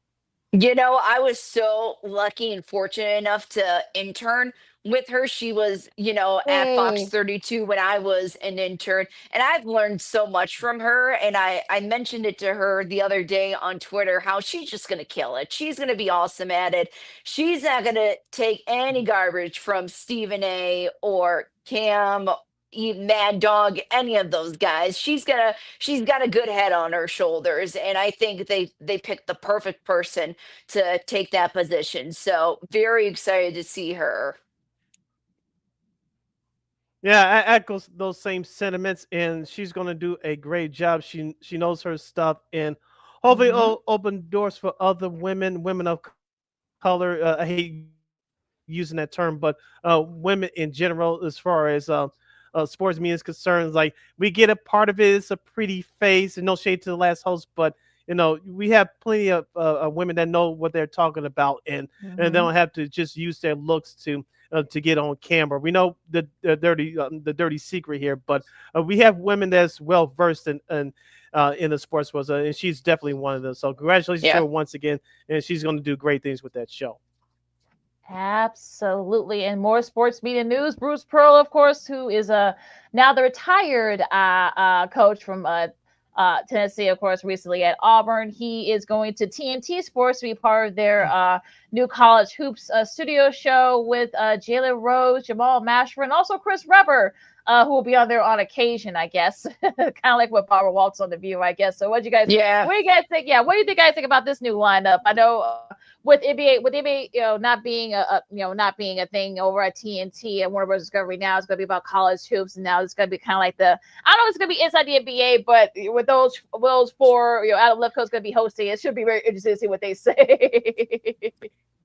I was so lucky and fortunate enough to intern with her. She was, at Fox 32 when I was an intern, and I've learned so much from her. And I mentioned it to her the other day on Twitter, how she's just going to kill it. She's going to be awesome at it. She's not going to take any garbage from Stephen A. or Cam, Mad Dog, any of those guys. She's got a good head on her shoulders, and I think they picked the perfect person to take that position. So very excited to see her. Yeah, I echo those same sentiments, and she's going to do a great job. She knows her stuff, and hopefully open doors for other women of color. I hate using that term, but women in general, as far as sports media is concerned. Like, we get a part of it. It's a pretty face, and no shade to the last host, but we have plenty of women that know what they're talking about, and they don't have to just use their looks to get on camera. We know the dirty secret here, but we have women that's well versed in the sports world, and she's definitely one of them. So congratulations to her once again, and she's going to do great things with that show. Absolutely. And more sports media news. Bruce Pearl, of course, who is now the retired coach from Tennessee, of course, recently at Auburn. He is going to TNT Sports to be part of their new college hoops studio show with Jalen Rose, Jamal Mashburn, and also Chris Webber, who will be on there on occasion, I guess. Kind of like what Barbara Waltz on The View, I guess. So what do you guys think? Yeah, what do you guys think about this new lineup? I know with NBA, not being a thing over at TNT and Warner Bros. Discovery now, it's going to be about college hoops, and now it's going to be kind of like I don't know, it's going to be inside the NBA, but with those four, Adam Lefkoe's going to be hosting. It should be very interesting to see what they say.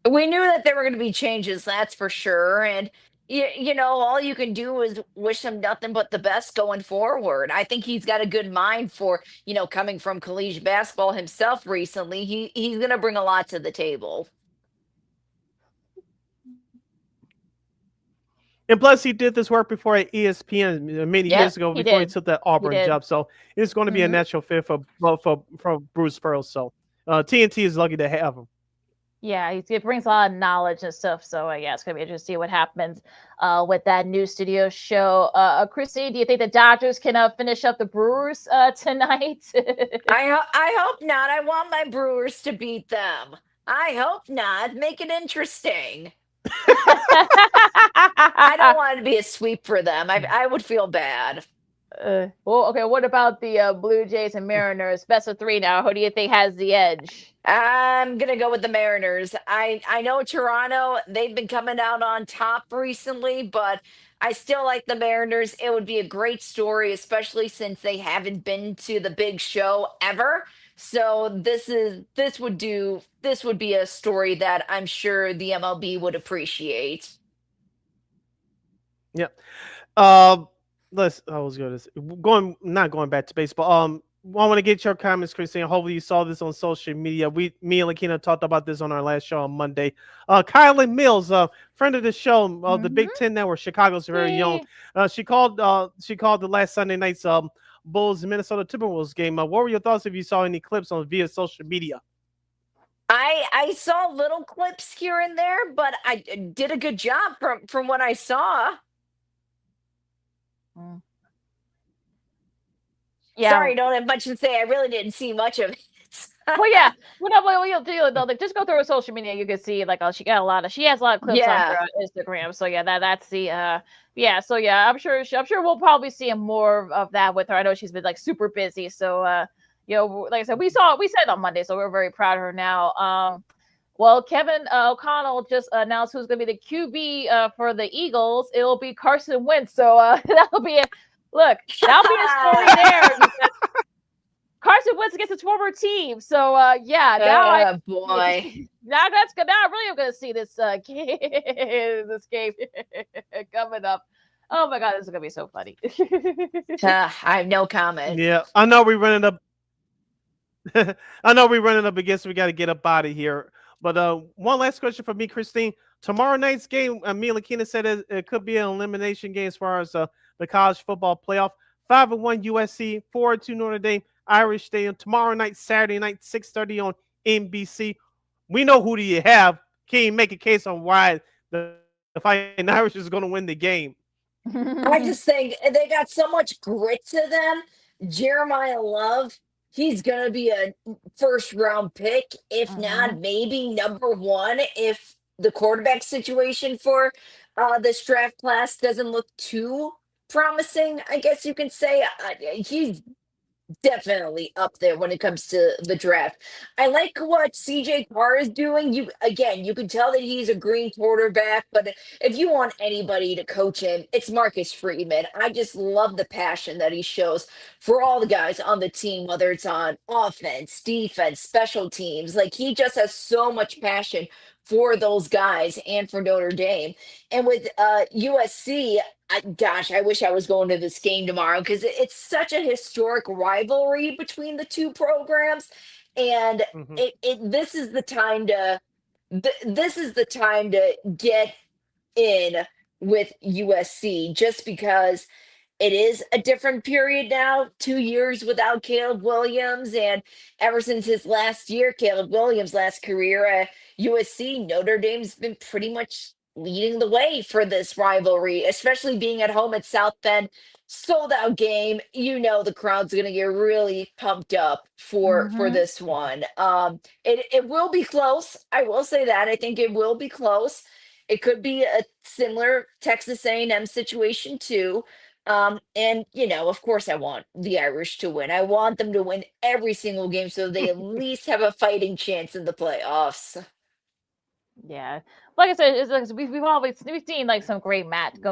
We knew that there were going to be changes, that's for sure, and all you can do is wish him nothing but the best going forward. I think he's got a good mind for, coming from collegiate basketball himself recently. He's going to bring a lot to the table. And plus, he did this work before at ESPN many years ago before he took that Auburn job. So it's going to be a natural fit for Bruce Pearl. So TNT is lucky to have him. Yeah, it brings a lot of knowledge and stuff. So it's going to be interesting to see what happens with that new studio show. Christy, do you think the Dodgers can finish up the Brewers tonight? I hope not. I want my Brewers to beat them. I hope not. Make it interesting. I don't want it to be a sweep for them. I would feel bad. What about the Blue Jays and Mariners? Best of 3 now. Who do you think has the edge? I'm going to go with the Mariners. I know Toronto, they've been coming out on top recently, but I still like the Mariners. It would be a great story, especially since they haven't been to the big show ever. So this would be a story that I'm sure the MLB would appreciate. Yep. Not going back to baseball. I want to get your comments, Christine. Hopefully you saw this on social media. Me and LaKeena talked about this on our last show on Monday. Kylie Mills, friend of the show, the Big Ten Network, Chicago's very own. She called the last Sunday night's Bulls Minnesota Timberwolves game. What were your thoughts if you saw any clips via social media? I saw little clips here and there, but I did a good job from what I saw. Yeah. Sorry, don't have much to say. I really didn't see much of it. Well, you'll do though. Just go through her social media. You can see she has a lot of clips on her Instagram. So that's the I'm sure we'll probably see more of that with her. I know she's been super busy. So like I said, we said it on Monday, so we're very proud of her now. Well, Kevin O'Connell just announced who's going to be the QB for the Eagles. It'll be Carson Wentz. So that'll be it. Look, that'll be a story there. Carson Wentz against his former team. So boy. Now I really am going to see this game coming up. Oh my God, this is going to be so funny. I have no comment. Yeah, I know we're running up. Against. We got to get up out of here. But one last question for me, Christine. Tomorrow night's game, me and LaKeena said it could be an elimination game as far as the college football playoff. 5-1 USC, 4-2 Notre Dame, Irish Stadium. Tomorrow night, Saturday night, 6:30 on NBC. We know who do you have. Can you make a case on why the Fighting Irish is going to win the game? I just think they got so much grit to them. Jeremiah Love, he's going to be a first-round pick, if not maybe number 1 if the quarterback situation for this draft class doesn't look too promising, I guess you can say. He's definitely up there when it comes to the draft. I like what CJ Carr is doing. You can tell that he's a green quarterback, but if you want anybody to coach him, it's Marcus Freeman. I just love the passion that he shows for all the guys on the team, whether it's on offense, defense, special teams. Like, he just has so much passion for those guys and for Notre Dame. And with USC, I wish I was going to this game tomorrow because it's such a historic rivalry between the two programs, and this is the time to get in with USC, just because it is a different period now. 2 years without Caleb Williams, and ever since his last year, Caleb Williams' last career at USC, Notre Dame's been pretty much leading the way for this rivalry, especially being at home at South Bend. Sold out game. The crowd's going to get really pumped up for this one. It will be close. I will say that. I think it will be close. It could be a similar Texas A&M situation too. And of course I want the Irish to win. I want them to win every single game so they at least have a fighting chance in the playoffs. Yeah, like I said, it's like we've seen some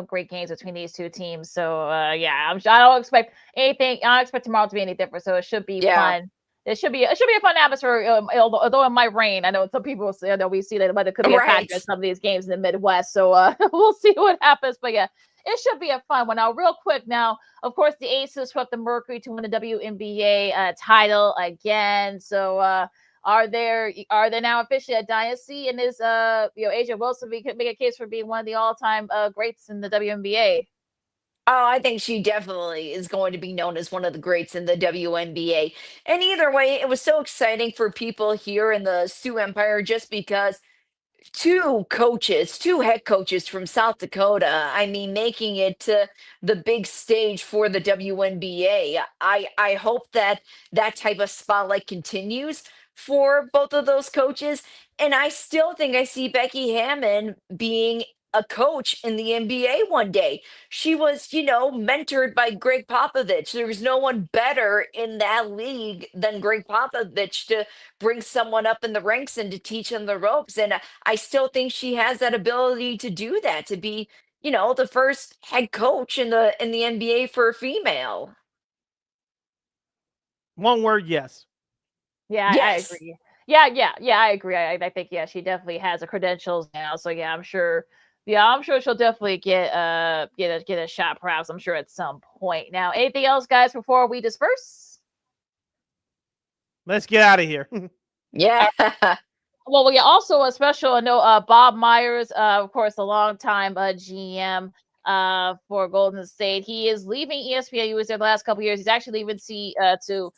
great games between these two teams. So I don't expect anything. I don't expect tomorrow to be any different. So it should be fun. it should be a fun atmosphere. Although it might rain, I know some people say that we see that, but it could be a factor in some of these games in the Midwest. So we'll see what happens. But yeah, it should be a fun one. Now, real quick, now of course the Aces swept the Mercury to win the WNBA title again. So are they now officially a dynasty? And is Asia Wilson make a case for being one of the all-time greats in the WNBA? Oh, I think she definitely is going to be known as one of the greats in the WNBA. And either way, it was so exciting for people here in the Sioux Empire just because two head coaches from South Dakota, I mean, making it to the big stage for the WNBA. I hope that type of spotlight continues for both of those coaches. And I still think I see Becky Hammon being a coach in the NBA one day. She was, mentored by Greg Popovich. There was no one better in that league than Greg Popovich to bring someone up in the ranks and to teach them the ropes. And I still think she has that ability to do that, to be, the first head coach in the NBA for a female. One word, yes. Yeah, yes. I agree. Yeah, I agree. I think she definitely has the credentials now. So yeah, I'm sure she'll definitely get a shot, perhaps. I'm sure at some point. Now, anything else, guys, before we disperse? Let's get out of here. Yeah. Well, we also a special note. Bob Myers, of course, a longtime GM for Golden State. He is leaving ESPN. He was there the last couple of years. He's actually leaving to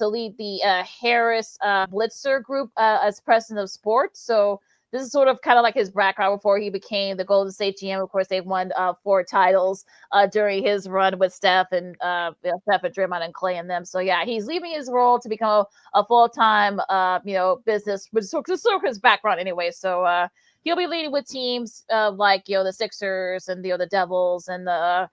lead the Harris Blitzer Group as president of sports. So this is sort of kind of like his background before he became the Golden State GM. Of course, they won 4 titles during his run with Steph and Draymond and Clay and them. So yeah, he's leaving his role to become a full-time business with sort of his background anyway. So he'll be leading with teams like the Sixers and the Devils and the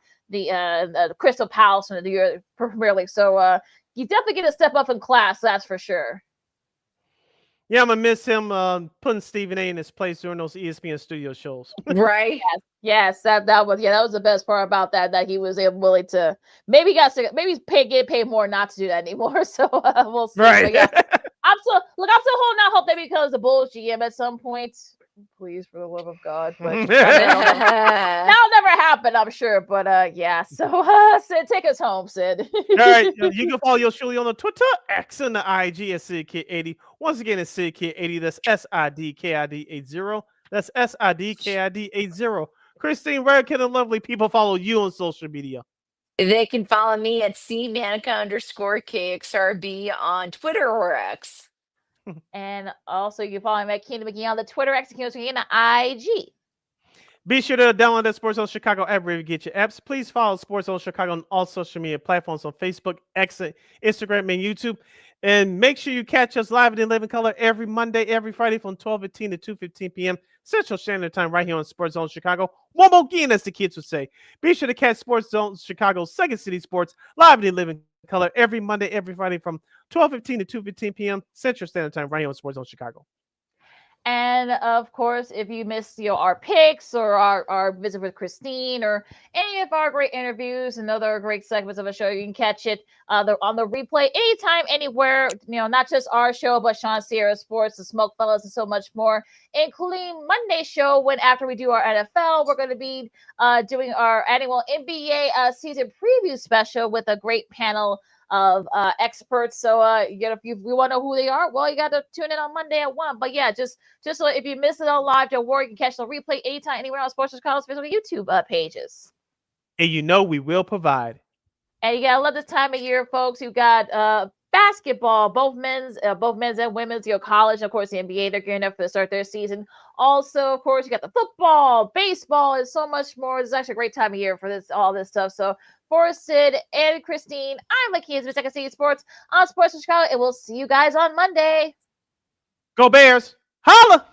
Crystal Palace and the Premier League. So he's definitely going to step up in class, that's for sure. Yeah, I'm gonna miss him putting Stephen A in his place during those ESPN studio shows. Right? Yes, that was the best part about that he was willing to maybe get paid more not to do that anymore. So we'll see. Right. Yeah, I'm still holding out hope that he becomes a Bulls GM at some point. Please, for the love of God. But that'll never happen, I'm sure. But yeah. So Sid, take us home, Sid. All right. You can follow yours truly on the Twitter, X, and the IG at SidKid80. Once again, it's SidKid80. That's SIDKID80. That's SIDKID80. Christine, where can the lovely people follow you on social media? They can follow me at Manika_KXRB on Twitter or X. And also, you can follow me at Keena McGee on the Twitter, X, and McGee on the IG. Be sure to download the Sports Zone Chicago app wherever you get your apps. Please follow Sports Zone Chicago on all social media platforms on Facebook, X, Instagram, and YouTube. And make sure you catch us live in living color every Monday, every Friday from 12:15 to 2:15 p.m. Central Standard Time right here on Sports Zone Chicago. One more again, as the kids would say. Be sure to catch Sports Zone Chicago's Second City Sports live in living color every Monday, every Friday from 12:15 to 2:15 p.m. Central Standard Time right here on Sports Zone Chicago. And of course, if you missed our picks or our visit with Christine or any of our great interviews and other great segments of the show, you can catch it on the replay anytime, anywhere. Not just our show, but Sean Sierra Sports, the Smoke Fellas, and so much more, including Monday's show. When after we do our NFL, we're going to be doing our annual NBA season preview special with a great panel of experts. So if you want to know who they are, well, you got to tune in on Monday at 1. But yeah, just so if you miss it on live, don't worry, you can catch the replay anytime, anywhere on Sports Chicago's Facebook YouTube pages. And we will provide. And you gotta love this time of year, folks. You got basketball, both men's and women's, college, of course, the NBA, they're gearing up to start their season. Also, of course, you got the football, baseball, and so much more. It's actually a great time of year for all this stuff. So for Sid and Christine, I'm LaKeena with Second City Sports on Sports Chicago, and we'll see you guys on Monday. Go Bears! Holla!